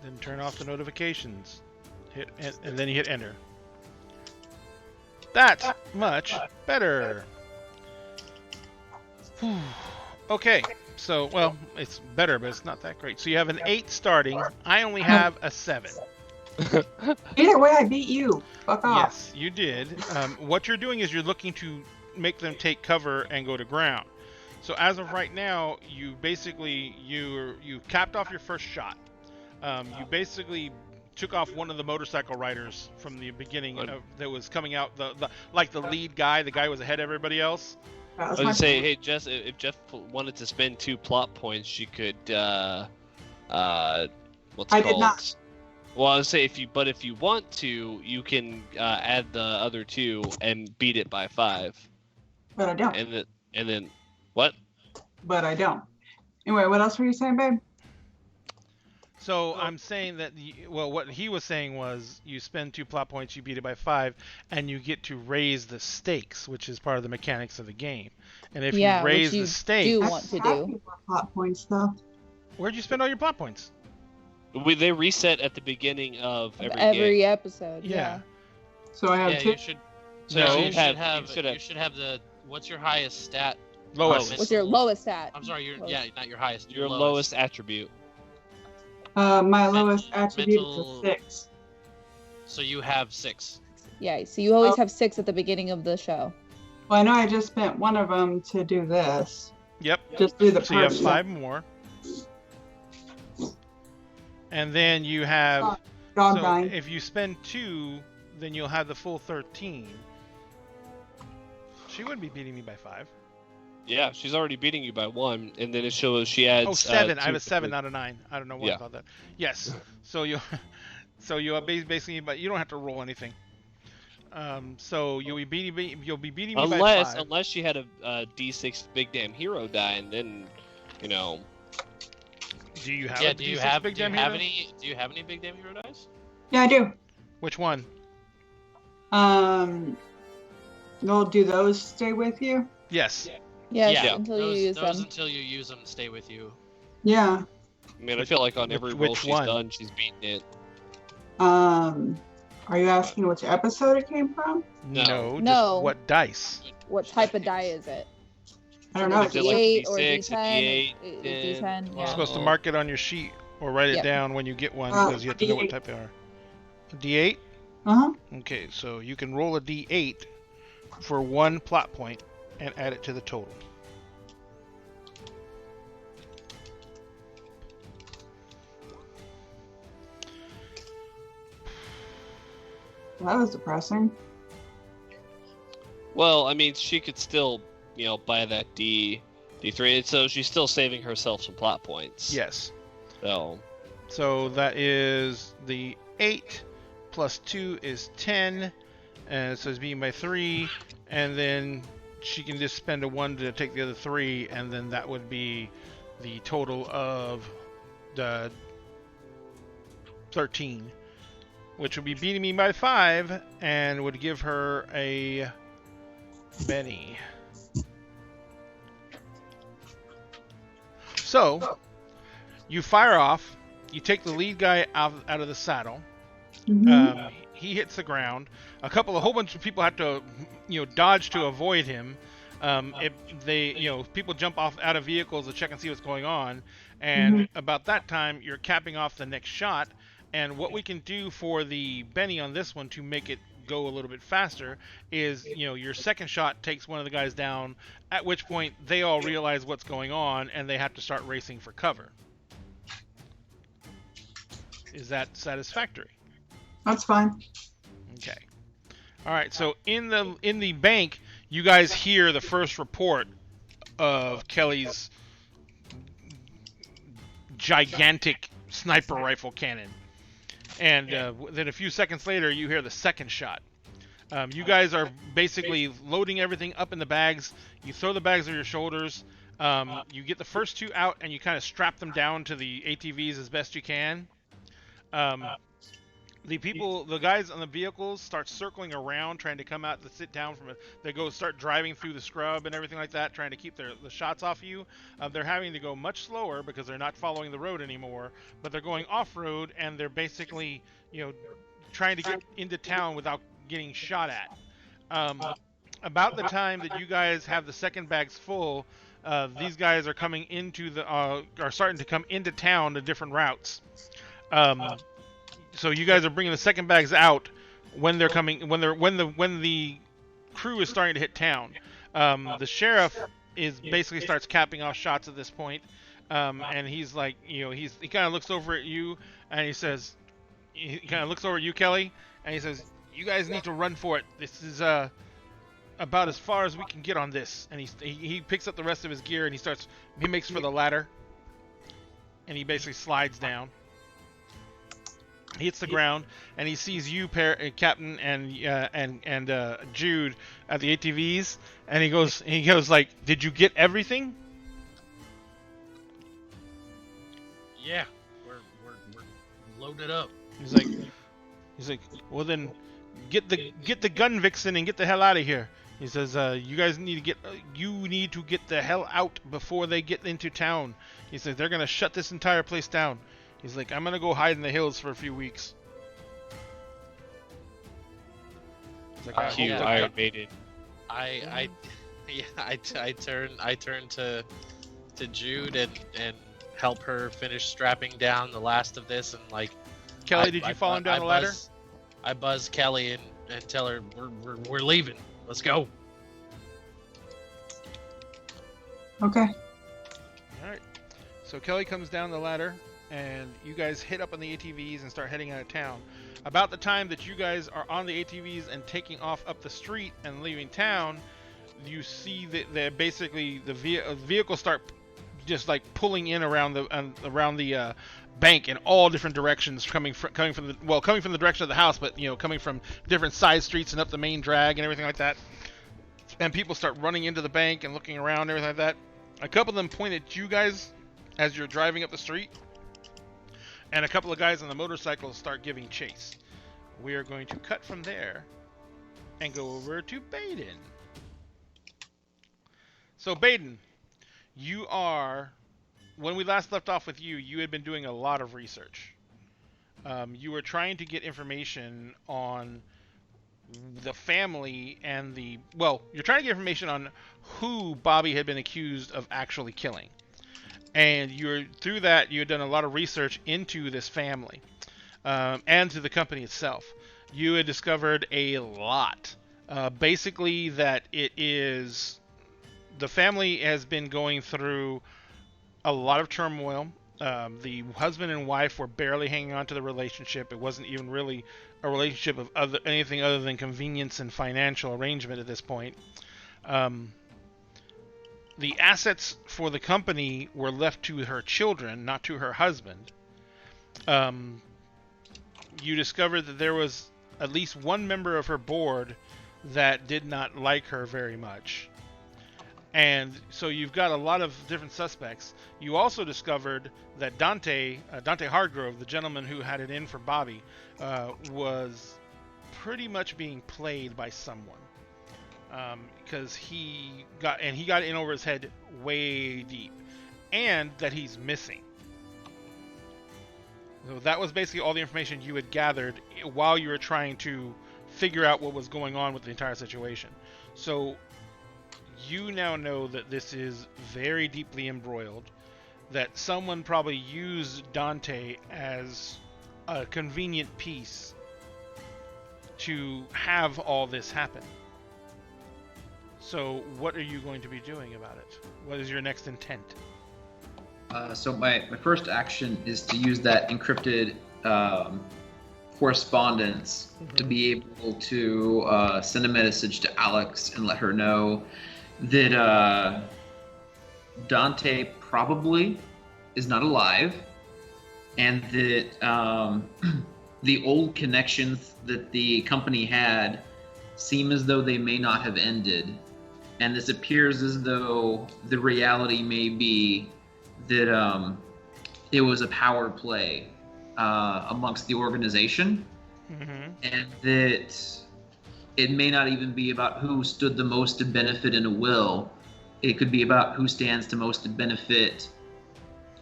Then turn off the notifications. Hit and then you hit enter. That's much better. Whew. Okay, so well, it's better, but it's not that great. So you have an 8 starting. I only have a 7. Either way, I beat you. Fuck off. Yes, you did. What you're doing is you're looking to make them take cover and go to ground. So as of right now, you basically you capped off your first shot. You basically took off one of the motorcycle riders from the beginning that was coming out, the lead guy. The guy who was ahead of everybody else. That I was was my gonna say, fault. hey Jess, if Jeff wanted to spend 2 plot points, you could what's it I called? did not. Well, I would say if you want to, you can add the other 2 and beat it by 5, But I don't. and then what? But I don't. Anyway, what else were you saying, babe? So I'm saying that what he was saying was you spend 2 plot points, you beat it by 5, and you get to raise the stakes, which is part of the mechanics of the game. And if you which raise you the stakes, do want to do. Happy for plot points though. where'd you spend all your plot points? They reset at the beginning of Of every every game. episode. Yeah. So I have Yeah, two. you should. So No. you should have the. What's your highest stat? Lowest. What's your lowest stat? I'm sorry, Lowest. not your highest. Your lowest attribute. My lowest attribute mental- is a 6. So you have 6. Yeah, so you always have 6 at the beginning of the show. Well, I know I just spent one of them to do this. Yep. Just do the So you have perks. 5 more. And then you have. Dog So dying. if you spend 2, then you'll have the full 13. She wouldn't be beating me by 5. Yeah, she's already beating you by 1, and then it shows she adds. Oh, 7. I have a 2 7, not a 9. I don't know why I Yeah. thought that. Yes. So you, so you basically, but you don't have to roll anything. So you'll be beating me by 5. Unless she had a D6 big damn hero die, and then, you know. Do you have? Yeah. a Do you D6 have? big Do you damn have hero? any? Do you have any big damn hero dice? Yeah, I do. Which one? You'll do those stay with you? Yes. Yes, yeah. until those, you use those them. until you use them stay with you. Yeah. I mean, I feel like on every roll Which she's one? done, she's beaten it. Are you asking which episode it came from? No. Just No. what dice? What type of die is it? I don't know. Is it like D8 or D6, a D10? D8, D10, You're yeah. supposed to mark it on your sheet or write it Yep. down when you get one Oh, because you have to know what D8. type they are. A D8? Uh-huh. Okay, so you can roll a D8 for 1 plot point and add it to the total. That was depressing. Well, I mean, she could still, buy that D3, so she's still saving herself some plot points. Yes. So, that is the 8 plus 2 is 10, and so it's beaten by 3, and then she can just spend a 1 to take the other 3, and then that would be the total of the 13, which would be beating me by 5, and would give her a Benny. So, you fire off. You take the lead guy out of the saddle. Mhm. He hits the ground. A whole bunch of people have to, dodge to avoid him. If they, people jump off out of vehicles to check and see what's going on. And about that time, you're capping off the next shot. And what we can do for the Benny on this one to make it go a little bit faster is, your second shot takes one of the guys down, at which point they all realize what's going on and they have to start racing for cover. Is that satisfactory? That's fine. Okay. All right. So in the bank, you guys hear the first report of Kelly's gigantic sniper rifle cannon, and then a few seconds later, you hear the second shot. You guys are basically loading everything up in the bags. You throw the bags on your shoulders. You get the first 2 out, and you kind of strap them down to the ATVs as best you can. The guys on the vehicles start circling around, trying to come out to sit down from it. They start driving through the scrub and everything like that, trying to keep the shots off you. They're having to go much slower because they're not following the road anymore, but they're going off-road, and they're basically, trying to get into town without getting shot at. About the time that you guys have the second bags full, these guys are coming into are starting to come into town to different routes. So you guys are bringing the second bags out when they're coming, when the crew is starting to hit town. The sheriff basically starts capping off shots at this point, and he's like, he kind of looks over at you and he says, he kind of looks over at you, Kelly, and he says, "You guys need to run for it. This is about as far as we can get on this." And he picks up the rest of his gear and he makes for the ladder, and he basically slides down. He hits the ground, and he sees you, Captain, and Jude at the ATVs, and he goes like, "Did you get everything?" Yeah, load it up. He's like, well then, get the gun vixen and get the hell out of here. He says, you guys need to get the hell out before they get into town. He says they're gonna shut this entire place down. He's like, I'm gonna go hide in the hills for a few weeks. He's like, Iron Maiden. I turn to Jude and help her finish strapping down the last of this, and like Kelly, did you follow him down the ladder? I buzz Kelly and tell her we're leaving. Let's go. Okay. All right. So Kelly comes down the ladder, and you guys hit up on the ATVs and start heading out of town. About the time that you guys are on the ATVs and taking off up the street and leaving town, you see that basically the vehicles start just like pulling in around the bank in all different directions, coming from the direction of the house, but coming from different side streets and up the main drag and everything like that. And people start running into the bank and looking around and everything like that. A couple of them point at you guys as you're driving up the street, and a couple of guys on the motorcycles start giving chase. We are going to cut from there and go over to Baden. So Baden, when we last left off with you, you had been doing a lot of research. You were trying to get information on the family and you're trying to get information on who Bobby had been accused of actually killing. And through that, you had done a lot of research into this family and to the company itself. You had discovered a lot. Basically, that the family has been going through a lot of turmoil. The husband and wife were barely hanging on to the relationship. It wasn't even really a relationship of anything other than convenience and financial arrangement at this point. The assets for the company were left to her children, not to her husband. You discovered that there was at least one member of her board that did not like her very much. And so you've got a lot of different suspects. You also discovered that Dante Hardgrove, the gentleman who had it in for Bobby, was pretty much being played by someone. Because he got in over his head way deep. And that he's missing. So that was basically all the information you had gathered while you were trying to figure out what was going on with the entire situation. So you now know that this is very deeply embroiled, that someone probably used Dante as a convenient piece to have all this happen. So what are you going to be doing about it? What is your next intent? So my first action is to use that encrypted correspondence to be able to send a message to Alex and let her know that Dante probably is not alive, and that the old connections that the company had seem as though they may not have ended, and this appears as though the reality may be that it was a power play amongst the organization, and that it may not even be about who stood the most to benefit in a will. It could be about who stands to most to benefit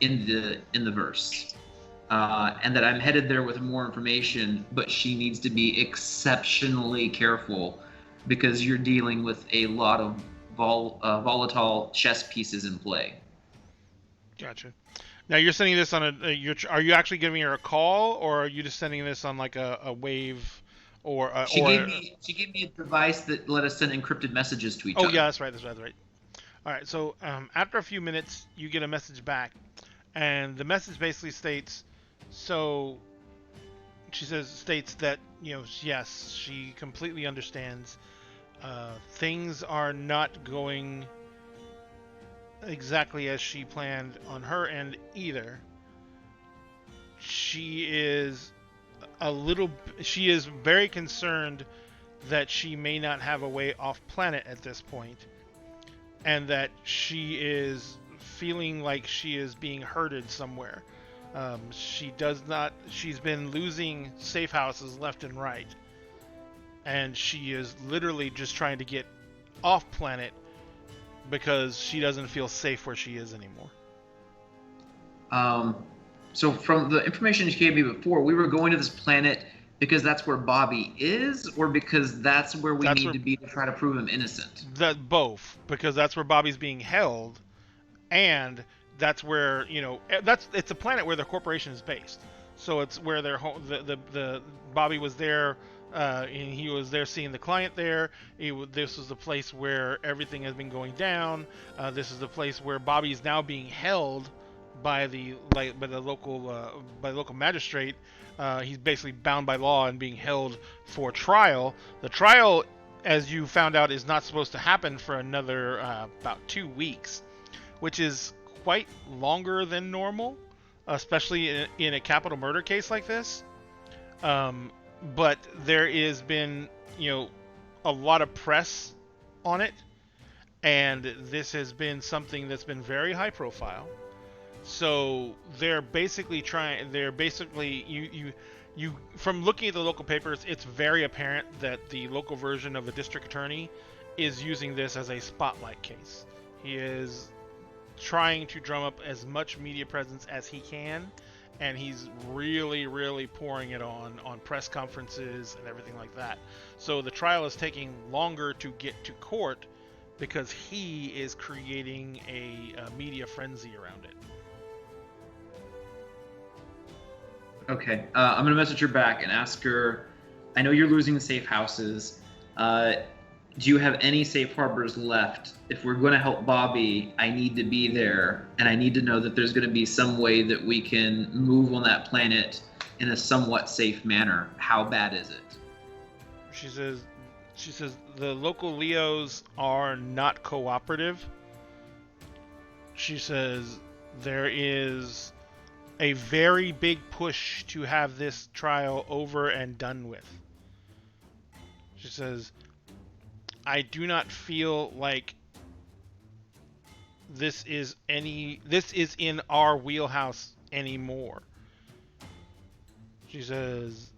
in the verse, and that I'm headed there with more information, but she needs to be exceptionally careful because you're dealing with a lot of volatile chess pieces in play. Gotcha. Now you're sending this on are you actually giving her a call, or are you just sending this on like a wave, or she gave me a device that let us send encrypted messages to each other. Oh yeah, that's right. All right. So after a few minutes, you get a message back, and the message basically states, so she states that yes, she completely understands. Things are not going exactly as she planned on her end either. She is very concerned that she may not have a way off planet at this point, and that she is feeling like she is being herded somewhere. She's been losing safe houses left and right, and she is literally just trying to get off planet because she doesn't feel safe where she is anymore. So from the information you gave me before, we were going to this planet because that's where Bobby is, or because that's where we need to be to try to prove him innocent? Both, because that's where Bobby's being held, and that's where, it's a planet where the corporation is based. So it's where their home, the Bobby was there, and he was there seeing the client there. This was the place where everything has been going down. This is the place where Bobby is now being held by the local magistrate. He's basically bound by law and being held for trial. The trial, as you found out, is not supposed to happen for another about 2 weeks, which is quite longer than normal, especially in a capital murder case like this. But there has been, a lot of press on it, and this has been something that's been very high profile. So they're basically you from looking at the local papers, it's very apparent that the local version of the district attorney is using this as a spotlight case. He is trying to drum up as much media presence as he can, and he's really, really pouring it on press conferences and everything like that. So the trial is taking longer to get to court because he is creating a media frenzy around it. Okay, I'm going to message her back and ask her, I know you're losing the safe houses. Do you have any safe harbors left? If we're going to help Bobby, I need to be there, and I need to know that there's going to be some way that we can move on that planet in a somewhat safe manner. How bad is it? She says the local Leos are not cooperative. She says there is a very big push to have this trial over and done with. She says, I do not feel like this is in our wheelhouse anymore. She says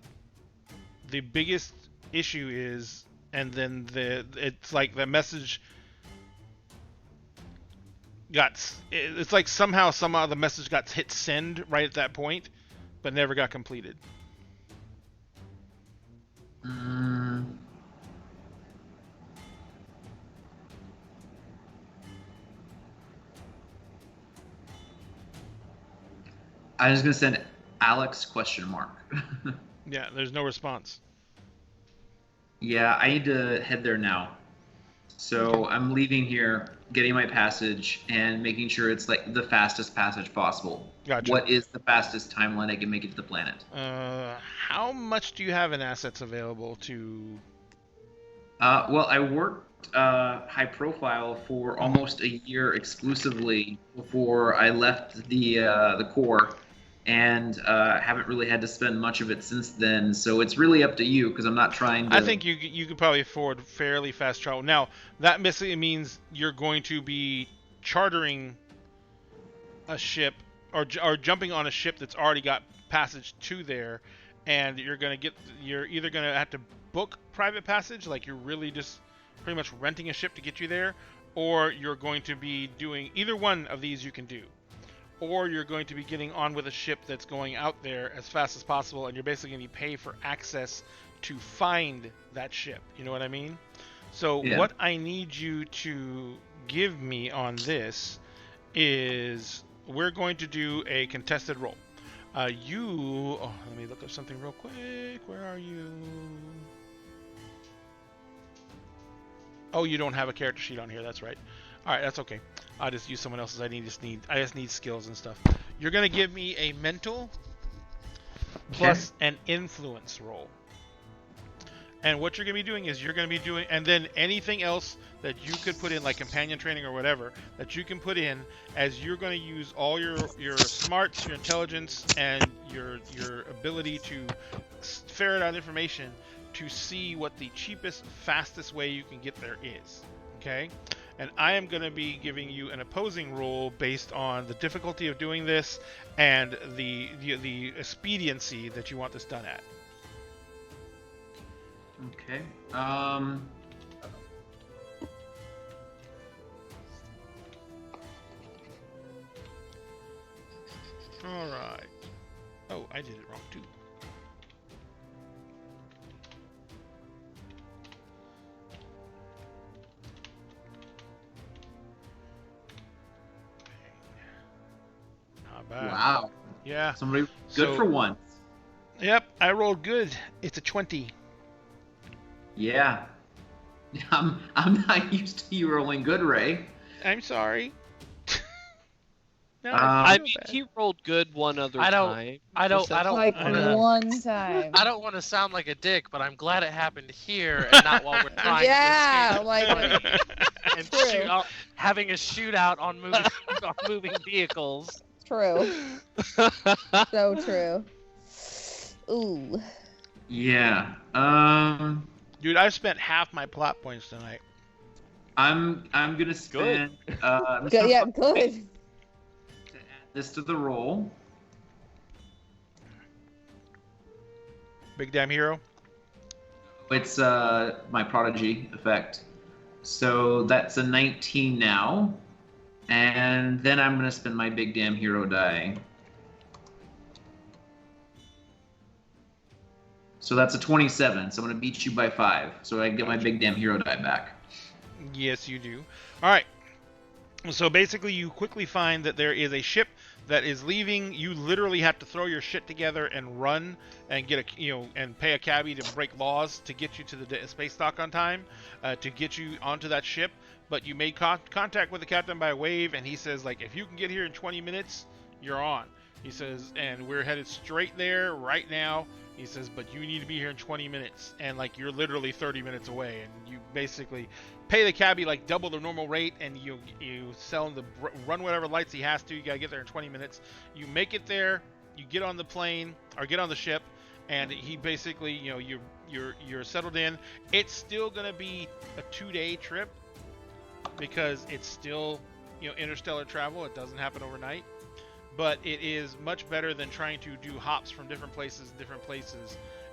the biggest issue is, and then it's like the message it's like somehow the message got hit send right at that point, but never got completed. I was going to send Alex ? Yeah, there's no response. Yeah, I need to head there now. So I'm leaving here, getting my passage, and making sure it's like the fastest passage possible. Gotcha. What is the fastest timeline I can make it to the planet? How much do you have in assets available to? Well, I worked high profile for almost a year exclusively before I left the Corps, and haven't really had to spend much of it since then. So it's really up to you, because I'm not trying to... I think you could probably afford fairly fast travel. Now, that basically means you're going to be chartering a ship or jumping on a ship that's already got passage to there, and you're either going to have to book private passage, like you're really just pretty much renting a ship to get you there, or you're going to be doing either one of these you can do. Or you're going to be getting on with a ship that's going out there as fast as possible, and you're basically going to pay for access to find that ship. You know what I mean? So what I need you to give me on this is we're going to do a contested roll. Let me look up something real quick. Where are you? Oh, you don't have a character sheet on here. That's right. All right, that's okay. I'll just use someone else's. I just need skills and stuff. You're gonna give me a mental plus an influence roll. And what you're gonna be doing is and then anything else that you could put in, like companion training or whatever, that you can put in, as you're gonna use all your smarts, your intelligence, and your ability to ferret out information to see what the cheapest, fastest way you can get there is. Okay? and I am going to be giving you an opposing roll based on the difficulty of doing this and the expediency that you want this done at. Okay. All right. Oh, I did it wrong too. Not bad. Wow. Yeah. Somebody good So- for once. Yep, I rolled good. It's a 20. Yeah. I'm not used to you rolling good, Ray. I'm sorry. No, I feel mean, bad. he rolled good one other I don't- time. I don't Like wanna, one time. I don't want to sound like a dick, but I'm glad it happened here and not while we're trying Yeah, to escape like- and True. shoot out, having a shootout on moving vehicles. True. So true. Ooh. Yeah. Dude, I've spent half my plot points tonight. I'm gonna spend Good. Yeah, good. to add this to the roll. Big damn hero. It's my prodigy effect. So that's a 19 now. And then I'm gonna spend my big damn hero die. So that's a 27. So I'm gonna beat you by 5. So I get my big damn hero die back. Yes, you do. All right. So basically, you quickly find that there is a ship that is leaving. You literally have to throw your shit together and run and get and pay a cabbie to break laws to get you to the space dock on time, to get you onto that ship. But you made contact with the captain by wave, and he says, like, if you can get here in 20 minutes, you're on. He says, and we're headed straight there right now. He says, but you need to be here in 20 minutes. And, like, you're literally 30 minutes away. And you basically pay the cabbie, like, double the normal rate. And you sell him to run whatever lights he has to. You got to get there in 20 minutes. You make it there. You get on the plane, or get on the ship. And he basically, you're settled in. It's still going to be a 2-day trip, because it's still, interstellar travel. It doesn't happen overnight. But it is much better than trying to do hops from different places,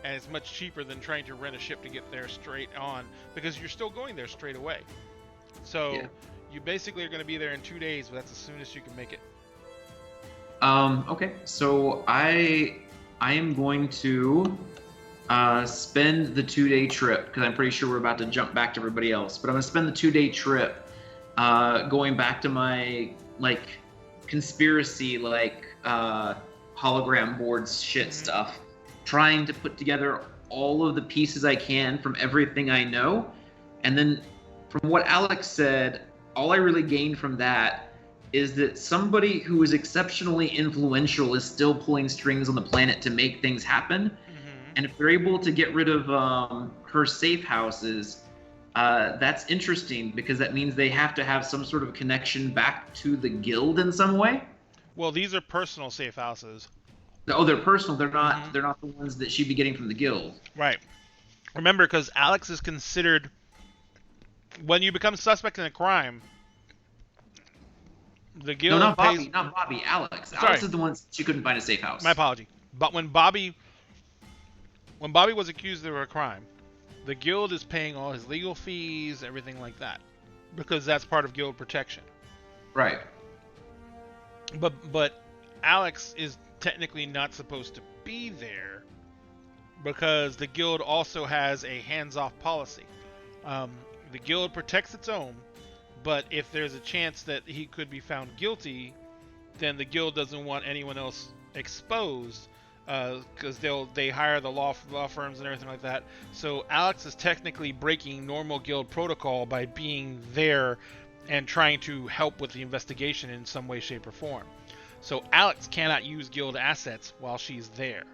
and it's much cheaper than trying to rent a ship to get there straight on, because you're still going there straight away. So Yeah. you basically are going to be there in 2 days, but that's as soon as you can make it. Okay, so I am going to spend the 2-day trip, because I'm pretty sure we're about to jump back to everybody else. But I'm going to spend the 2-day trip going back to my conspiracy hologram boards shit stuff, trying to put together all of the pieces I can from everything I know. And then from what Alex said, all I really gained from that is that somebody who is exceptionally influential is still pulling strings on the planet to make things happen. And if they're able to get rid of her safe houses, that's interesting, because that means they have to have some sort of connection back to the guild in some way. Well, these are personal safe houses. Oh, they're personal. They're not. They're not the ones that she'd be getting from the guild. Right. Remember, because Alex is considered, when you become suspect in a crime, the guild No, not pays... Bobby. Not Bobby. Alex. Sorry. Alex is the one she couldn't find a safe house. My apology. But when Bobby was accused of a crime, the guild is paying all his legal fees, everything like that, because that's part of guild protection. Right. But Alex is technically not supposed to be there, because the guild also has a hands-off policy. The guild protects its own, but if there's a chance that he could be found guilty, then the guild doesn't want anyone else exposed, because they hire the law firms and everything like that. So Alex is technically breaking normal guild protocol by being there and trying to help with the investigation in some way, shape, or form. So Alex cannot use guild assets while she's there.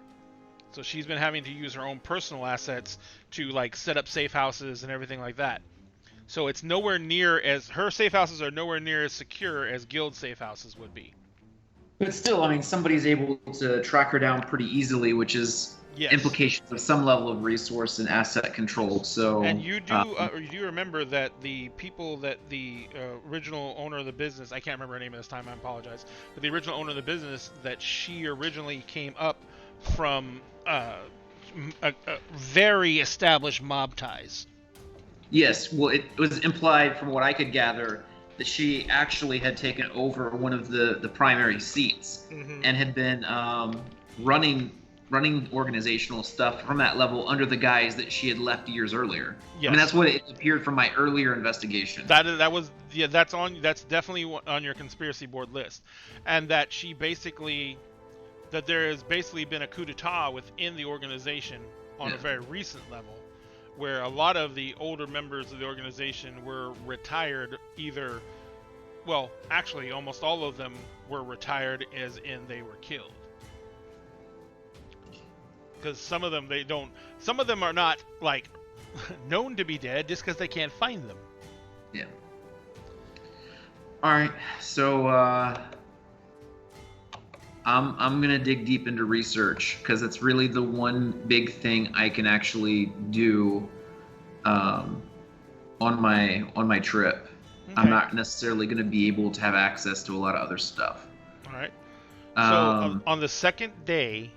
So she's been having to use her own personal assets to set up safe houses and everything like that. So it's nowhere near as, her safe houses are nowhere near as secure as guild safe houses would be. But still, I mean, somebody's able to track her down pretty easily, which is Yes. implications of some level of resource and asset control. So, And you do remember that the people that the original owner of the business, I can't remember her name at this time, I apologize, but the original owner of the business, that she originally came up from a very established mob ties. yes, well, it was implied from what I could gather that she actually had taken over one of the primary seats and had been running organizational stuff from that level under the guise that she had left years earlier. Yes. I mean, that's what it appeared from my earlier investigation. That's definitely on your conspiracy board list, and that she basically, that there has basically been a coup d'etat within the organization on a very recent level, where a lot of the older members of the organization were retired either, well, actually almost all of them were retired as in they were killed. Because some of them are not like known to be dead just because they can't find them. Yeah. All right, so I'm gonna dig deep into research because it's really the one big thing I can actually do on my trip. Okay. I'm not necessarily gonna be able to have access to a lot of other stuff. All right. So on the second day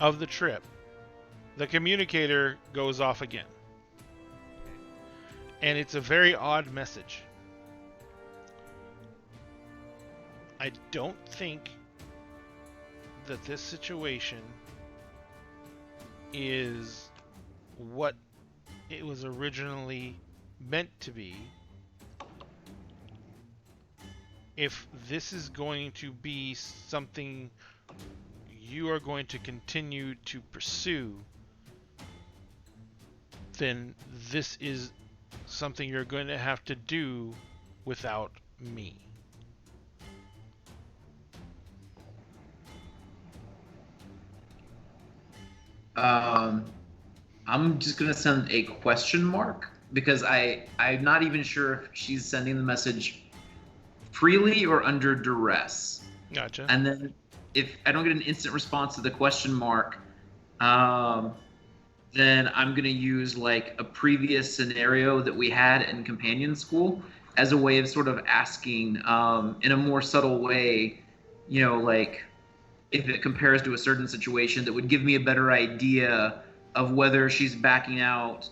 of the trip, the communicator goes off again. And it's a very odd message. I don't think that this situation is what it was originally meant to be. If this is going to be something you are going to continue to pursue, then this is something you're going to have to do without me. I'm just gonna send a question mark because I'm not even sure if she's sending the message freely or under duress. Gotcha. And then if I don't get an instant response to the question mark, then I'm gonna use like a previous scenario that we had in companion school as a way of sort of asking in a more subtle way, you know, like if it compares to a certain situation that would give me a better idea of whether she's backing out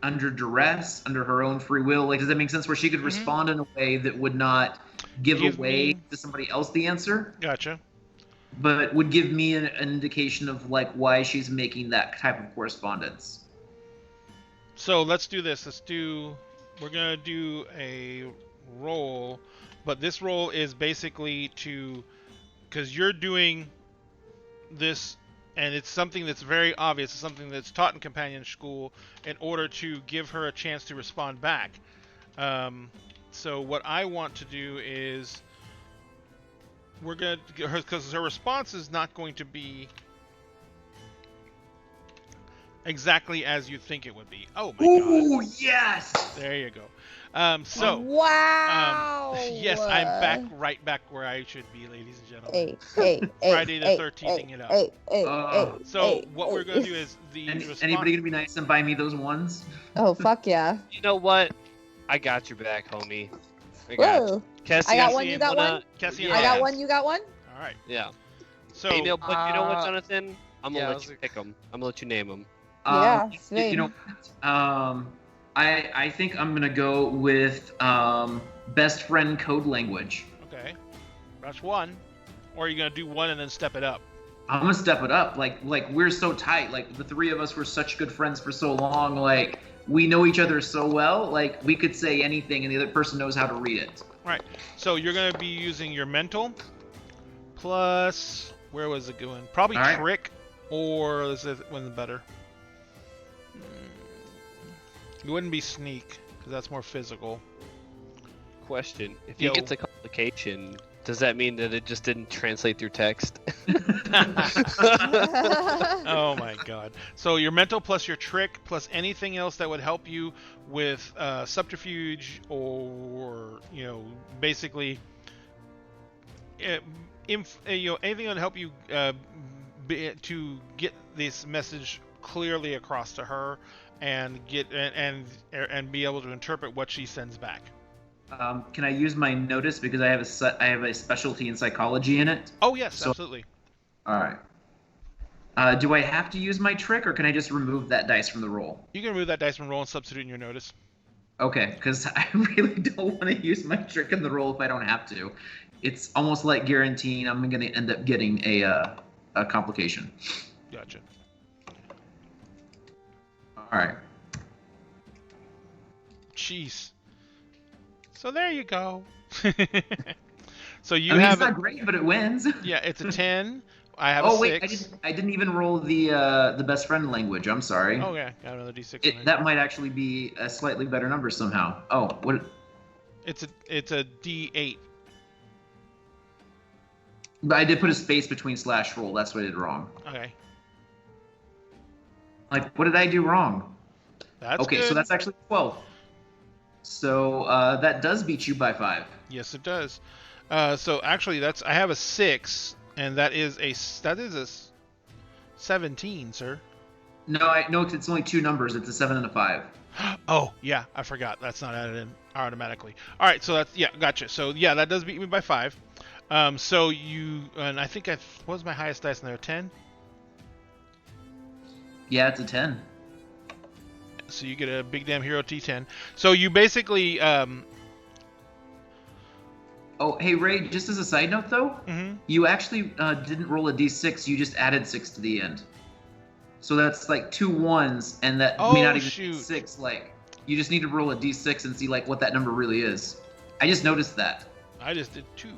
under duress, under her own free will. Like, does that make sense? Where she could respond in a way that would not give away to somebody else the answer. Gotcha. But would give me an indication of like why she's making that type of correspondence. So let's do this. We're gonna do a roll, but this roll is basically because you're doing this, and it's something that's very obvious. It's something that's taught in companion school in order to give her a chance to respond back. So what I want to do is we're gonna get her, because her response is not going to be exactly as you think it would be. Oh my god! Oh yes! There you go. Wow. Yes, I'm right back where I should be, ladies and gentlemen. Hey, Friday the 13th it up. So what we're gonna do is anybody gonna be nice and buy me those ones? Oh fuck yeah! You know what? I got your back, homie. I got you. Cassie, I got one. You got one. Cassie, I got one. You got one. All right. Yeah. So hey, but you know what, Jonathan? I'm gonna let you pick them. I'm gonna let you name them. Yeah. You know, I think I'm gonna go with best friend code language. Okay, that's one. Or are you gonna do one and then step it up? I'm gonna step it up. Like we're so tight. Like the three of us were such good friends for so long. Like we know each other so well. Like we could say anything and the other person knows how to read it. Right. So you're gonna be using your mental plus, where was it going? Probably trick, or is it one better? It wouldn't be sneak, because that's more physical. Question: if he gets a complication, does that mean that it just didn't translate through text? Oh my god. So your mental plus your trick plus anything else that would help you with subterfuge or, you know, basically anything that would help you to get this message clearly across to her and get and be able to interpret what she sends back. Can I use my notice because I have a specialty in psychology in it? Oh yes, absolutely. All right. Do I have to use my trick, or can I just remove that dice from the roll? You can remove that dice from roll and substitute in your notice. Okay, because I really don't want to use my trick in the roll if I don't have to. It's almost like guaranteeing I'm going to end up getting a complication. Gotcha. All right. Jeez. So there you go. So you I mean, have it's not great, but it wins. Yeah, it's a 10. I have a 6. Oh wait, I didn't even roll the best friend language. I'm sorry. Oh yeah, got another D6. That might actually be a slightly better number somehow. Oh, what? It's a D8. But I did put a space between / roll. That's what I did wrong. Okay. Like, what did I do wrong? That's okay, good. so that's actually 12. So that does beat you by 5. Yes, it does. So actually, I have a 6, and that is a 17, sir. No, it's only 2 numbers. It's a 7 and a 5. Oh yeah, I forgot. That's not added in automatically. All right, so that's gotcha. So yeah, that does beat me by 5. So and I think what was my highest dice in there? 10. Yeah, it's a 10. So you get a big damn hero T10. So you basically Oh, hey Ray, just as a side note though, you actually didn't roll a d6, you just added 6 to the end. So that's like 2 1s, and that may not even be 6. Like, you just need to roll a d6 and see like what that number really is. I just noticed that. I just did 2.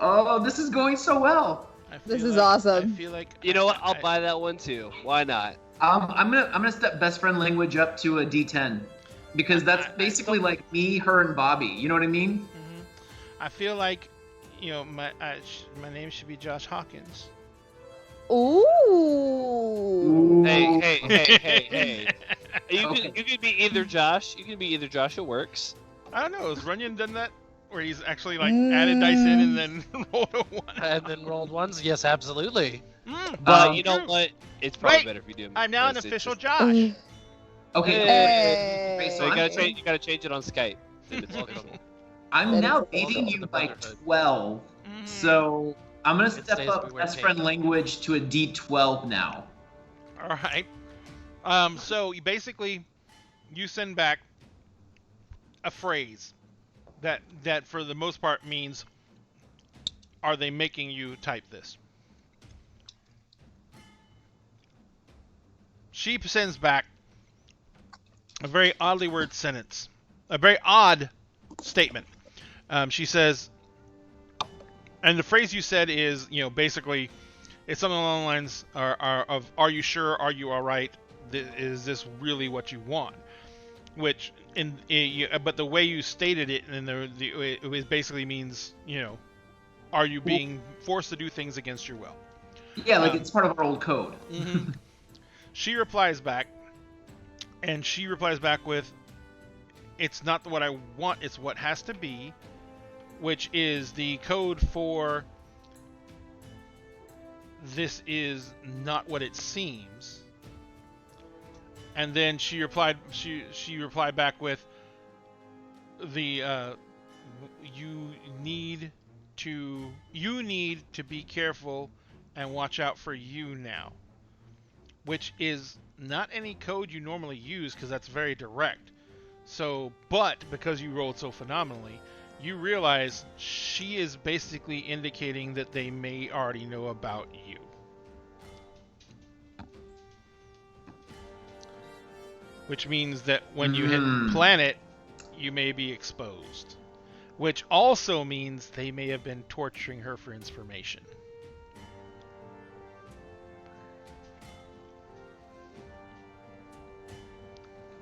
Oh, this is going so well. This is awesome. I feel like You know what? I'll buy that one too. Why not? I'm gonna step best friend language up to a D10, because that's basically like me, her, and Bobby. You know what I mean? I feel like, my name should be Josh Hawkins. Ooh. Hey. You can be either Josh. You can be either Josh. It works. I don't know. Has Runyon done that? Where he's actually like added dice in and then rolled a 1. And then rolled ones? Yes, absolutely. But you know what? It's probably Wait, better if you do. I'm now an because it's official just- Josh. Okay. Hey. So So you I'm- you gotta change it on Skype. Then it's official. I'm That now is beating awesome. you by Brotherhood. 12. Mhm. So I'm gonna It step stays up beware best tape. friend language to a D12 now. All right. So you send back a phrase that for the most part means, are they making you type this? She sends back a very oddly worded sentence, a very odd statement. She says, and the phrase you said is, basically, it's something along the lines of, "Are you sure? Are you all right? Is this really what you want?" Which, but the way you stated it, and it basically means, are you being forced to do things against your will? Yeah, like it's part of our old code. She replies back, and she replies back with, "It's not what I want, it's what has to be," which is the code for "this is not what it seems." And then she replied back with the you need to be careful and watch out for you now, which is not any code you normally use because that's very direct. So, but because you rolled so phenomenally, you realize she is basically indicating that they may already know about you. Which means that when you hit planet, you may be exposed. Which also means they may have been torturing her for information.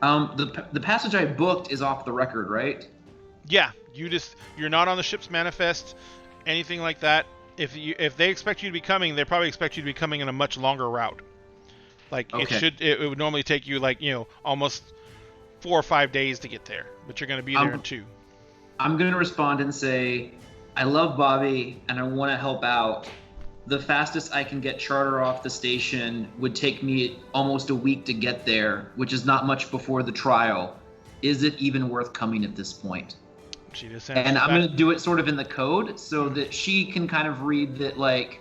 The passage I booked is off the record, right? Yeah, you're not on the ship's manifest, anything like that. If they expect you to be coming, they probably expect you to be coming in a much longer route. Like Okay. it would normally take you like almost 4 or 5 days to get there, but you're going to be there in 2. I'm going to respond and say, I love Bobby and I want to help out. The fastest I can get charter off the station would take me almost a week to get there, which is not much before the trial. Is it even worth coming at this point? She just And I'm going to do it sort of in the code so that she can kind of read that, like,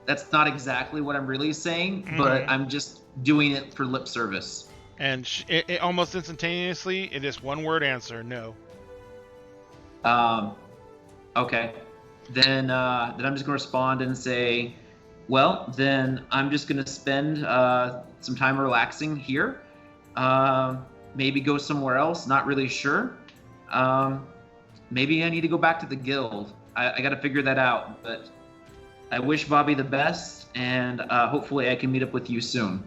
that's not exactly what I'm really saying, but I'm just doing it for lip service. And it almost instantaneously, it is one word answer, no. Okay. Then I'm just going to respond and say, well, then I'm just going to spend some time relaxing here. Maybe go somewhere else, not really sure. Maybe I need to go back to the guild. I got to figure that out, but I wish Bobby the best, and hopefully I can meet up with you soon.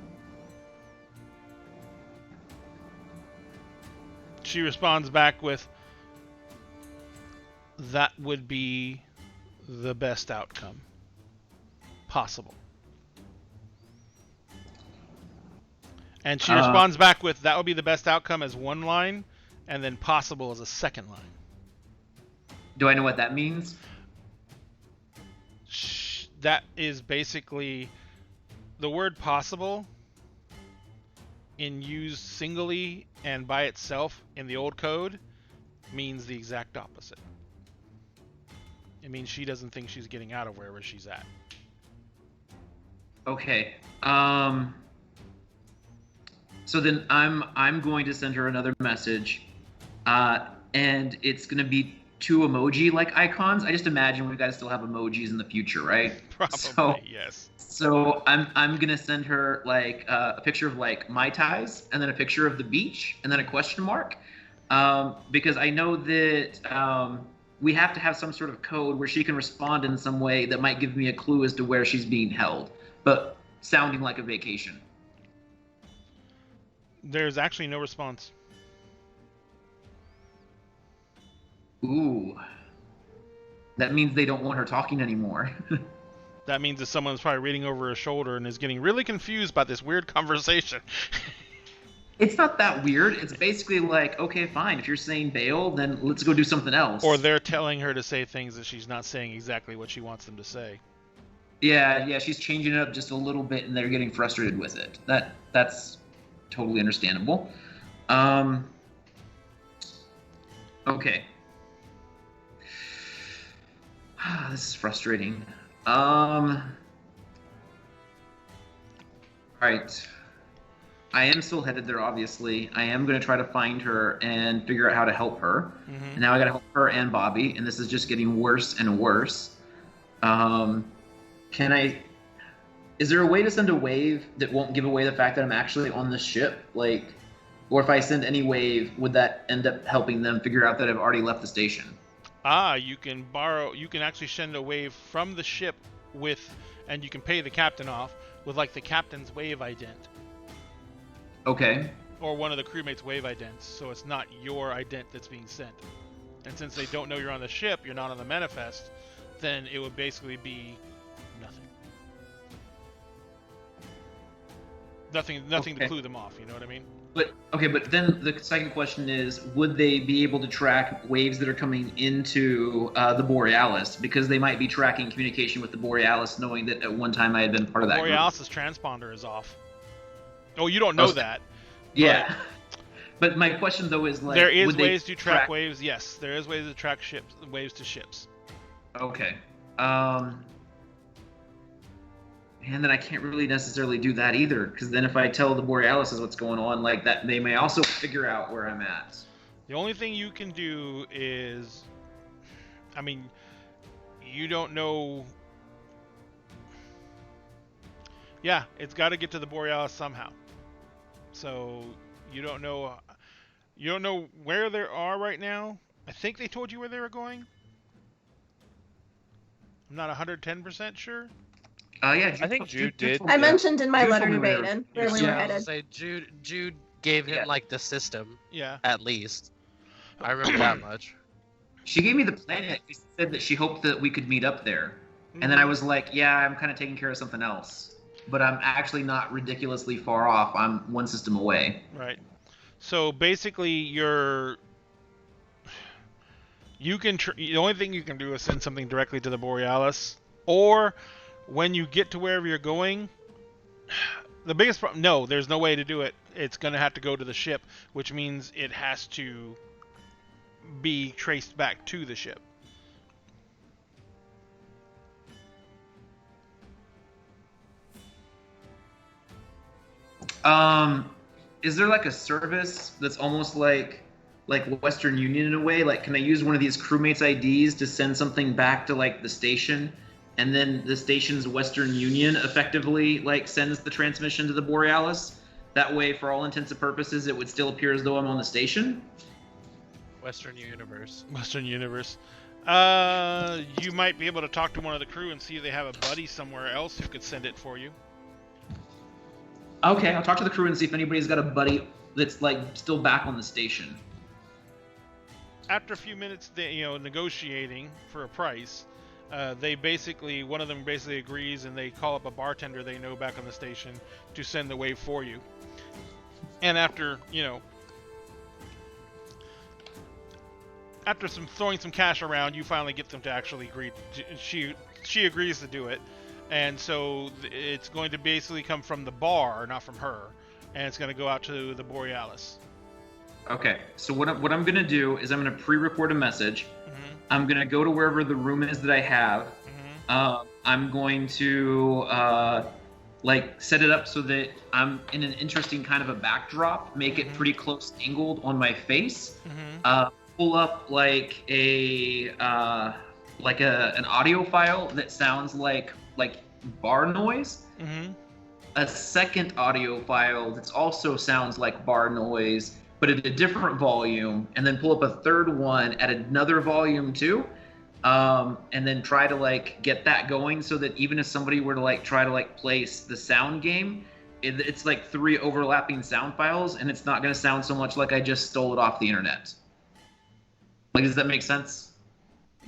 She responds back with, that would be the best outcome possible. And she responds back with, that would be the best outcome as one line, and then possible as a second line. Do I know what that means? That is basically the word possible in used singly and by itself in the old code means the exact opposite. It means she doesn't think she's getting out of wherever she's at. Okay. So then I'm going to send her another message, and it's gonna be 2 emoji-like icons. I just imagine we've got to still have emojis in the future, right? Probably, yes. So I'm gonna send her like a picture of like Mai Tais, and then a picture of the beach, and then a question mark, because I know that we have to have some sort of code where she can respond in some way that might give me a clue as to where she's being held, but sounding like a vacation. There's actually no response. Ooh. That means they don't want her talking anymore. That means that someone's probably reading over her shoulder and is getting really confused by this weird conversation. It's not that weird. It's basically like, okay, fine. If you're saying bail, then let's go do something else. Or they're telling her to say things that she's not saying exactly what she wants them to say. Yeah, she's changing it up just a little bit, and they're getting frustrated with it. That's totally understandable. Okay. This is frustrating. All right. I am still headed there, obviously. I am going to try to find her and figure out how to help her. Mm-hmm. And now I got to help her and Bobby, and this is just getting worse and worse. Is there a way to send a wave that won't give away the fact that I'm actually on the ship? Like, or if I send any wave, would that end up helping them figure out that I've already left the station? You can actually send a wave from the ship and you can pay the captain off with like the captain's wave ident. Okay. Or one of the crewmates' wave idents, so it's not your ident that's being sent. And since they don't know you're on the ship, you're not on the manifest, then it would basically be nothing Okay. to clue them off, you know what I mean? But then the second question is, would they be able to track waves that are coming into the Borealis? Because they might be tracking communication with the Borealis, knowing that at one time I had been part of that group. Borealis' transponder is off. Oh, you don't know that. Yeah. But my question, though, is like... There is ways to track waves, yes. There is ways to track waves to ships. Okay. And then I can't really necessarily do that either, because then if I tell the Borealis is what's going on, like that, they may also figure out where I'm at. The only thing you can do is, I mean, you don't know. Yeah, it's got to get to the Borealis somehow. So you don't know where they are right now. I think they told you where they were going. I'm not 110% sure. Yeah, I think Jude did. I mentioned in my Jude letter told to me Baden where we were Yeah, I was headed. gonna say Jude gave him Yeah. like the system, Yeah. at least. I remember that much. She gave me the planet. She said that she hoped that we could meet up there. And then I was like, yeah, I'm kind of taking care of something else. but I'm actually not ridiculously far off. I'm one system away. Right. So basically, the only thing you can do is send something directly to the Borealis, or when you get to wherever you're going, the biggest problem. No, there's no way to do it. It's gonna have to go to the ship, which means it has to be traced back to the ship. Is there like a service that's almost like Western Union in a way? Like, can I use one of these crewmates' IDs to send something back to like the station, and then the station's Western Union effectively like sends the transmission to the Borealis? That way, for all intents and purposes, it would still appear as though I'm on the station. Western Universe. Western Universe. You might be able to talk to one of the crew and see if they have a buddy somewhere else who could send it for you. Okay, I'll talk to the crew and see if anybody's got a buddy that's like still back on the station. After a few minutes, negotiating for a price, one of them basically agrees, and they call up a bartender they know back on the station to send the wave for you. And after throwing some cash around, you finally get them to actually agree. She agrees to do it. And so it's going to basically come from the bar, not from her, and it's going to go out to the Borealis. Okay, so what I'm going to do is I'm going to pre-record a message. Mm-hmm. I'm going to go to wherever the room is that I have. Mm-hmm. I'm going to set it up so that I'm in an interesting kind of a backdrop, make it pretty close angled on my face. Mm-hmm. Pull up an audio file that sounds like bar noise. Mm-hmm. A second audio file that also sounds like bar noise, but at a different volume, and then pull up a third one at another volume too, and then try to get that going so that even if somebody were to try to place the sound game, it's like 3 overlapping sound files, and it's not going to sound so much like I just stole it off the internet. Does that make sense?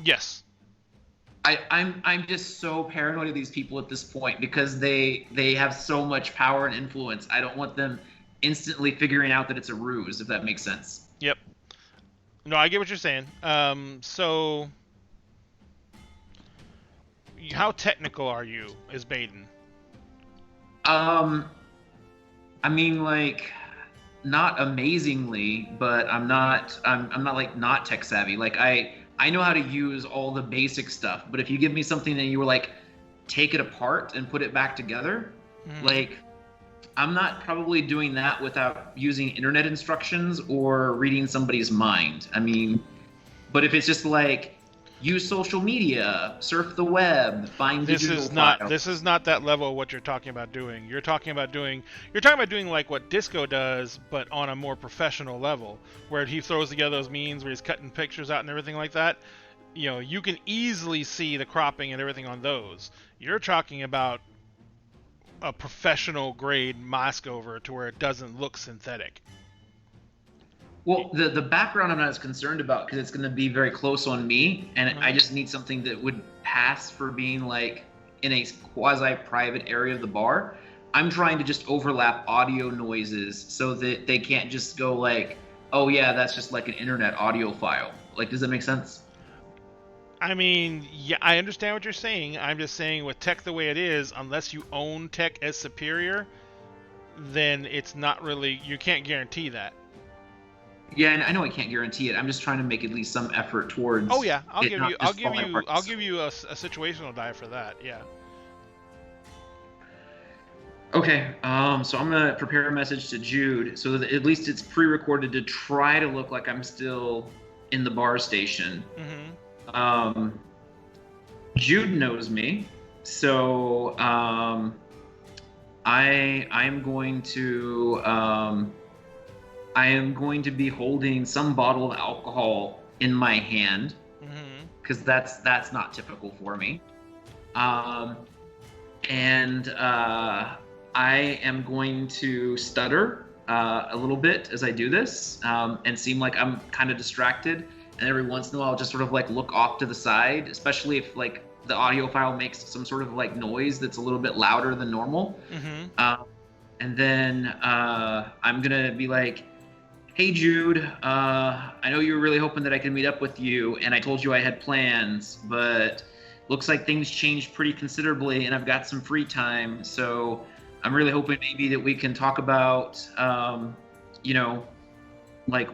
Yes. I'm just so paranoid of these people at this point because they have so much power and influence. I don't want them instantly figuring out that it's a ruse, if that makes sense. Yep. No, I get what you're saying. So how technical are you as Baden? I mean, not amazingly, but I'm not not tech savvy. I know how to use all the basic stuff, but if you give me something and you were take it apart and put it back together, I'm not probably doing that without using internet instructions or reading somebody's mind. I mean, but if it's just use social media, surf the web, find digital files. This is not that level of what you're talking about doing. You're talking about doing like what Disco does, but on a more professional level, where he throws together those memes where he's cutting pictures out and everything like that. You can easily see the cropping and everything on those. You're talking about a professional grade mask over to where it doesn't look synthetic. Well, the background I'm not as concerned about because it's going to be very close on me, and I just need something that would pass for being in a quasi-private area of the bar. I'm trying to just overlap audio noises so that they can't just go oh yeah, that's just an internet audio file. Does that make sense? I mean, yeah, I understand what you're saying. I'm just saying with tech the way it is, unless you own tech as superior, then it's not really, you can't guarantee that. Yeah, and I know I can't guarantee it. I'm just trying to make at least some effort towards. Oh yeah, I'll give you a situational die for that. Yeah. Okay, so I'm gonna prepare a message to Jude so that at least it's pre-recorded to try to look like I'm still in the bar station. Mm-hmm. Jude knows me, so I am going to be holding some bottle of alcohol in my hand, because that's not typical for me. And I am going to stutter a little bit as I do this, and seem like I'm kind of distracted. And every once in a while, I'll just sort of look off to the side, especially if the audio file makes some sort of like noise that's a little bit louder than normal. Mm-hmm. And then I'm gonna be like, "Hey Jude, I know you were really hoping that I could meet up with you, and I told you I had plans, but looks like things changed pretty considerably, and I've got some free time. So I'm really hoping maybe that we can talk about, like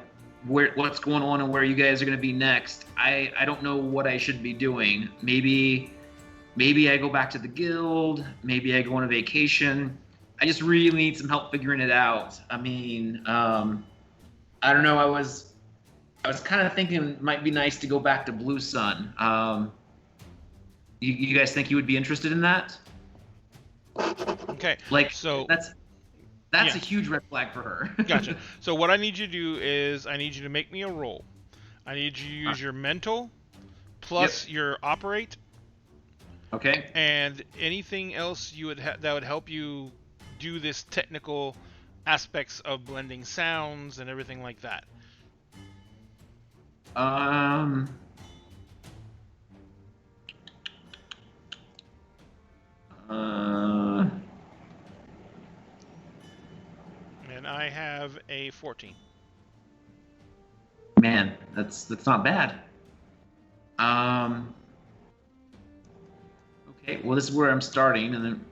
what's going on and where you guys are gonna be next. I don't know what I should be doing. Maybe I go back to the guild. Maybe I go on a vacation. I just really need some help figuring it out. I mean, I don't know. I was kind of thinking it might be nice to go back to Blue Sun. You guys think you would be interested in that? Okay. Like, so that's yeah. a huge red flag for her. Gotcha. So what I need you to do is I need you to make me a roll. I need you to use your mental plus your operate. Okay. And anything else you would that would help you do this technical aspects of blending sounds and everything like that. And I have a 14. Man, that's not bad. Okay, well this is where I'm starting, and then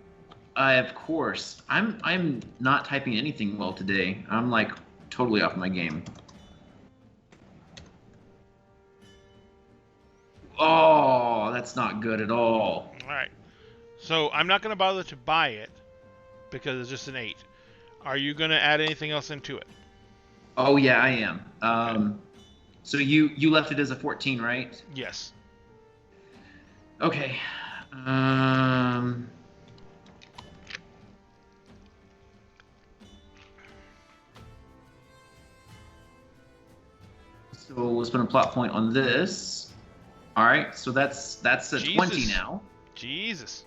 of course I'm not typing anything well today. I'm like totally off my game. Oh, that's not good at all. All right. So I'm not going to bother to buy it because it's just an 8. Are you going to add anything else into it? Oh yeah, I am. So you left it as a 14, right? Yes. Okay. So we'll spend a plot point on this. All right, so that's a 20 now. Jesus.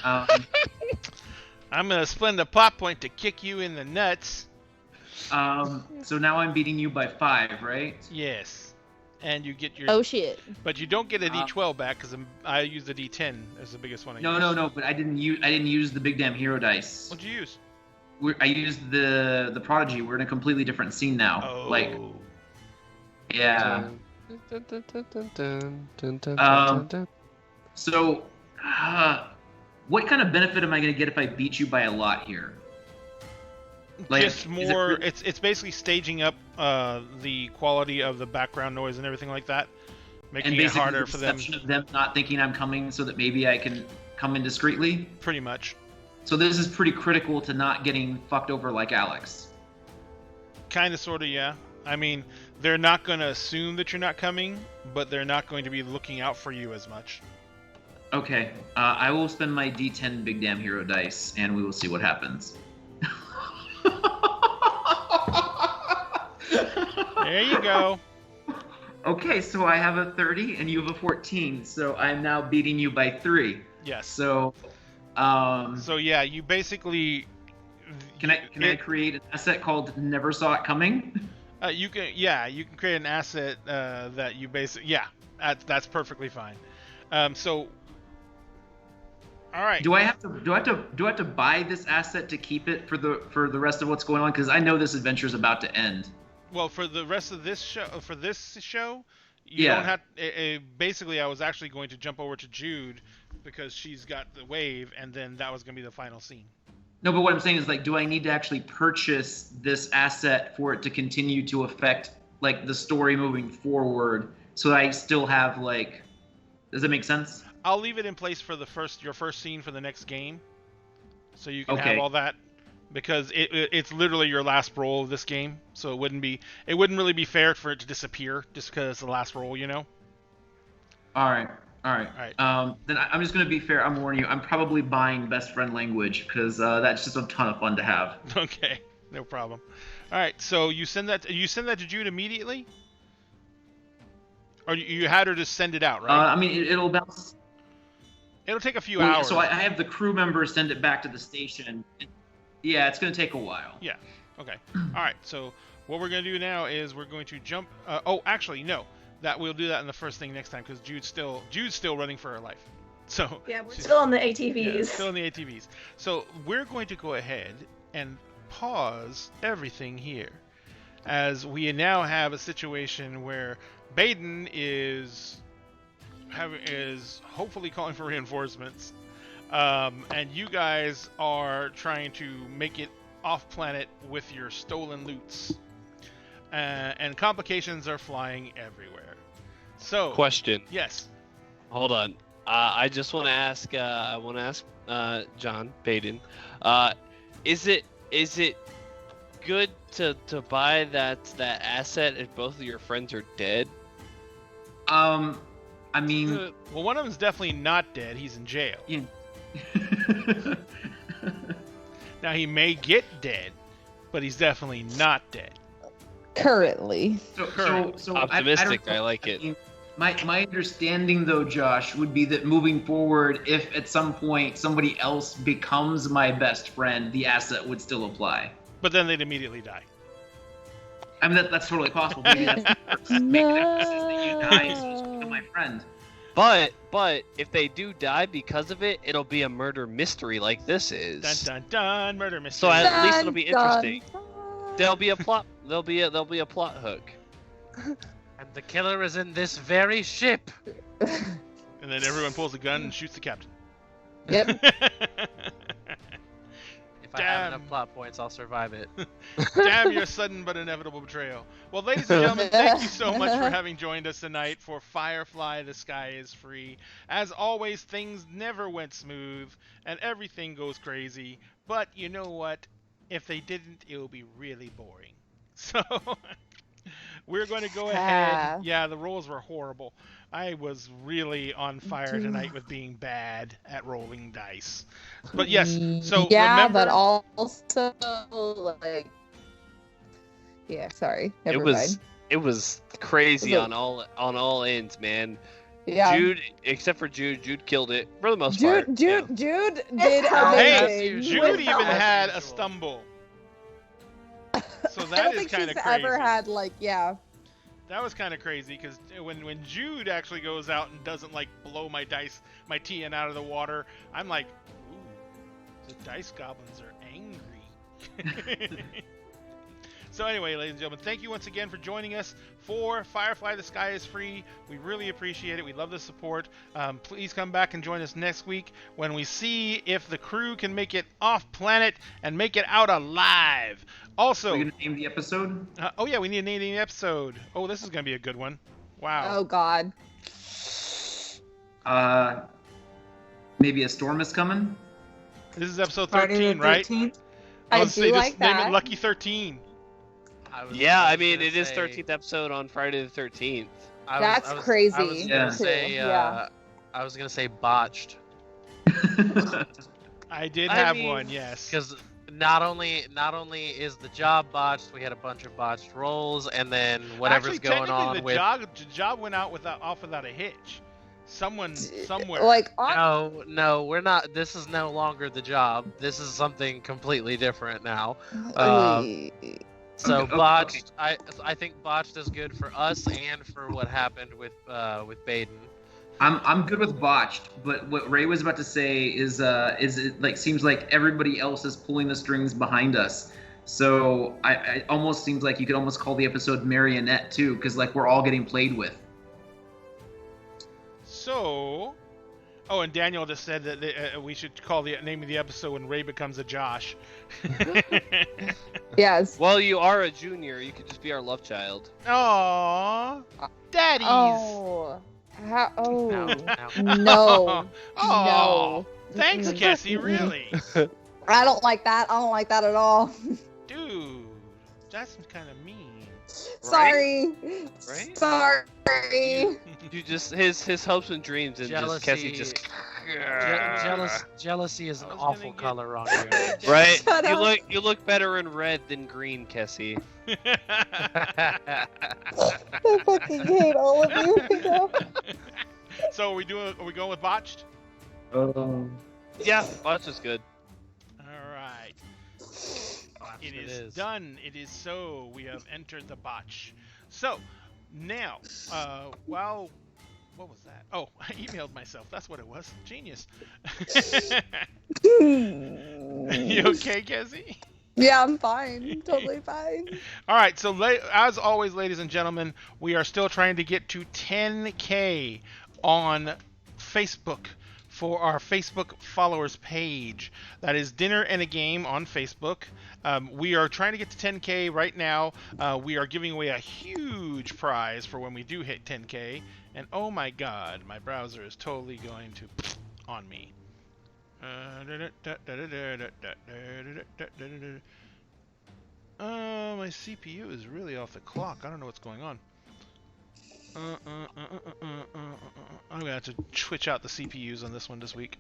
Um, I'm gonna spend a plot point to kick you in the nuts. So now I'm beating you by 5, right? Yes. And you get your. Oh shit. But you don't get a D12 back because I used the D10 as the biggest one. No. But I didn't use the big damn hero dice. What'd you use? I used the prodigy. We're in a completely different scene now. Oh. Like, yeah. So, what kind of benefit am I going to get if I beat you by a lot here? Like, just more. It's basically staging up the quality of the background noise and everything like that, making it harder for them. Of them not thinking I'm coming, so that maybe I can come in discreetly. Pretty much. So this is pretty critical to not getting fucked over like Alex. Kind of, sort of, yeah. I mean, they're not going to assume that you're not coming, but they're not going to be looking out for you as much. Okay, I will spend my D10 big damn hero dice, and we will see what happens. There you go. Okay, so I have a 30 and you have a 14, so I'm now beating you by 3. Yes. So, So yeah, you basically. Can I create an asset called Never Saw It Coming? You can create an asset that you basically that's perfectly fine. So. All right. Do I have to buy this asset to keep it for the rest of what's going on? Because I know this adventure is about to end. Well, for the rest of this show, you don't have. Basically, I was actually going to jump over to Jude because she's got the wave, and then that was going to be the final scene. No, but what I'm saying is, like, do I need to actually purchase this asset for it to continue to affect, like, the story moving forward, so that I still have, like, does that make sense? I'll leave it in place for your first scene for the next game, so you can have all that, because it's literally your last roll of this game, so it wouldn't really be fair for it to disappear just because it's the last roll, you know. All right. Then I'm just gonna be fair. I'm warning you. I'm probably buying best friend language because that's just a ton of fun to have. Okay, no problem. All right, so you send that to Jude immediately, or you had her just send it out, right? I mean, it'll bounce. It'll take a few hours. So I have the crew members send it back to the station. Yeah, it's going to take a while. Yeah. Okay. All right. So what we're going to do now is we're going to jump. Actually, no. that we'll do that in the first thing next time because Jude's still running for her life. So Yeah, we're she's- still on the yeah, ATVs. still in the ATVs. So we're going to go ahead and pause everything here, as we now have a situation where Baden is hopefully calling for reinforcements, and you guys are trying to make it off planet with your stolen loots, and complications are flying everywhere. So Question. yes. Hold on. I just want to ask. I want to ask John Baden. Is it good to buy that asset if both of your friends are dead? I mean, Well, one of them's definitely not dead. He's in jail. yeah. Now he may get dead, but he's definitely not dead. Currently. so Optimistic. I I like it. mean, my understanding, though, Josh, would be that moving forward, if at some point somebody else becomes my best friend, the asset would still apply. But then they'd immediately die. I mean, that's totally possible. Maybe that's the purpose. Make it emphasis that you die so you still my friend. But if they do die because of it, it'll be a murder mystery like this is. Dun dun dun! Murder mystery. So at least it'll be Dun, dun, interesting. dun. There'll be a plot. There'll be a plot hook. And the killer is in this very ship. And then everyone pulls a gun and shoots the captain. Yep. If I have Damn. enough plot points, I'll survive it. Damn your sudden but inevitable betrayal. Well, ladies and gentlemen, thank you so much for having joined us tonight for Firefly, The Sky is Free. As always, things never went smooth, and everything goes crazy. But you know what? If they didn't, it would be really boring. So we're going to go ahead. Yeah, the rolls were horrible. I was really on fire tonight with being bad at rolling dice. But yes, so yeah, remember, but also like, yeah, sorry. Never mind. It was crazy So- on all ends, man. Yeah. Jude, except for Jude killed it for the most part. Jude did Hey, amazing. Jude even As had a usual. stumble. So I that don't is think kind she's of crazy. ever had like, yeah. That was kind of crazy because when Jude actually goes out and doesn't like blow my TN out of the water, I'm like, ooh, the dice goblins are angry. So anyway, ladies and gentlemen, thank you once again for joining us for Firefly, The Sky is Free. We really appreciate it. We love the support. Please come back and join us next week when we see if the crew can make it off planet and make it out alive. Also, Are we gonna name the episode? oh yeah, we need to name the episode. Oh, this is gonna be a good one. Wow. Oh God. Maybe a storm is coming. This is episode Friday 13, the right? 13th. I was do gonna say, like just name it that. Lucky 13. Yeah, I was mean gonna it is say- 13th episode on Friday the 13th. That's I was crazy. gonna Yeah. say, Yeah. I was gonna say botched I did I have mean, one, yes. because not only is the job botched, we had a bunch of botched rolls, and then whatever's Actually, going on technically, with. the job went out off without a hitch. Someone somewhere. Like, No, we're not. This is no longer the job. This is something completely different now. So Okay, botched. I think botched is good for us and for what happened with Baden. I'm good with botched, but what Ray was about to say is it like seems like everybody else is pulling the strings behind us. So I almost seems like you could almost call the episode Marionette too, because like we're all getting played with. So, oh, and Daniel just said that we should call the name of the episode when Ray becomes a Josh. yes. Well, you are a junior. You could just be our love child. Aww, daddies. Oh. Oh. No, No. Aw, No. Thanks, Mm-mm. Cassie. Really, I don't like that. I don't like that at all. dude, that's kind of mean. Sorry. Right? Sorry. You just his hopes and dreams and just Cassie just Jealousy is an I was awful gonna get- color on you. right. Shut up. You look better in red than green, Cassie. I fucking hate all of you. right now. So are we going with botched? Yeah, Botch is good. All right. Botched It is done. It is so. We have entered the botch. So, Now, what was that? Oh, I emailed myself. That's what it was. Genius. You okay, Kezzy? Yeah, I'm fine. Totally fine. All right, so as always, ladies and gentlemen, we are still trying to get to 10K on Facebook for our Facebook followers page. That is Dinner and a Game on Facebook. We are trying to get to 10K right now. We are giving away a huge prize for when we do hit 10K. And oh my God, my browser is totally going to on me. My CPU is really off the clock. I don't know what's going on. I'm gonna have to switch out the CPUs on this one this week.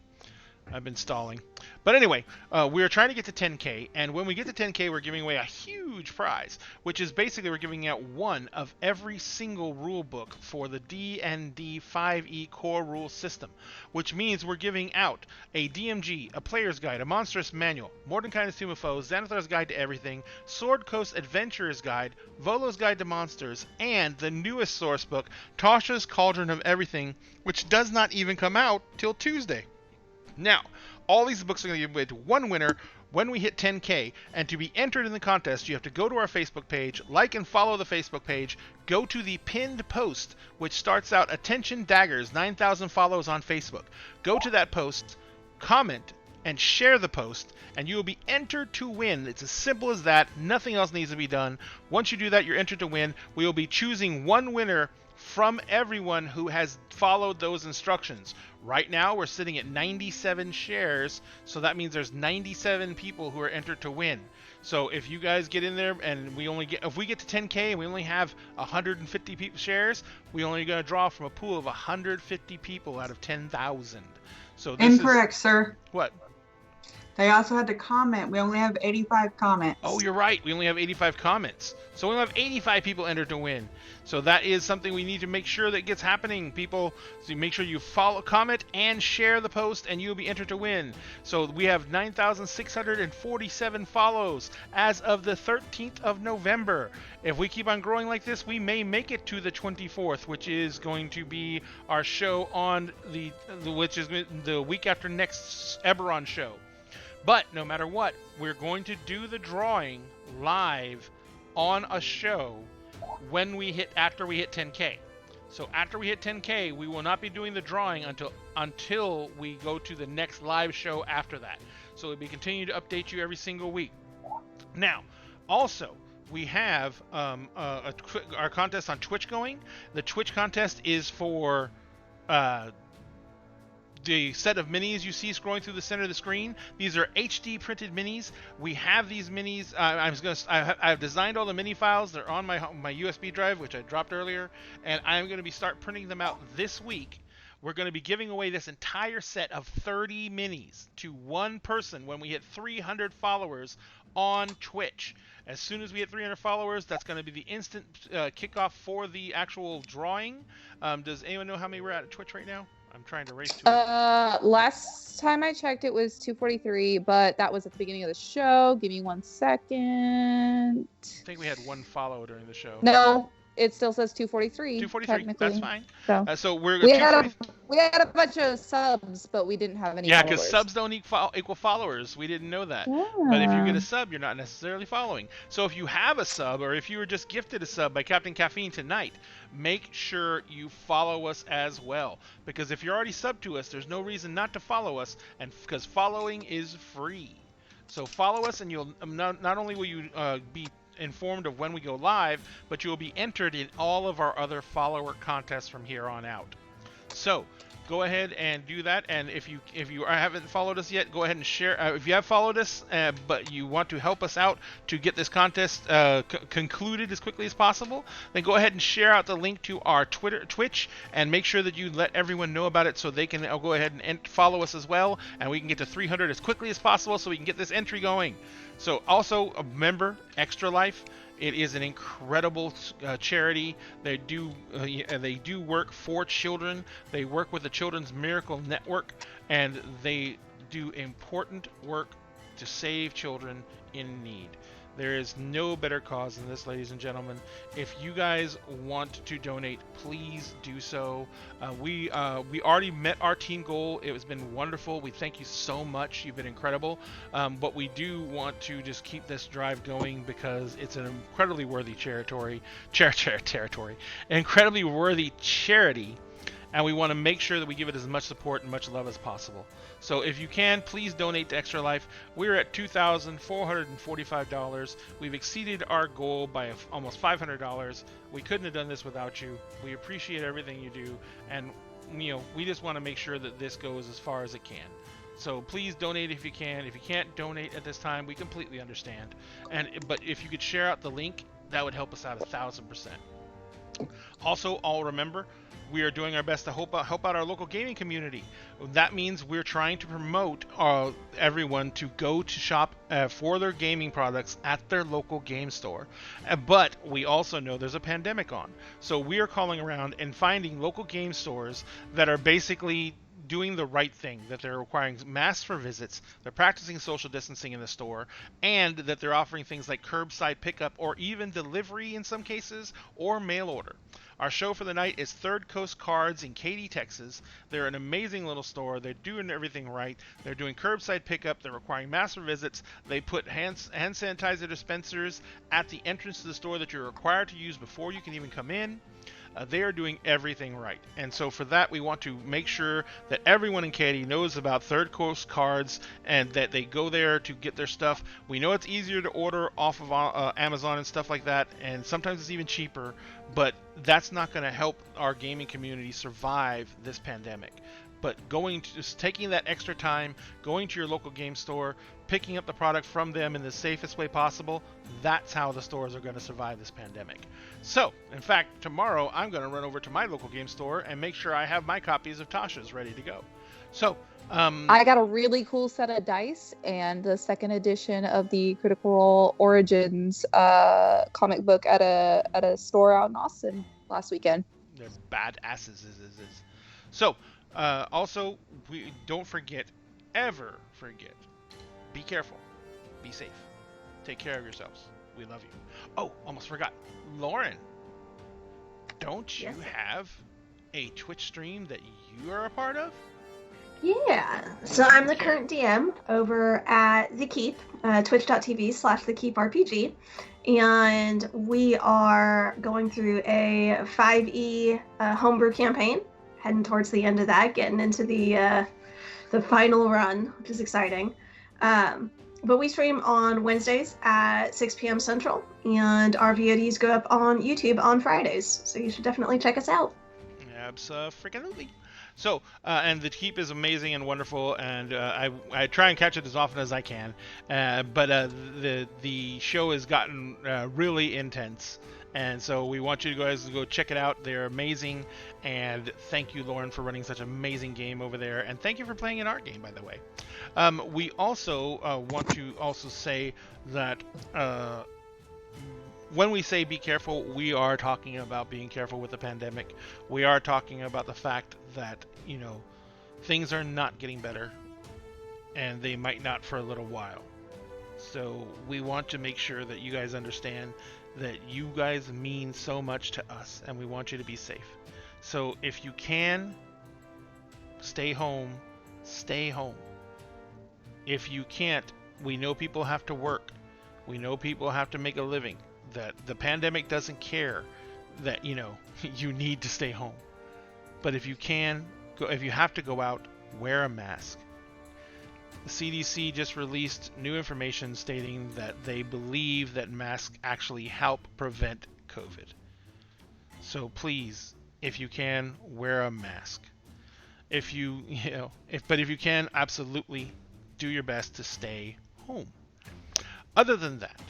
I've been stalling. But anyway, we're trying to get to 10K, and when we get to 10K, we're giving away a huge prize, which is basically we're giving out one of every single rule book for the D&D 5e core rule system, which means we're giving out a DMG, a player's guide, a monstrous manual, Mordenkainen's Tomb of Foes, Xanathar's Guide to Everything, Sword Coast Adventurer's Guide, Volo's Guide to Monsters, and the newest source book, Tasha's Cauldron of Everything, which does not even come out till Tuesday. Now, all these books are going to give away to one winner when we hit 10K, and to be entered in the contest, you have to go to our Facebook page, like and follow the Facebook page, go to the pinned post, which starts out, Attention Daggers, 9,000 follows on Facebook. Go to that post, comment, and share the post, and you will be entered to win. It's as simple as that. Nothing else needs to be done. Once you do that, you're entered to win. We will be choosing one winner from everyone who has followed those instructions. Right now, we're sitting at 97 shares, so that means there's 97 people who are entered to win. So if you guys get in there and if we get to 10K and we only have 150 shares, we only going to draw from a pool of 150 people out of 10,000. So this Incorrect, sir. What? They also had to comment. We only have 85 comments. Oh, you're right. We only have 85 comments. So we only have 85 people entered to win. So that is something we need to make sure that gets happening, people. So make sure you follow, comment, and share the post, and you'll be entered to win. So we have 9,647 follows as of the 13th of November. If we keep on growing like this, we may make it to the 24th, which is going to be our show on which is the week after next Eberron show. But no matter what, we're going to do the drawing live on a show after we hit 10K. So after we hit 10K, we will not be doing the drawing until we go to the next live show after that. So we'll be continuing to update you every single week. Now, also, we have our contest on Twitch going. The Twitch contest is for the set of minis you see scrolling through the center of the screen. These are HD printed minis. We have these minis. I've designed all the mini files. They're on my USB drive, which I dropped earlier, and I'm going to start printing them out this week. We're going to be giving away this entire set of 30 minis to one person when we hit 300 followers on Twitch. As soon as we hit 300 followers, that's going to be the instant kickoff for the actual drawing. Does anyone know how many we're at Twitch right now? I'm trying to race to it. Last time I checked, it was 243, but that was at the beginning of the show. Give me 1 second. I think we had one follow during the show. No, it still says 243. 243, that's fine. So we had a bunch of subs, but we didn't have any followers. Because subs don't equal followers. We didn't know that. Yeah. But if you get a sub, you're not necessarily following. So if you have a sub, or if you were just gifted a sub by Captain Caffeine tonight, make sure you follow us as well. Because if you're already subbed to us, there's no reason not to follow us, and because following is free. So follow us, and you'll not only will you be informed of when we go live, but you will be entered in all of our other follower contests from here on out. So go ahead and do that, and if you haven't followed us yet, go ahead and share. If you have followed us, but you want to help us out to get this contest concluded as quickly as possible, then go ahead and share out the link to our Twitch, and make sure that you let everyone know about it so they can go ahead and follow us as well, and we can get to 300 as quickly as possible so we can get this entry going. So also, remember, Extra Life. It is an incredible charity. They do work for children. They work with the Children's Miracle Network, and they do important work to save children in need. There is no better cause than this, ladies and gentlemen. If you guys want to donate, please do so. We already met our team goal. It has been wonderful. We thank you so much. You've been incredible. But we do want to just keep this drive going because it's an incredibly worthy incredibly worthy charity. And we want to make sure that we give it as much support and much love as possible. So if you can, please donate to Extra Life. We're at $2,445. We've exceeded our goal by almost $500. We couldn't have done this without you. We appreciate everything you do, and we just want to make sure that this goes as far as it can. So please donate if you can. If you can't donate at this time, we completely understand. But if you could share out the link, that would help us out 1,000%. Also, all remember, we are doing our best to help out our local gaming community. That means we're trying to promote everyone to go to shop for their gaming products at their local game store. But we also know there's a pandemic on. So we are calling around and finding local game stores that are basically doing the right thing, that they're requiring masks for visits, they're practicing social distancing in the store, and that they're offering things like curbside pickup or even delivery in some cases, or mail order. Our show for the night is Third Coast Cards in Katy, Texas. They're an amazing little store. They're doing everything right. They're doing curbside pickup. They're requiring mass visits. They put hand sanitizer dispensers at the entrance to the store that you're required to use before you can even come in. They are doing everything right. And so for that, we want to make sure that everyone in Katy knows about Third Coast Cards and that they go there to get their stuff. We know it's easier to order off of Amazon and stuff like that, and sometimes it's even cheaper, but that's not going to help our gaming community survive this pandemic. But just taking that extra time, going to your local game store, picking up the product from them in the safest way possible, that's how the stores are going to survive this pandemic. So, in fact, tomorrow I'm going to run over to my local game store and make sure I have my copies of Tasha's ready to go. So, I got a really cool set of dice and the second edition of the Critical Role Origins comic book at a store out in Austin last weekend. They're badasses. So, also, we don't ever forget, be careful, be safe, take care of yourselves. We love you. Oh, almost forgot. Lauren, don't you have a Twitch stream that you are a part of? Yeah, so I'm the current DM over at The Keep, twitch.tv/TheKeepRPG, and we are going through a 5e homebrew campaign, heading towards the end of that, getting into the final run, which is exciting. But we stream on Wednesdays at 6 p.m. Central, and our VODs go up on YouTube on Fridays, so you should definitely check us out. Abso-freaking-lutely. So, and The Keep is amazing and wonderful, and I try and catch it as often as I can, but the show has gotten really intense, and so we want you guys to go check it out. They're amazing, and thank you, Lauren, for running such an amazing game over there, and thank you for playing in our game, by the way. We also want to also say that when we say be careful, we are talking about being careful with the pandemic. We are talking about the fact that, things are not getting better, and they might not for a little while. So we want to make sure that you guys understand that you guys mean so much to us, and we want you to be safe. So if you can, stay home, stay home. If you can't, we know people have to work. We know people have to make a living. That the pandemic doesn't care that, you need to stay home. But if you can, if you have to go out, wear a mask. The CDC just released new information stating that they believe that masks actually help prevent COVID. So please, if you can, wear a mask. If you can, absolutely do your best to stay home. Other than that,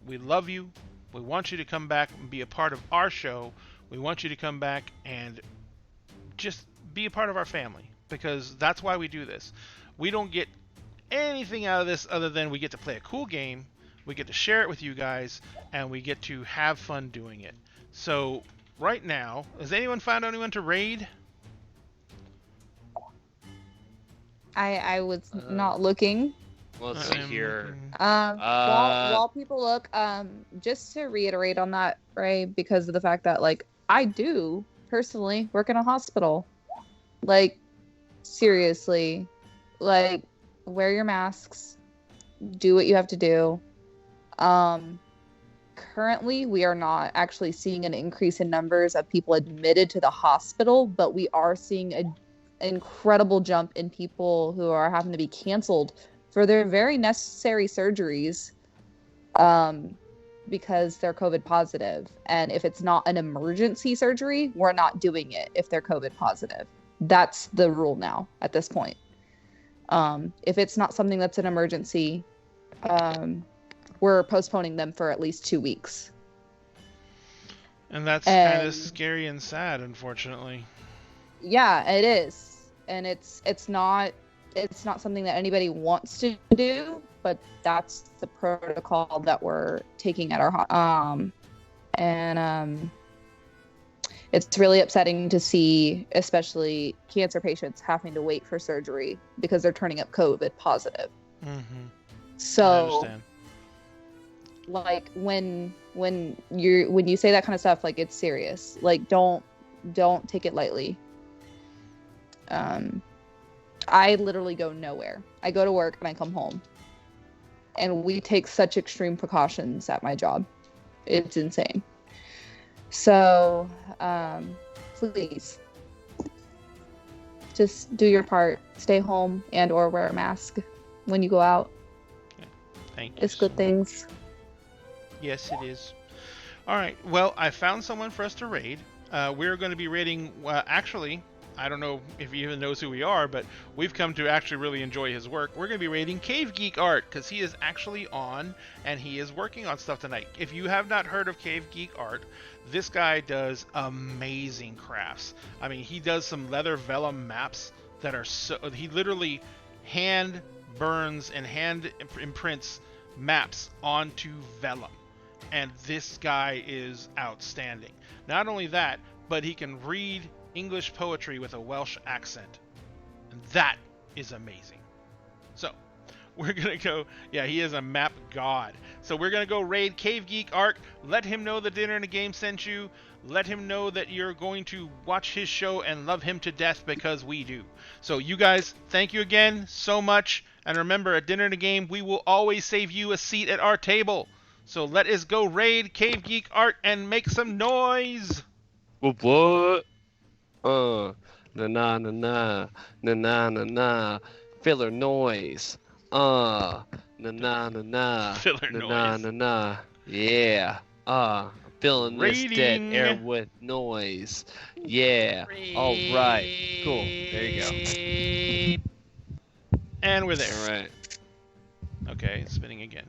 we love you. We want you to come back and be a part of our show. We want you to come back and just be a part of our family, because that's why we do this. We don't get anything out of this other than we get to play a cool game, we get to share it with you guys, and we get to have fun doing it. So right now, has anyone found anyone to raid? I was not looking. Let's see here. While people look, just to reiterate on that, right? Because of the fact that, like, I do personally work in a hospital. Like, seriously, like, wear your masks, do what you have to do. Currently, we are not actually seeing an increase in numbers of people admitted to the hospital, but we are seeing an incredible jump in people who are having to be canceled for their very necessary surgeries because they're COVID positive. And if it's not an emergency surgery, we're not doing it if they're COVID positive. That's the rule now at this point. If it's not something that's an emergency, we're postponing them for at least 2 weeks. And that's kind of scary and sad, unfortunately. Yeah, it is. And it's not something that anybody wants to do, but that's the protocol that we're taking at our it's really upsetting to see, especially cancer patients having to wait for surgery because they're turning up COVID positive. Mm-hmm. So, I understand. Like when you say that kind of stuff, like, it's serious. Like, don't take it lightly. I literally go nowhere. I go to work and I come home. And we take such extreme precautions at my job. It's insane. So, please, just do your part. Stay home and or wear a mask when you go out. Okay. Thank you. It's good things. Yes, it is. All right. Well, I found someone for us to raid. We're going to be raiding. Actually, I don't know if he even knows who we are, but we've come to actually really enjoy his work. We're going to be raiding Cave Geek Art because he is actually on and he is working on stuff tonight. If you have not heard of Cave Geek Art, this guy does amazing crafts. I mean, he does some leather vellum maps that are so. He literally hand burns and hand imprints maps onto vellum. And this guy is outstanding. Not only that, but he can read English poetry with a Welsh accent. And that is amazing. So, we're going to go... Yeah, he is a map god. So we're going to go raid Cave Geek Art. Let him know the Dinner and a Game sent you. Let him know that you're going to watch his show and love him to death because we do. So you guys, thank you again so much. And remember, at Dinner and a Game, we will always save you a seat at our table. So let us go raid Cave Geek Art and make some noise. What? Na na na na na na na na. Filler noise. Na na na na. Filler na noise. na na na. Yeah. Filling this dead Raiding. air with noise. Yeah. All right. Cool. There you go. And we're there. All right. Okay, spinning again.